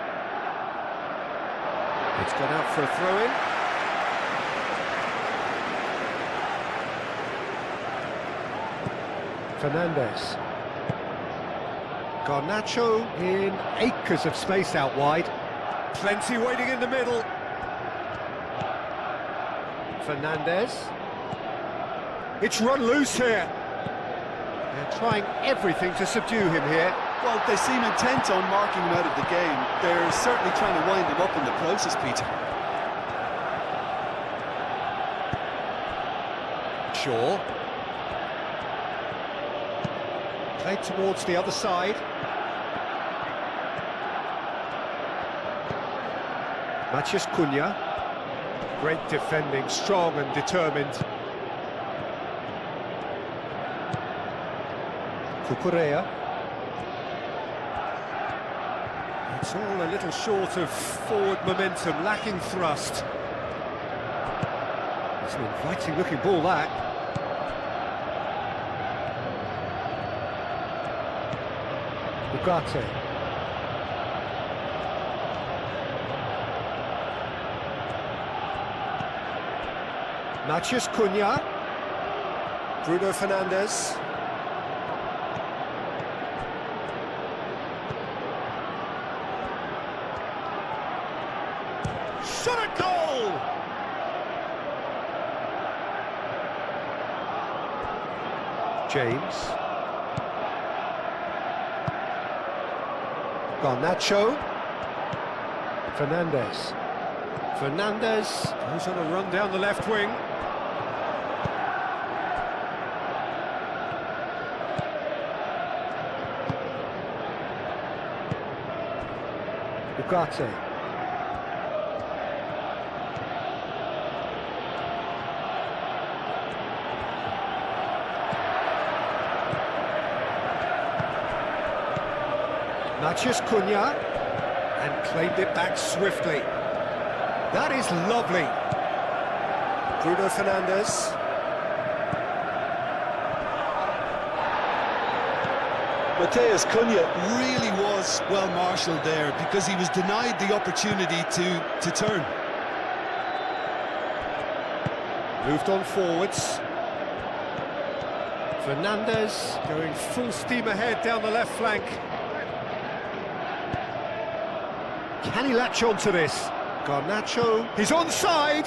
It's gone out for a throw-in. Fernandes. Garnacho in acres of space out wide. Plenty waiting in the middle. Fernandes. It's run loose here. They're trying everything to subdue him here. Well, they seem intent on marking him out of the game. They're certainly trying to wind him up in the process, Peter. Shaw. Played towards the other side. Matheus Cunha. Great defending, strong and determined. Cucurella. It's all a little short of forward momentum, lacking thrust. It's an inviting looking ball, that. Ugarte. Matheus Cunha. Bruno Fernandes. Shot a goal! James. Garnacho. Fernandes. Fernandes goes on a run down the left wing. Ugarte. Matheus Cunha, and claimed it back swiftly. That is lovely. Bruno Fernandes. Matheus Cunha Really was well marshalled there because he was denied the opportunity to turn. Moved on forwards. Fernandes going full steam ahead down the left flank. Can he latch on to this? Garnacho, he's onside!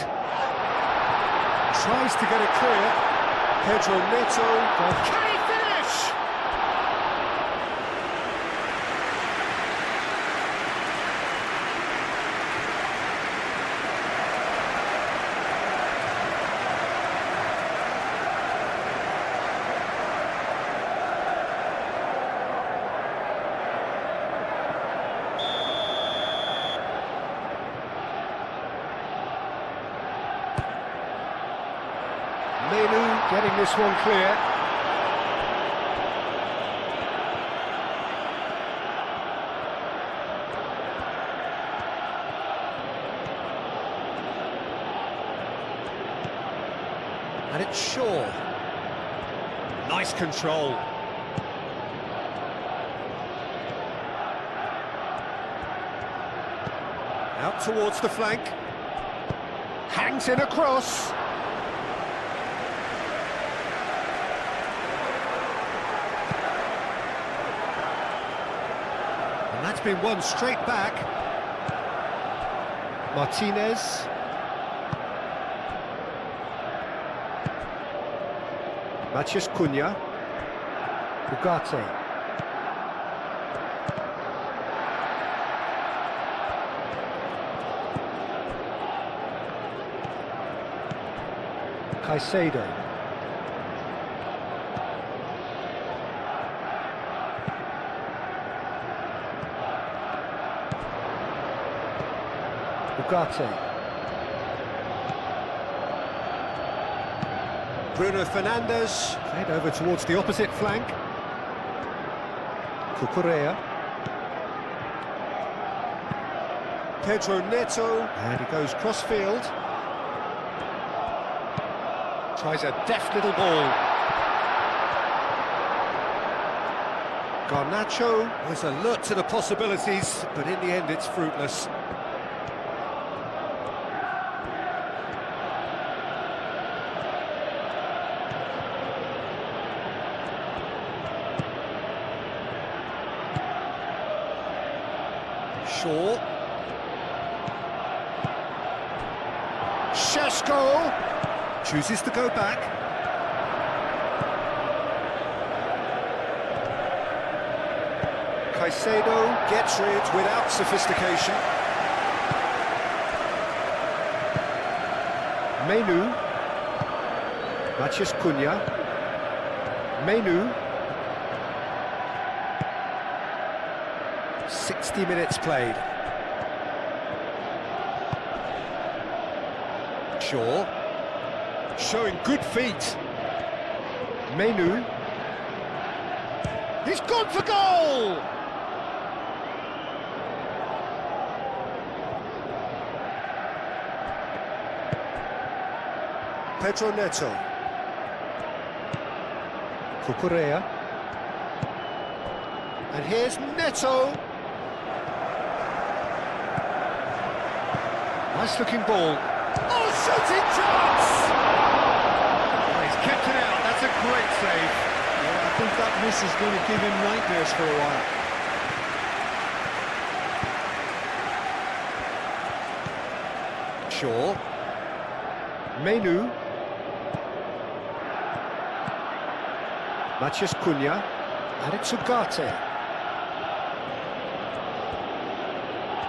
Tries to get it clear. Pedro Neto, can he finish? Menu getting this one clear. And it's Shaw. Nice control. Out towards the flank. Hangs in across. And that's been won straight back. Martinez. Matheus Cunha. Ugarte. Caicedo. Ugarte. Bruno Fernandes, head over towards the opposite flank. Cucurella. Pedro Neto, and he goes cross-field. Tries a deft little ball. Garnacho was alert to the possibilities, but in the end it's fruitless. Shaw. Šeško chooses to go back. Caicedo gets rid without sophistication. Menu. Matheus Cunha. Menu. 60 minutes played. Shaw. Showing good feet. Menu. He's gone for goal! Pedro Neto. Cucurella. And here's Neto. Nice looking ball. Oh, shooting chance! Oh, he's kept it out. That's a great save. Yeah, I think that miss is going to give him nightmares for a while. Shaw. Menu. Matheus Cunha. And it's Ugarte.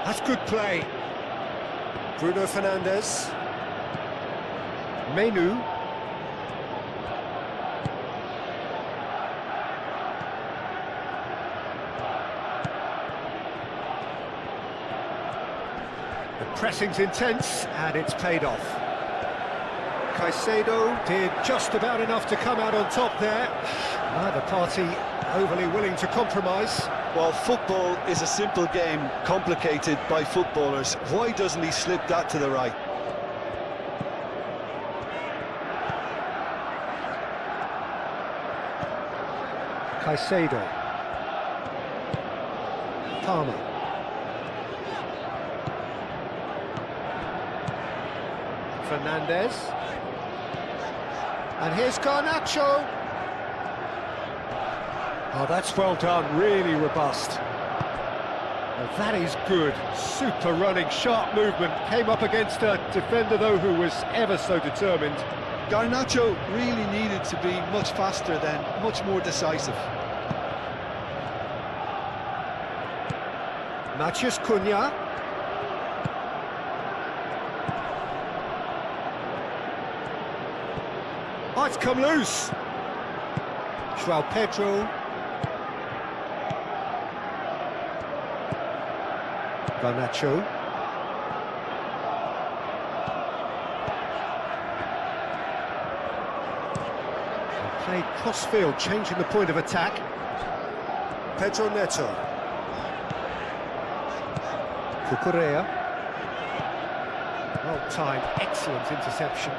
That's good play. Bruno Fernandes. Menu. pressing's intense, and it's paid off. Caicedo did just about enough to come out on top there. Neither party overly willing to compromise. Well, football is a simple game, complicated by footballers. Why doesn't he slip that to the right? Caicedo. Palmer. Fernandez. And here's Garnacho. Oh, that's well done, really robust. Well, that is good. Super running, sharp movement. Came up against a defender, though, who was ever so determined. Garnacho really needed to be much faster then, much more decisive. Matheus Cunha. Oh, it's come loose. João Pedro. Garnacho. Played cross-field, changing the point of attack. Pedro Neto. Cucurella. Well-timed, excellent interception.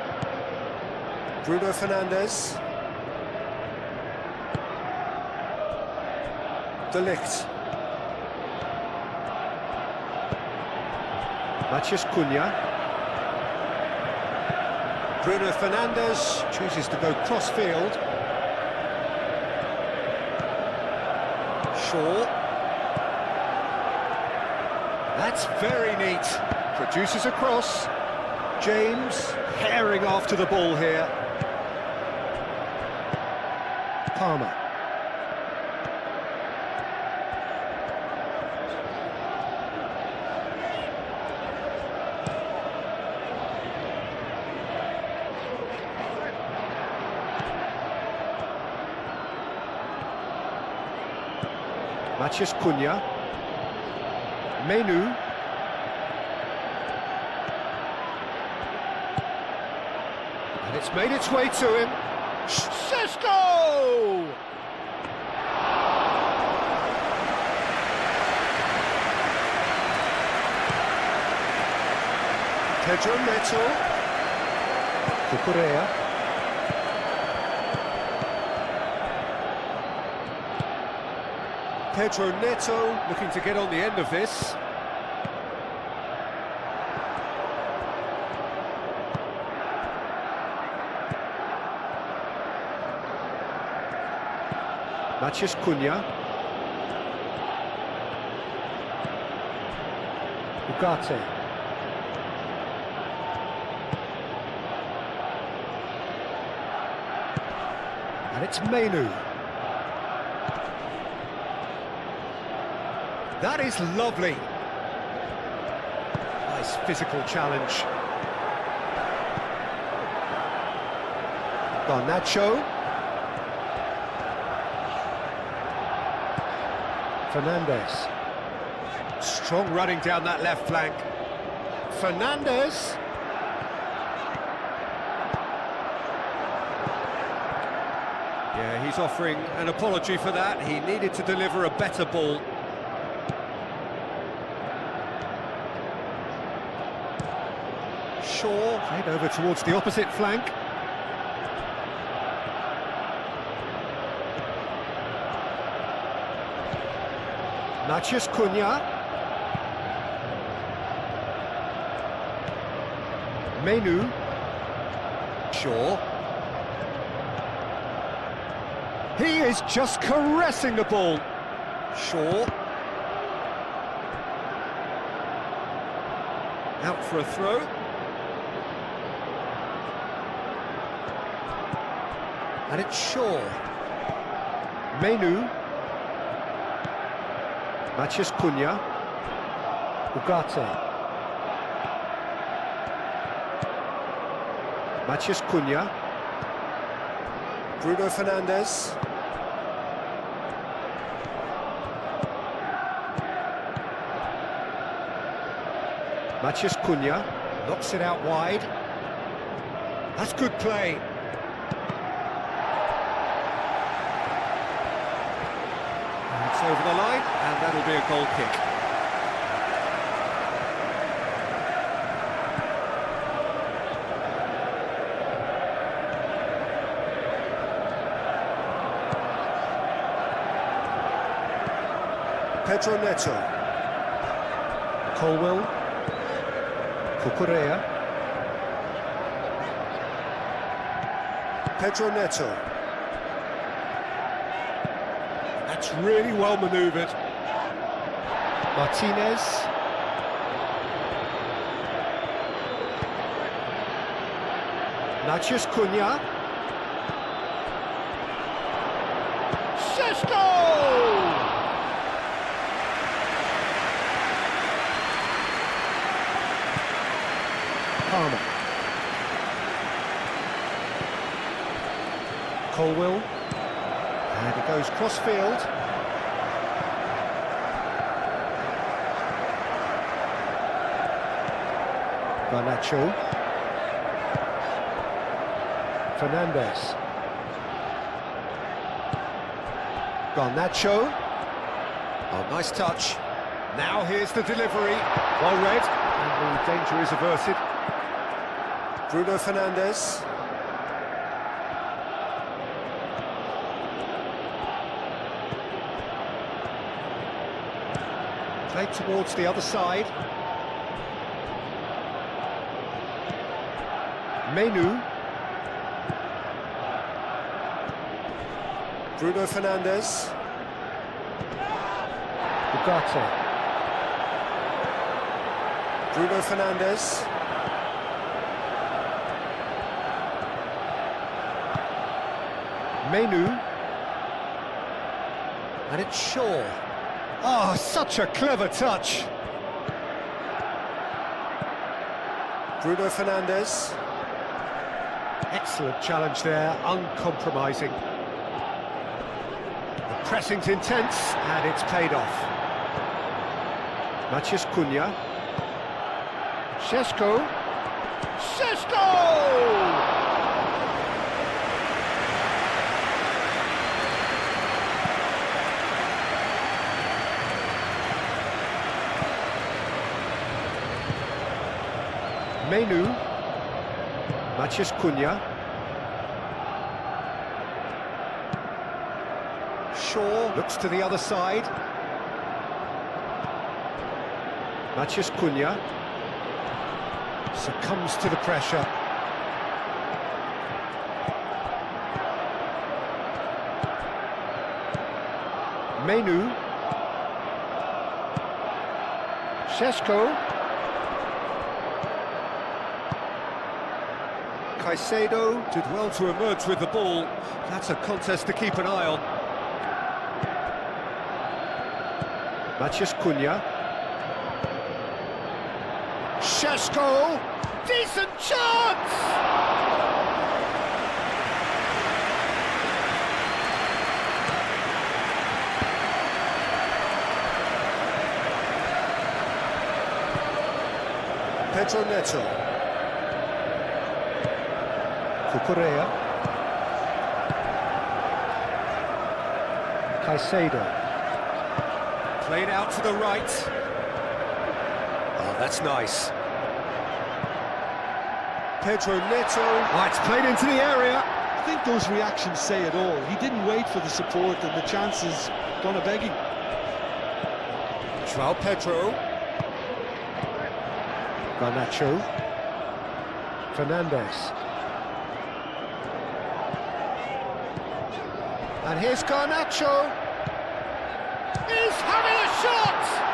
Bruno Fernandes. De Ligt. Matheus Cunha. Bruno Fernandes chooses to go cross-field. Shaw. That's very neat. Produces a cross. James herring after the ball here. Palmer. Matheus Cunha. Menu. And it's made its way to him. Šeško! Pedro Neto. Cucurella. Pedro Neto looking to get on the end of this. Matheus Cunha. Ugarte. And it's Menu. That is lovely. Nice physical challenge. Garnacho. Fernandez. Strong running down that left flank. Fernandez. Yeah, he's offering an apology for that. He needed to deliver a better ball. Shaw, played over towards the opposite flank. Matheus Cunha. Menu. Shaw. He is just caressing the ball. Shaw. Out for a throw. And it's Shaw. Menu. Matheus Cunha. Ugarte. Matheus Cunha. Bruno Fernandes. Matheus Cunha knocks it out wide. That's good play. And it's over the line, and that'll be a goal kick. Pedro Neto. Colwell. Cucurella. Pedro Neto. That's really well manoeuvred. Martinez. Matheus Cunha. Palmer. Colwell. And it goes cross-field. Garnacho. Fernandez. Garnacho. Oh, nice touch. Now here's the delivery. Well read. And the danger is averted. Bruno Fernandes. Played towards the other side. Menu. Bruno Fernandes. Ugarte. Bruno Fernandes. Menu. And it's Shaw. Oh, such a clever touch. Bruno Fernandes. Excellent challenge there, uncompromising. The pressing's intense, and it's paid off. Matheus Cunha. Šeško. Menu. Matheus Cunha. Shaw looks to the other side. Matheus Cunha succumbs to the pressure. Menu. Šeško. Caicedo did well to emerge with the ball. That's a contest to keep an eye on. Matheus Cunha. Šeško! Decent chance! Pedro Neto. Cucurella. Caicedo. Played out to the right. Oh, that's nice. Pedro Neto. Oh, it's played into the area. I think those reactions say it all. He didn't wait for the support, and the chance is gonna beg him. João Pedro. Garnacho. Fernandez. And here's Garnacho. He's having a shot!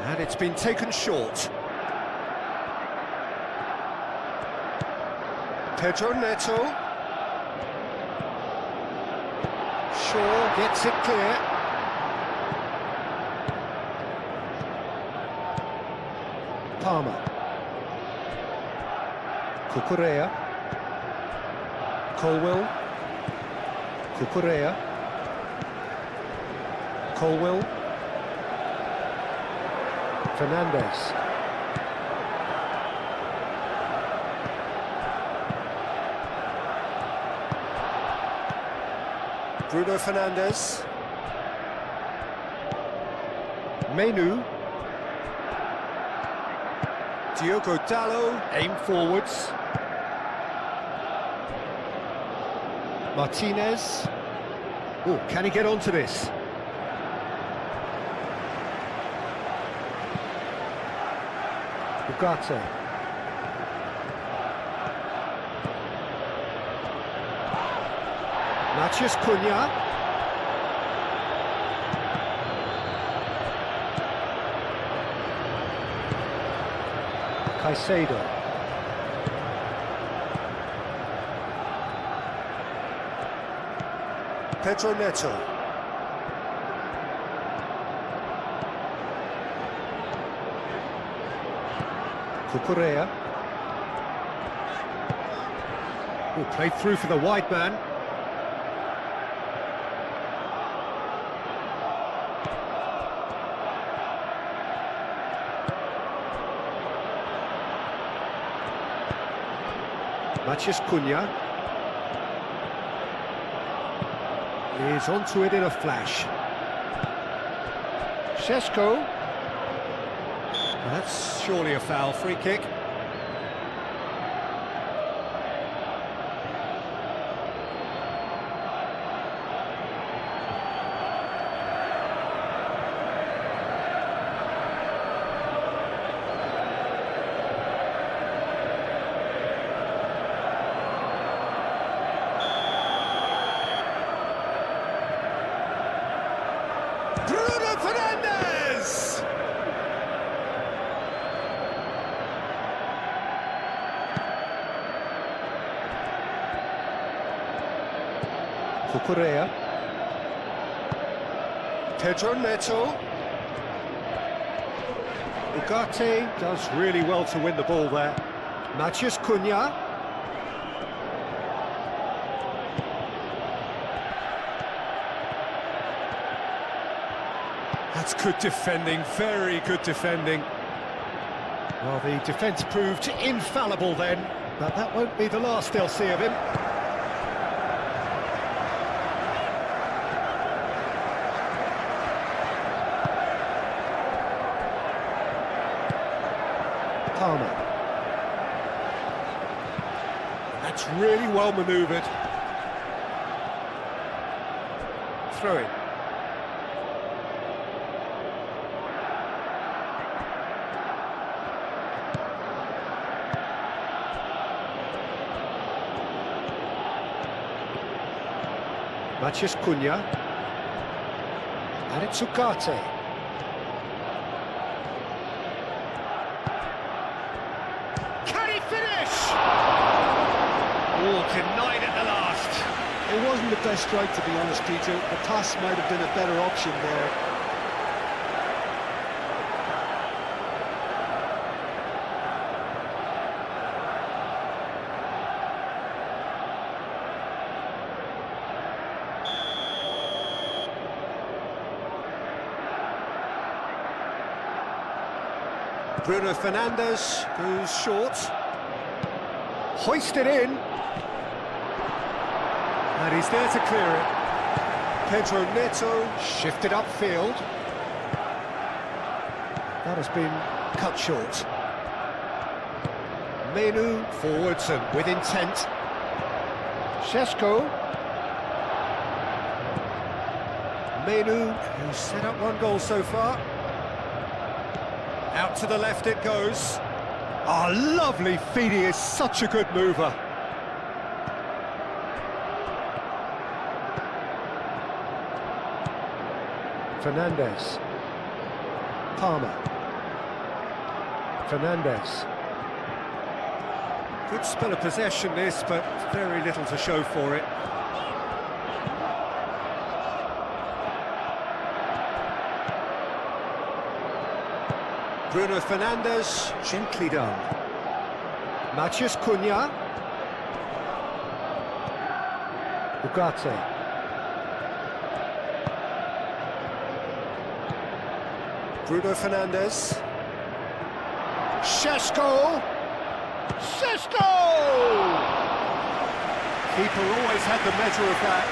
And it's been taken short. Pedro Neto. Shaw gets it clear. Palmer. Cucurella. Colwill. Cucurella. Colwill. Fernandez. Bruno Fernandes. Menu. Diogo Dalot. Aim forwards. Martinez. Oh, can he get onto this? Ugarte. Matheus Cunha. Caicedo. Pedro Neto. Cucurella. Oh, played through for the wide man. Matheus Cunha is onto it in a flash. Šeško. That's surely a foul. Free kick. Bruno Fernandes! Cucurella. Pedro Neto. Ugarte does really well to win the ball there. Matheus Cunha. That's good defending, very good defending. Well, the defence proved infallible then, but that won't be the last they'll see of him. Palmer. That's really well manoeuvred. Throw it. Matheus Cunha. And it's Ugarte. Can he finish? Oh, denied at the last. It wasn't the best strike, to be honest, Peter. The pass might have been a better option there. Bruno Fernandes goes short. Hoisted in. And he's there to clear it. Pedro Neto. Shifted upfield. That has been cut short. Menu forwards and with intent. Šeško. Menu, who's set up one goal so far. Out to the left it goes. Oh, lovely feed, he is such a good mover. Fernandez. Palmer. Fernandez. Good spell of possession this, but very little to show for it. Bruno Fernandes, gently done. Matheus Cunha. Ugarte. Bruno Fernandes. Šeško! Šeško! Keeper always had the measure of that.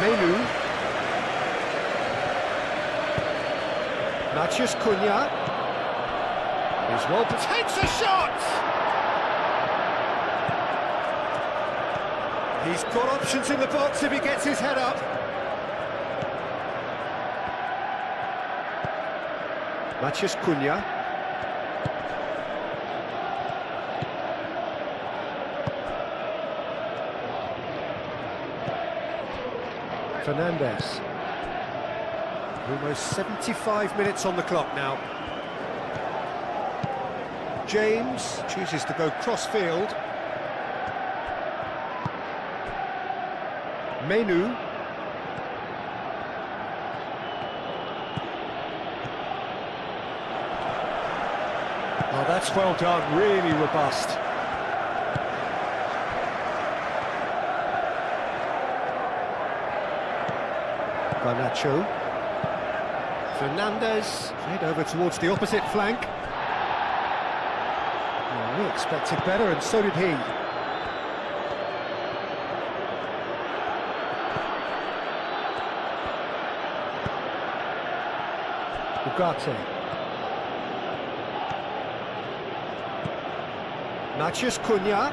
Menu. Matheus Cunha. He's well, takes a shot! He's got options in the box if he gets his head up. Matheus Cunha. Fernandes. Almost 75 minutes on the clock now. James chooses to go cross-field. Menu. Oh, that's well done, really robust. Garnacho. Fernandes, played over towards the opposite flank. Oh, we expected better, and so did he. Ugarte. Matheus Cunha.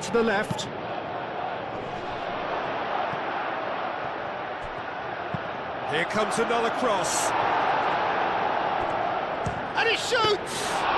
To the left. Here comes another cross. And he shoots!